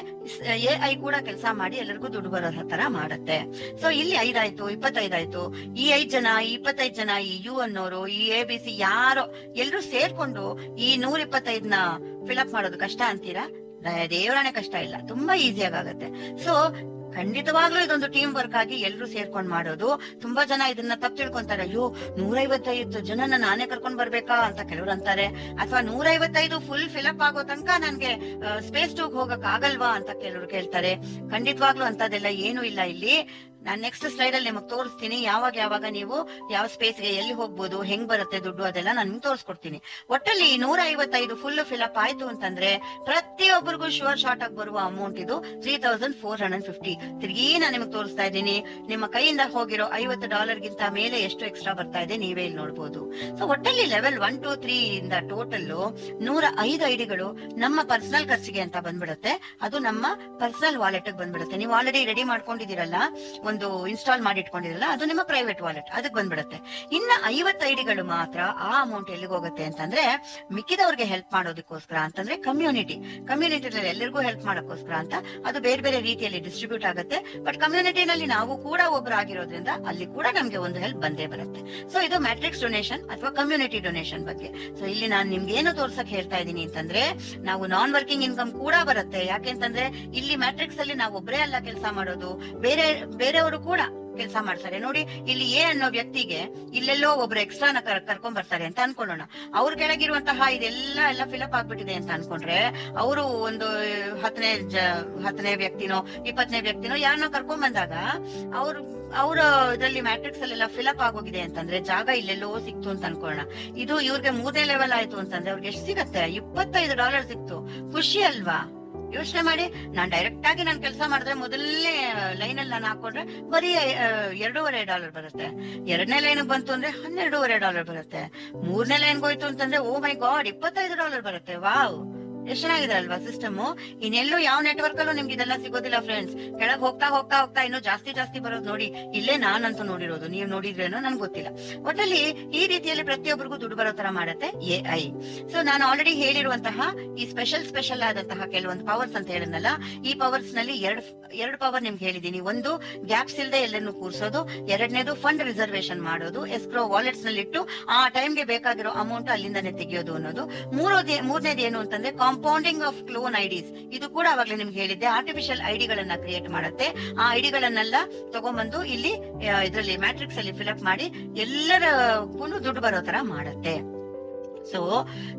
AI ಕೂಡ ಕೆಲಸ ಮಾಡಿ ಎಲ್ಲರಿಗೂ ದುಡ್ಡು ಬರೋ ತರ ಮಾಡತ್ತೆ. ಸೊ ಇಲ್ಲಿ 5 ಆಯ್ತು, 25 ಆಯ್ತು. ಈ 5 ಜನ, ಈ 25 ಜನ, ಈ ಯು ಅನ್ನೋರು, ಈ ABC ಯಾರೋ ಎಲ್ರು ಸೇರ್ಕೊಂಡು ಈ 125ನ ಫಿಲ್ಅಪ್ ಮಾಡೋದು ಕಷ್ಟ ಅಂತೀರಾ? ದೇವರಾಣೆ ಕಷ್ಟ ಇಲ್ಲ, ತುಂಬಾ ಈಸಿಯಾಗಿ ಆಗತ್ತೆ. ಸೊ ಖಂಡಿತವಾಗ್ಲೂ ಇದೊಂದು ಟೀಮ್ ವರ್ಕ್ ಆಗಿ ಎಲ್ರು ಸೇರ್ಕೊಂಡ್ ಮಾಡೋದು. ತುಂಬಾ ಜನ ಇದನ್ನ ತಪ್ಪು ತಿಳ್ಕೊಂತಾರೆ, ಅಯ್ಯೋ 155 ಜನನ ನಾನೇ ಕರ್ಕೊಂಡ್ ಬರ್ಬೇಕಾ ಅಂತ ಕೆಲವ್ರು ಅಂತಾರೆ. ಅಥವಾ 155 ಫುಲ್ ಫಿಲಪ್ ಆಗೋ ತನಕ ನನ್ಗೆ ಸ್ಪೇಸ್ ಟೂಗ್ ಹೋಗಕ್ ಆಗಲ್ವಾ ಅಂತ ಕೆಲವ್ರು ಕೇಳ್ತಾರೆ. ಖಂಡಿತವಾಗ್ಲೂ ಅಂತದೆಲ್ಲ ಏನು ಇಲ್ಲ ಇಲ್ಲಿ. ನಾನ್ ನೆಕ್ಸ್ಟ್ ಸ್ಲೈಡ್ ಅಲ್ಲಿ ನಿಮಗ್ ತೋರಿಸ್ತೀನಿ ಯಾವಾಗ ನೀವು ಯಾವ ಸ್ಪೇಸ್ಗೆ ಎಲ್ಲಿ ಹೋಗ್ಬೋದು, ಹೆಂಗ್ ಬರುತ್ತೆ ದುಡ್ಡು, ಅದೆಲ್ಲ ನಾನು ನಿಮ್ಗೆ ತೋರಿಸ್ಕೊಡ್ತೀನಿ. ಒಟ್ಟಲ್ಲಿ 155 ಫುಲ್ ಫಿಲಪ್ ಆಯ್ತು ಅಂತಂದ್ರೆ ಪ್ರತಿಯೊಬ್ಬರಿಗೂ ಶೂರ್ ಶಾರ್ಟ್ ಆಗಿ ಬರುವ ಅಮೌಂಟ್ ಇದು 3,450. ತಿರ್ಗಿ ನಾನು ನಿಮಗ್ ತೋರಿಸ್ತಾ ಇದ್ದೀನಿ. ನಿಮ್ಮ ಕೈಯಿಂದ ಹೋಗಿರೋ $50 ಗಿಂತ ಮೇಲೆ ಎಷ್ಟು ಎಕ್ಸ್ಟ್ರಾ ಬರ್ತಾ ಇದೆ ನೀವೇ ಇಲ್ಲಿ ನೋಡ್ಬೋದು. ಸೊ ಒಟ್ಟಲ್ಲಿ ಲೆವೆಲ್ 1, 2, 3 ಇಂದ ಟೋಟಲ್ 105 ಐಡಿಗಳು ನಮ್ಮ ಪರ್ಸನಲ್ ಖರ್ಚಿಗೆ ಅಂತ ಬಂದ್ಬಿಡುತ್ತೆ. ಅದು ನಮ್ಮ ಪರ್ಸನಲ್ ವಾಲೆಟ್ ಬಂದ್ಬಿಡುತ್ತೆ. ನೀವು ಆಲ್ರೆಡಿ ರೆಡಿ ಮಾಡ್ಕೊಂಡಿದ್ದೀರಲ್ಲ, ಒಂದು ಇನ್ಸ್ಟಾಲ್ ಮಾಡಿ ಇಟ್ಕೊಂಡಿರಲ್ಲ, ಅದು ನಿಮ್ಮ ಪ್ರೈವೇಟ್ ವಾಲೆಟ್, ಅದಕ್ಕೆ ಬಂದ್ಬಿಡುತ್ತೆ. ಇನ್ನ 50 ಐಡಿಗಳು ಮಾತ್ರ ಆ ಅಮೌಂಟ್ ಎಲ್ಲಿಗೆ ಹೋಗುತ್ತೆ ಅಂತಂದ್ರೆ ಮಿಕ್ಕಿದವ್ರಿಗೆ ಹೆಲ್ಪ್ ಮಾಡೋದಕ್ಕೋಸ್ಕರ ಅಂತಂದ್ರೆ ಕಮ್ಯುನಿಟಿನಲ್ಲಿ ಎಲ್ಲರಿಗೂ ಹೆಲ್ಪ್ ಮಾಡೋಕ್ಕೋಸ್ಕರ ಅಂತ ಅದು ಬೇರೆ ಬೇರೆ ರೀತಿಯಲ್ಲಿ ಡಿಸ್ಟ್ರಿಬ್ಯೂಟ್ ಆಗುತ್ತೆ. ಬಟ್ ಕಮ್ಯುನಿಟಿನಲ್ಲಿ ನಾವು ಕೂಡ ಒಬ್ಬರಾಗಿರೋದ್ರಿಂದ ಅಲ್ಲಿ ಕೂಡ ನಮ್ಗೆ ಒಂದು ಹೆಲ್ಪ್ ಬಂದೇ ಬರುತ್ತೆ. ಸೊ ಇದು ಮ್ಯಾಟ್ರಿಕ್ಸ್ ಡೊನೇಷನ್ ಅಥವಾ ಕಮ್ಯುನಿಟಿ ಡೊನೇಷನ್ ಬಗ್ಗೆ. ಸೊ ಇಲ್ಲಿ ನಾನು ನಿಮ್ಗೆ ಏನು ತೋರ್ಸಕ್ ಹೇಳ್ತಾ ಇದ್ದೀನಿ ಅಂತಂದ್ರೆ, ನಾವು ನಾನ್ ವರ್ಕಿಂಗ್ ಇನ್ಕಮ್ ಕೂಡ ಬರುತ್ತೆ. ಯಾಕೆಂತಂದ್ರೆ ಇಲ್ಲಿ ಮ್ಯಾಟ್ರಿಕ್ಸ್ ಅಲ್ಲಿ ನಾವು ಒಬ್ಬರೇ ಅಲ್ಲ ಕೆಲಸ ಮಾಡೋದು, ಬೇರೆಯವರು ಕೂಡ ಕೆಲಸ ಮಾಡ್ತಾರೆ. ನೋಡಿ, ಇಲ್ಲಿ ಎ ಅನ್ನೋ ವ್ಯಕ್ತಿಗೆ ಇಲ್ಲೆಲ್ಲೋ ಒಬ್ರು ಎಕ್ಸ್ಟ್ರಾನ ಕರ್ಕೊಂಡ್ ಬರ್ತಾರೆ ಅಂತ ಅನ್ಕೊಳ್ಳೋಣ. ಅವ್ರ ಕೆಳಗಿರುವಂತಹ ಇದೆಲ್ಲ ಫಿಲಪ್ ಆಗ್ಬಿಟ್ಟಿದೆ ಅಂತ ಅನ್ಕೊಂಡ್ರೆ ಅವರು ಒಂದು 10ನೇ ವ್ಯಕ್ತಿನೋ 20ನೇ ವ್ಯಕ್ತಿನೋ ಯಾರನ್ನೋ ಕರ್ಕೊಂಡ್ ಬಂದಾಗ ಅವ್ರ ಇದ್ರಲ್ಲಿ ಮ್ಯಾಟ್ರಿಕ್ಸ್ ಅಲ್ಲೆಲ್ಲ ಫಿಲಪ್ ಆಗೋಗಿದೆ ಅಂತಂದ್ರೆ ಜಾಗ ಇಲ್ಲೆಲ್ಲೋ ಸಿಕ್ತು ಅಂತ ಅನ್ಕೊಳ್ಳೋಣ. ಇದು ಇವ್ರಿಗೆ 3ನೇ ಲೆವೆಲ್ ಆಯ್ತು ಅಂತಂದ್ರೆ ಅವ್ರಿಗೆ ಎಷ್ಟು ಸಿಗತ್ತೆ? $25 ಸಿಕ್ತು. ಖುಷಿ ಅಲ್ವಾ? ಯೋಚನೆ ಮಾಡಿ. ನಾನ್ ಡೈರೆಕ್ಟ್ ಆಗಿ ನಾನು ಕೆಲಸ ಮಾಡಿದ್ರೆ ಮೊದಲನೇ ಲೈನ್ ಅಲ್ಲಿ ನಾನು ಹಾಕೊಂಡ್ರೆ ಬರೀ $2.25 ಬರುತ್ತೆ. 2ನೇ ಲೈನ್ ಬಂತು ಅಂದ್ರೆ $12.25 ಬರುತ್ತೆ. 3ನೇ ಲೈನ್ ಹೋಯ್ತು ಅಂತಂದ್ರೆ ಓ ಮೈ ಗಾಡ್ $25 ಬರುತ್ತೆ. ವಾವ್, ಎಷ್ಟು ಚೆನ್ನಾಗಿದೆ ಅಲ್ವಾ ಸಿಸ್ಟಮ್. ಇನ್ನೆಲ್ಲೂ ಯಾವ ನೆಟ್ವರ್ಕ್ ಅಲ್ಲೂ ನಿಮ್ಗೆ ಇದೆಲ್ಲ ಸಿಗೋದಿಲ್ಲ ಫ್ರೆಂಡ್ಸ್. ಕೆಳಗ್ ಹೋಗ್ತಾ ಹೋಗ್ತಾ ಹೋಗ್ತಾ ಇನ್ನೂ ಜಾಸ್ತಿ ಬರೋದು ನೋಡಿ. ಇಲ್ಲೇ ನಾನಂತೂ ನೋಡಿರೋದು, ನೀವು ನೋಡಿದ್ರೇನೋ ನನ್ಗೆ ಗೊತ್ತಿಲ್ಲ. ಒಟ್ಟಲ್ಲಿ ಈ ರೀತಿಯಲ್ಲಿ ಪ್ರತಿಯೊಬ್ಬರಿಗೂ ದುಡ್ಡು ಬರೋ ತರ ಮಾಡುತ್ತೆ AI. ಸೊ ನಾನು ಆಲ್ರೆಡಿ ಹೇಳಿರುವಂತಹ ಈ ಸ್ಪೆಷಲ್ ಆದಂತಹ ಕೆಲವೊಂದು ಪವರ್ಸ್ ಅಂತ ಹೇಳಿದ್ನಲ್ಲ, ಈ ಪವರ್ಸ್ ನಲ್ಲಿ ಎರಡು ಪವರ್ ನಿಮ್ಗೆ ಹೇಳಿದೀನಿ. ಒಂದು, ಗ್ಯಾಪ್ಸ್ ಇಲ್ದೆ ಎಲ್ಲರನ್ನು ಕೂರ್ಸೋದು. 2ನೇದು ಫಂಡ್ ರಿಸರ್ವೇಶನ್ ಮಾಡೋದು, ಎಸ್ಕ್ರೋ ವಾಲೆಟ್ಸ್ ನಲ್ಲಿ ಇಟ್ಟು ಆ ಟೈಮ್ಗೆ ಬೇಕಾಗಿರೋ ಅಮೌಂಟ್ ಅಲ್ಲಿಂದಾನೆ ತೆಗೆಯೋದು ಅನ್ನೋದು. ಮೂರನೇದು ಏನು ಅಂತಂದ್ರೆ ಕಾಂಪೌಂಡಿಂಗ್ ಆಫ್ ಕ್ಲೋನ್ ಐಡಿಸ್. ಇದು ಕೂಡ ಅವಾಗ್ಲೇ ನಿಮ್ಗೆ ಹೇಳಿದ್ದೆ, ಆರ್ಟಿಫಿಷಿಯಲ್ ಐಡಿಗಳನ್ನ ಕ್ರಿಯೇಟ್ ಮಾಡುತ್ತೆ. ಆ ಐಡಿಗಳನ್ನೆಲ್ಲ ತಗೊಂಡ್ಬಂದು ಇಲ್ಲಿ ಇದರಲ್ಲಿ ಮ್ಯಾಟ್ರಿಕ್ಸ್ ಅಲ್ಲಿ ಫಿಲ್ಅಪ್ ಮಾಡಿ ಎಲ್ಲರಕ್ಕೂ ದುಡ್ಡು ಬರೋ ತರ ಮಾಡುತ್ತೆ. ಸೊ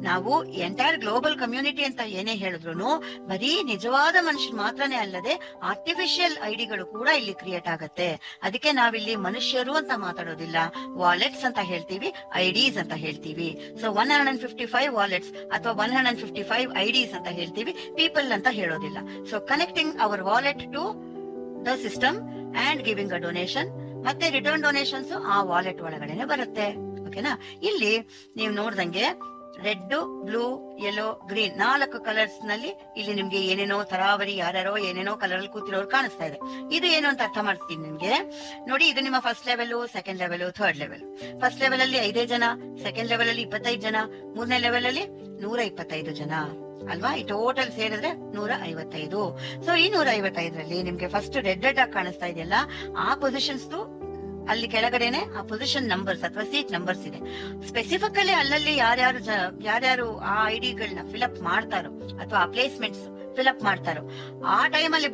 ನಾವು ಎಂಟೈರ್ ಗ್ಲೋಬಲ್ ಕಮ್ಯುನಿಟಿ ಅಂತ ಏನೇ ಹೇಳಿದ್ರು ಬರೀ ನಿಜವಾದ ಮನುಷ್ಯರು ಮಾತ್ರನೇ ಅಲ್ಲದೆ ಆರ್ಟಿಫಿಷಿಯಲ್ ಐಡಿಗಳು ಕೂಡ ಇಲ್ಲಿ ಕ್ರಿಯೇಟ್ ಆಗತ್ತೆ. ಅದಕ್ಕೆ ನಾವಿಲ್ಲಿ ಮನುಷ್ಯರು ಅಂತ ಮಾತಾಡೋದಿಲ್ಲ, ವಾಲೆಟ್ಸ್ ಅಂತ ಹೇಳ್ತೀವಿ, ಐಡಿಸ್ ಅಂತ ಹೇಳ್ತೀವಿ. ಸೊ 155 ವಾಲೆಟ್ಸ್ ಅಥವಾ 155 ಐಡಿಸ್ ಅಂತ ಹೇಳ್ತೀವಿ, ಪೀಪಲ್ ಅಂತ ಹೇಳೋದಿಲ್ಲ. So connecting our wallet to the system and giving a donation, ಮತ್ತೆ ರಿಟರ್ನ್ ಡೊನೇಷನ್ಸ್ ಆ ವಾಲೆಟ್ ಒಳಗಡೆನೆ ಬರುತ್ತೆ. ಓಕೆನಾ? ಇಲ್ಲಿ ನೀವು ನೋಡ್ದಂಗೆ red, blue, yellow, green 4 colours ನಲ್ಲಿ ಇಲ್ಲಿ ನಿಮ್ಗೆ ಏನೇನೋ ತರಾವರಿ ಯಾರ್ಯಾರೋ ಏನೇನೋ ಕಲರ್ ಅಲ್ಲಿ ಕೂತಿರೋರು ಕಾಣಿಸ್ತಾ ಇದೆ. ಇದು ಏನು ಅಂತ ಅರ್ಥ ಮಾಡಿಸ್ತೀನಿ ನಿಮ್ಗೆ. ನೋಡಿ, ಇದು ನಿಮ್ಮ first level, second level, third level. First level ಅಲ್ಲಿ 5 ಜನ, ಸೆಕೆಂಡ್ ಲೆವೆಲ್ ಅಲ್ಲಿ 25 ಜನ, 3ನೇ ಲೆವೆಲ್ ಅಲ್ಲಿ 125 ಜನ ಅಲ್ವಾ? ಈ ಟೋಟಲ್ ಸೇರಿದ್ರೆ 155. ಸೊ ಈ 155ರಲ್ಲಿ ನಿಮ್ಗೆ ಫಸ್ಟ್ ರೆಡ್ ಆಗಿ ಕಾಣಿಸ್ತಾ ಇದೆಯಲ್ಲ, ಆ ಪೊಸಿಷನ್ಸ್ ಅಲ್ಲಿ ಕೆಳಗಡೆನೆ ಆ ಪೊಸಿಷನ್ ನಂಬರ್ಸ್ ಅಥವಾ ಸೀಟ್ ನಂಬರ್ಸ್ ಇದೆ. ಸ್ಪೆಸಿಫಿಕಲಿ ಅಲ್ಲಲ್ಲಿ ಯಾರ್ಯಾರು ಆ ಐಡಿಗಳನ್ನ ಫಿಲ್ಅಪ್ ಮಾಡ್ತಾರೋ ಅಥವಾ ಆ ಪ್ಲೇಸ್ಮೆಂಟ್ಸ್ ಫಿಲ್ಅಪ್ ಮಾಡ್ತಾರೋ ಆ ಟೈಮ್ ಅಲ್ಲಿ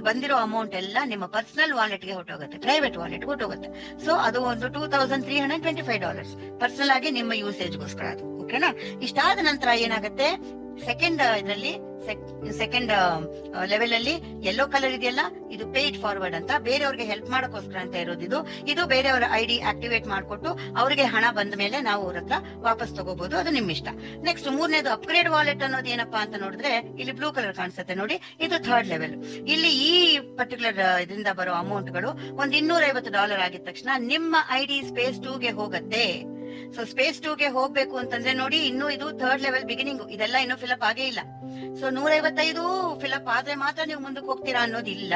ಬಂದಿರೋ ಅಮೌಂಟ್ ಎಲ್ಲ ನಿಮ್ಮ ಪರ್ಸನಲ್ ವಾಲೆಟ್ಗೆ ಹೊಟ್ಟೋಗುತ್ತೆ, ಪ್ರೈವೇಟ್ ವಾಲೆಟ್ ಹೊಟ್ಟೋಗುತ್ತೆ. ಸೊ ಅದು ಒಂದು $2,325 ಪರ್ಸನಲ್ ಆಗಿ ನಿಮ್ಮ ಯೂಸೇಜ್ಗೋಸ್ಕರ ಅದು. ಓಕೆನಾ? ಇಷ್ಟಾದ ನಂತರ ಏನಾಗುತ್ತೆ, ಸೆಕೆಂಡ್ ಲೆವೆಲ್ ಅಲ್ಲಿ ಯೆಲ್ಲೋ ಕಲರ್ ಇದೆಯಲ್ಲ, ಇದು ಪೇಯ್ಡ್ ಫಾರ್ವರ್ಡ್ ಅಂತ, ಬೇರೆಯವ್ರಿಗೆ ಹೆಲ್ಪ್ ಮಾಡೋಕ್ಕೋಸ್ಕರ ಅಂತ ಇರೋದು. ಇದು ಬೇರೆಯವರ ಐಡಿ ಆಕ್ಟಿವೇಟ್ ಮಾಡ್ಕೊಟ್ಟು ಅವರಿಗೆ ಹಣ ಬಂದ ಮೇಲೆ ನಾವು ಅವ್ರ ಹತ್ರ ವಾಪಸ್ ತಗೋಬಹುದು, ಅದು ನಿಮ್ ಇಷ್ಟ. ನೆಕ್ಸ್ಟ್ 3ನೇದು ಅಪ್ಗ್ರೇಡ್ ವಾಲೆಟ್ ಅನ್ನೋದು ಏನಪ್ಪಾ ಅಂತ ನೋಡಿದ್ರೆ ಇಲ್ಲಿ ಬ್ಲೂ ಕಲರ್ ಕಾಣಿಸುತ್ತೆ ನೋಡಿ, ಇದು ಥರ್ಡ್ ಲೆವೆಲ್. ಇಲ್ಲಿ ಈ ಪರ್ಟಿಕ್ಯುಲರ್ ಇದರಿಂದ ಬರೋ ಅಮೌಂಟ್ ಗಳು ಒಂದು $250 ಆಗಿದ ತಕ್ಷಣ ನಿಮ್ಮ ಐಡಿ ಸ್ಪೇಸ್ 2ಗೆ ಹೋಗುತ್ತೆ. ಸೊ ಸ್ಪೇಸ್ 2 ಗೆ ಹೋಗ್ಬೇಕು ಅಂತಂದ್ರೆ ನೋಡಿ, ಇನ್ನು ಇದು 3rd ಲೆವೆಲ್ ಬಿಗಿನಿಂಗ್, ಇದೆಲ್ಲ ಇನ್ನೂ ಫಿಲಪ್ ಆಗೇ ಇಲ್ಲ. ಸೊ 155 ಫಿಲಪ್ ಆದ್ರೆ ಮಾತ್ರ ನೀವು ಮುಂದಕ್ಕೆ ಹೋಗ್ತೀರಾ ಅನ್ನೋದಿಲ್ಲ.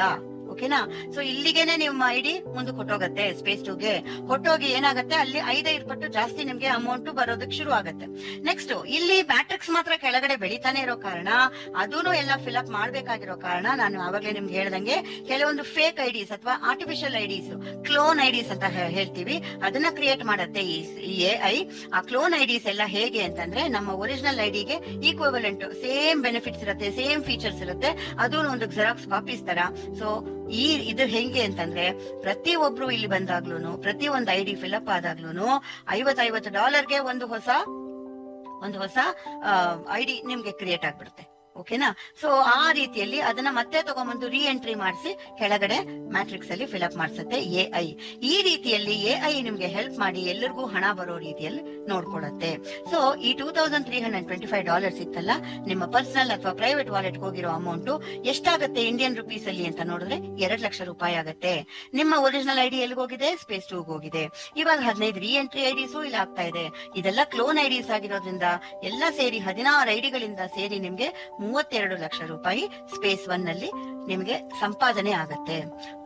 ಓಕೆನಾ? ಸೊ ಇಲ್ಲಿಗೆನೆ ನಿಮ್ಮ ಐಡಿ ಮುಂದಕ್ಕೆ ಹೊಟ್ಟೋಗತ್ತೆ. ಸ್ಪೇಸ್ 2 ಗೆ ಹೊಟ್ಟೋಗಿ ಏನಾಗತ್ತೆ, ಅಲ್ಲಿ 5 ಪಟ್ಟು ಜಾಸ್ತಿ ನಿಮ್ಗೆ ಅಮೌಂಟ್ ಬರೋದಕ್ಕೆ ಶುರು ಆಗತ್ತೆ. ನೆಕ್ಸ್ಟ್ ಇಲ್ಲಿ ಮ್ಯಾಟ್ರಿಕ್ಸ್ ಮಾತ್ರ ಕೆಳಗಡೆ ಬೆಳಿತಾನೆ ಇರೋ ಕಾರಣ, ಅದೂನು ಎಲ್ಲ ಫಿಲಪ್ ಮಾಡ್ಬೇಕಾಗಿರೋ ಕಾರಣ, ನಾನು ಆವಾಗಲೇ ನಿಮ್ಗೆ ಹೇಳ್ದಂಗೆ ಕೆಲವೊಂದು ಫೇಕ್ ಐಡಿಸ್ ಅಥವಾ ಆರ್ಟಿಫಿಷಿಯಲ್ ಐಡಿಸ್, ಕ್ಲೋನ್ ಐಡಿಸ್ ಅಂತ ಹೇಳ್ತೀವಿ, ಅದನ್ನ ಕ್ರಿಯೇಟ್ ಮಾಡತ್ತೆ ಈ AI. ಆ ಕ್ಲೋನ್ ಐಡಿಸ್ ಎಲ್ಲ ಹೇಗೆ ಅಂತಂದ್ರೆ, ನಮ್ಮ ಒರಿಜಿನಲ್ ಐಡಿಗೆ ಈಕ್ವಲೆಂಟ್ ಸೇಮ್ ಬೆನಿಫಿಟ್ಸ್ ಇರುತ್ತೆ, ಸೇಮ್ ಫೀಚರ್ಸ್ ಇರುತ್ತೆ, ಅದೂ ಒಂದು ಜೆರಾಕ್ಸ್ ಕಾಪೀಸ್ ತರ. ಸೊ ಇದು ಹೆಂಗೆ ಅಂತಂದ್ರೆ, ಪ್ರತಿ ಒಬ್ರು ಇಲ್ಲಿ ಬಂದಾಗ್ಲೂನು, ಪ್ರತಿ ಒಂದು ಐಡಿ ಫಿಲಪ್ ಆದಾಗ್ಲೂನು $50 ಒಂದು ಹೊಸ ಐಡಿ ನಿಮ್ಗೆ ಕ್ರಿಯೇಟ್ ಆಗ್ಬಿಡುತ್ತೆ. ಓಕೆನಾ? ಸೊ ಆ ರೀತಿಯಲ್ಲಿ ಅದನ್ನ ಮತ್ತೆ ತಗೊಂಡ್ಬಂದು ರೀ ಎಂಟ್ರಿ ಮಾಡಿಸಿ ಕೆಳಗಡೆ ಮ್ಯಾಟ್ರಿಕ್ಸ್ ಅಲ್ಲಿ ಫಿಲಪ್ ಮಾಡಿಸುತ್ತೆ AI. ಈ ರೀತಿಯಲ್ಲಿ AI ನಿಮ್ಗೆ ಹೆಲ್ಪ್ ಮಾಡಿ ಎಲ್ಲರಿಗೂ ಹಣ ಬರೋ ರೀತಿಯಲ್ಲಿ ನೋಡ್ಕೊಳತ್ತೆ. ಸೊ ಈ $2,325 ಇತ್ತಲ್ಲ, ನಿಮ್ಮ ಪರ್ಸನಲ್ ಅಥವಾ ಪ್ರೈವೇಟ್ ವಾಲೆಟ್ ಹೋಗಿರೋ ಅಮೌಂಟ್ ಎಷ್ಟಾಗತ್ತೆ ಇಂಡಿಯನ್ ರುಪೀಸ್ ಅಲ್ಲಿ ಅಂತ ನೋಡಿದ್ರೆ $2 ಲಕ್ಷ ಆಗತ್ತೆ. ನಿಮ್ಮ ಒರಿಜಿನಲ್ ಐಡಿ ಎಲ್ಲಿಗೋಗಿದೆ? ಸ್ಪೇಸ್ 2 ಹೋಗಿದೆ. ಇವಾಗ 15 ರೀ ಎಂಟ್ರಿ ಐಡಿಸು ಇಲ್ಲ ಆಗ್ತಾ ಇದೆ. ಇದೆಲ್ಲ ಕ್ಲೋನ್ ಐಡಿಸ್ ಆಗಿರೋದ್ರಿಂದ ಎಲ್ಲ ಸೇರಿ 16 ಐಡಿಗಳಿಂದ ಸೇರಿ ನಿಮ್ಗೆ $32 ಲಕ್ಷ ಸ್ಪೇಸ್ 1 ನಲ್ಲಿ ನಿಮ್ಗೆ ಸಂಪಾದನೆ ಆಗತ್ತೆ.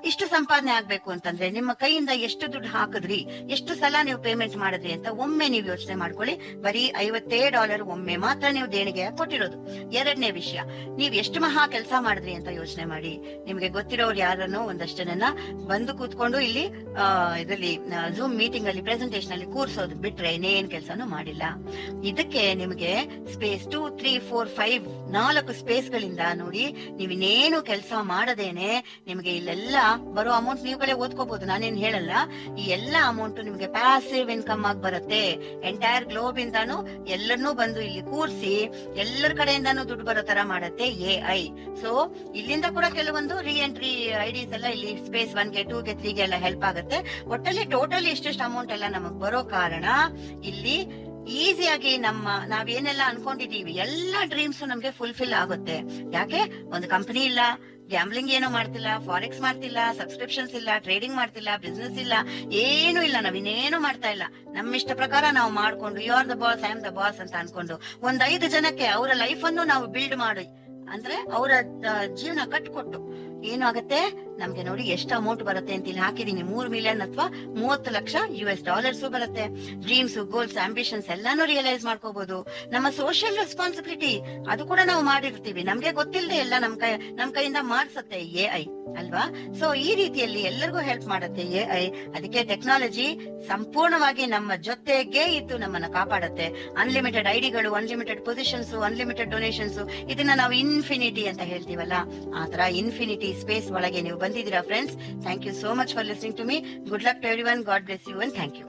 ಇಷ್ಟು ಸಂಪಾದನೆ ಆಗ್ಬೇಕು ಅಂತಂದ್ರೆ ನಿಮ್ಮ ಕೈಯಿಂದ ಎಷ್ಟು ದುಡ್ಡು ಹಾಕಿದ್ರಿ, ಎಷ್ಟು ಸಲ ನೀವು ಪೇಮೆಂಟ್ ಮಾಡಿದ್ರಿ ಅಂತ ಒಮ್ಮೆ ನೀವು ಯೋಚನೆ ಮಾಡ್ಕೊಳ್ಳಿ. ಬರೀ $50 ಒಮ್ಮೆ ಮಾತ್ರ ನೀವು ದೇಣಿಗೆ ಕೊಟ್ಟಿರೋದು. ಎರಡನೇ ವಿಷಯ, ನೀವ್ ಎಷ್ಟು ಮಹಾ ಕೆಲಸ ಮಾಡಿದ್ರಿ ಅಂತ ಯೋಚನೆ ಮಾಡಿ. ನಿಮ್ಗೆ ಗೊತ್ತಿರೋರು ಯಾರನ್ನೋ ಒಂದಷ್ಟು ಜನ ಬಂದು ಕೂತ್ಕೊಂಡು ಇಲ್ಲಿ ಇದರಲ್ಲಿ ಝೂಮ್ ಮೀಟಿಂಗ್ ಅಲ್ಲಿ ಪ್ರೆಸೆಂಟೇಶನ್ ಅಲ್ಲಿ ಕೂರ್ಸೋದು ಬಿಟ್ರೆ ಇನ್ನೇನ್ ಕೆಲಸನೂ ಮಾಡಿಲ್ಲ. ಇದಕ್ಕೆ ನಿಮ್ಗೆ ಸ್ಪೇಸ್ 2, 3, 4, 5 4 ಸ್ಪೇಸ್ ಗಳಿಂದ ನೋಡಿ, ನೀವ್ ಇನ್ನೇನು ಕೆಲಸ ಮಾಡದೇನೆ ನಿಮ್ಗೆ ಇಲ್ಲೆಲ್ಲ ಬರೋ ಅಮೌಂಟ್ ನೀವುಗಳೇ ಓದ್ಕೋಬಹುದು, ನಾನೇನ್ ಹೇಳಲ್ಲ. ಈ ಎಲ್ಲಾ ಅಮೌಂಟ್ ನಿಮ್ಗೆ ಪ್ಯಾಸಿವ್ ಇನ್ಕಮ್ ಆಗಿ ಬರುತ್ತೆ. ಎಂಟೈರ್ ಗ್ಲೋಬ್ ಇಂದಾನು ಎಲ್ಲರನ್ನೂ ಬಂದು ಇಲ್ಲಿ ಕೂರ್ಸಿ ಎಲ್ಲರ ಕಡೆಯಿಂದಾನು ದುಡ್ಡು ಬರೋ ತರ ಮಾಡತ್ತೆ AI. ಸೊ ಇಲ್ಲಿಂದ ಕೂಡ ಕೆಲವೊಂದು ರೀ ಎಂಟ್ರಿ ಐಡಿಸ್ ಎಲ್ಲ ಇಲ್ಲಿ ಸ್ಪೇಸ್ 1ಗೆ 2ಗೆ 3ಗೆ ಎಲ್ಲ ಹೆಲ್ಪ್ ಆಗುತ್ತೆ. ಒಟ್ಟಲ್ಲಿ ಟೋಟಲಿ ಇಷ್ಟೆಷ್ಟು ಅಮೌಂಟ್ ಎಲ್ಲ ನಮಗ್ ಬರೋ ಕಾರಣ ಇಲ್ಲಿ ಈಸಿಯಾಗಿ ನಾವೇನೆಲ್ಲ ಅನ್ಕೊಂಡಿದೀವಿ ಎಲ್ಲಾ ಡ್ರೀಮ್ಸ್ ನಮ್ಗೆ ಫುಲ್ಫಿಲ್ ಆಗುತ್ತೆ. ಯಾಕೆ? ಒಂದು ಕಂಪನಿ ಇಲ್ಲ, ಗ್ಯಾಮ್ಲಿಂಗ್ ಏನೋ ಮಾಡ್ತಿಲ್ಲ, ಫಾರೆಕ್ಸ್ ಮಾಡ್ತಿಲ್ಲ, ಸಬ್ಸ್ಕ್ರಿಪ್ಷನ್ಸ್ ಇಲ್ಲ, ಟ್ರೇಡಿಂಗ್ ಮಾಡ್ತಿಲ್ಲ, ಬಿಸ್ನೆಸ್ ಇಲ್ಲ, ಏನು ಇಲ್ಲ, ನಾವಿನ್ನೇನು ಮಾಡ್ತಾ ಇಲ್ಲ. ನಮ್ಮ ಇಷ್ಟ ಪ್ರಕಾರ ನಾವು ಮಾಡ್ಕೊಂಡು you are the boss, I am the boss ಅಂತ ಅನ್ಕೊಂಡು 5 ಜನಕ್ಕೆ ಅವರ ಲೈಫ್ ಅನ್ನು ನಾವು ಬಿಲ್ಡ್ ಮಾಡಿ, ಅಂದ್ರೆ ಅವರ ಜೀವನ ಕಟ್ಕೊಟ್ಟು ಏನಾಗತ್ತೆ ನಮ್ಗೆ ನೋಡಿ ಎಷ್ಟು ಅಮೌಂಟ್ ಬರುತ್ತೆ ಅಂತ ಇಲ್ಲಿ ಹಾಕಿದೀನಿ. 3 ಮಿಲಿಯನ್ ಅಥವಾ $30 ಲಕ್ಷ ಬರುತ್ತೆ. ಡ್ರೀಮ್ಸ್, ಗೋಲ್ಸ್, ಆಂಬಿಷನ್ಸ್ ಎಲ್ಲಾನು ರಿಯಲೈಸ್ ಮಾಡ್ಕೋಬಹುದು. ನಮ್ಮ ಸೋಷಿಯಲ್ ರೆಸ್ಪಾನ್ಸಿಬಿಲಿಟಿ ಅದು ಕೂಡ ನಾವು ಮಾಡಿರ್ತೀವಿ, ನಮ್ಗೆ ಗೊತ್ತಿಲ್ಲದೆ ಎಲ್ಲ ನಮ್ ಕೈಯಿಂದ ಮಾಡ್ಸತ್ತೆ AI ಅಲ್ವಾ? ಸೊ ಈ ರೀತಿಯಲ್ಲಿ ಎಲ್ಲರಿಗೂ ಹೆಲ್ಪ್ ಮಾಡುತ್ತೆ AI. ಅದಕ್ಕೆ ಟೆಕ್ನಾಲಜಿ ಸಂಪೂರ್ಣವಾಗಿ ನಮ್ಮ ಜೊತೆಗೆ ಇದ್ದು ನಮ್ಮನ್ನ ಕಾಪಾಡುತ್ತೆ. ಅನ್ಲಿಮಿಟೆಡ್ ಐಡಿಗಳು, ಅನ್ಲಿಮಿಟೆಡ್ ಪೊಸಿಷನ್ಸ್, ಅನ್ಲಿಮಿಟೆಡ್ ಡೊನೇಷನ್ಸ್, ಇದನ್ನ ನಾವು ಇನ್ಫಿನಿಟಿ ಅಂತ ಹೇಳ್ತೀವಲ್ಲ, ಆತರ ಇನ್ಫಿನಿಟಿ ಸ್ಪೇಸ್ ಒಳಗೆ ನೀವು ಬಂದಿದ್ದೀರಾ friends. Thank you so much for listening to me. Good luck to everyone. God bless you and thank you.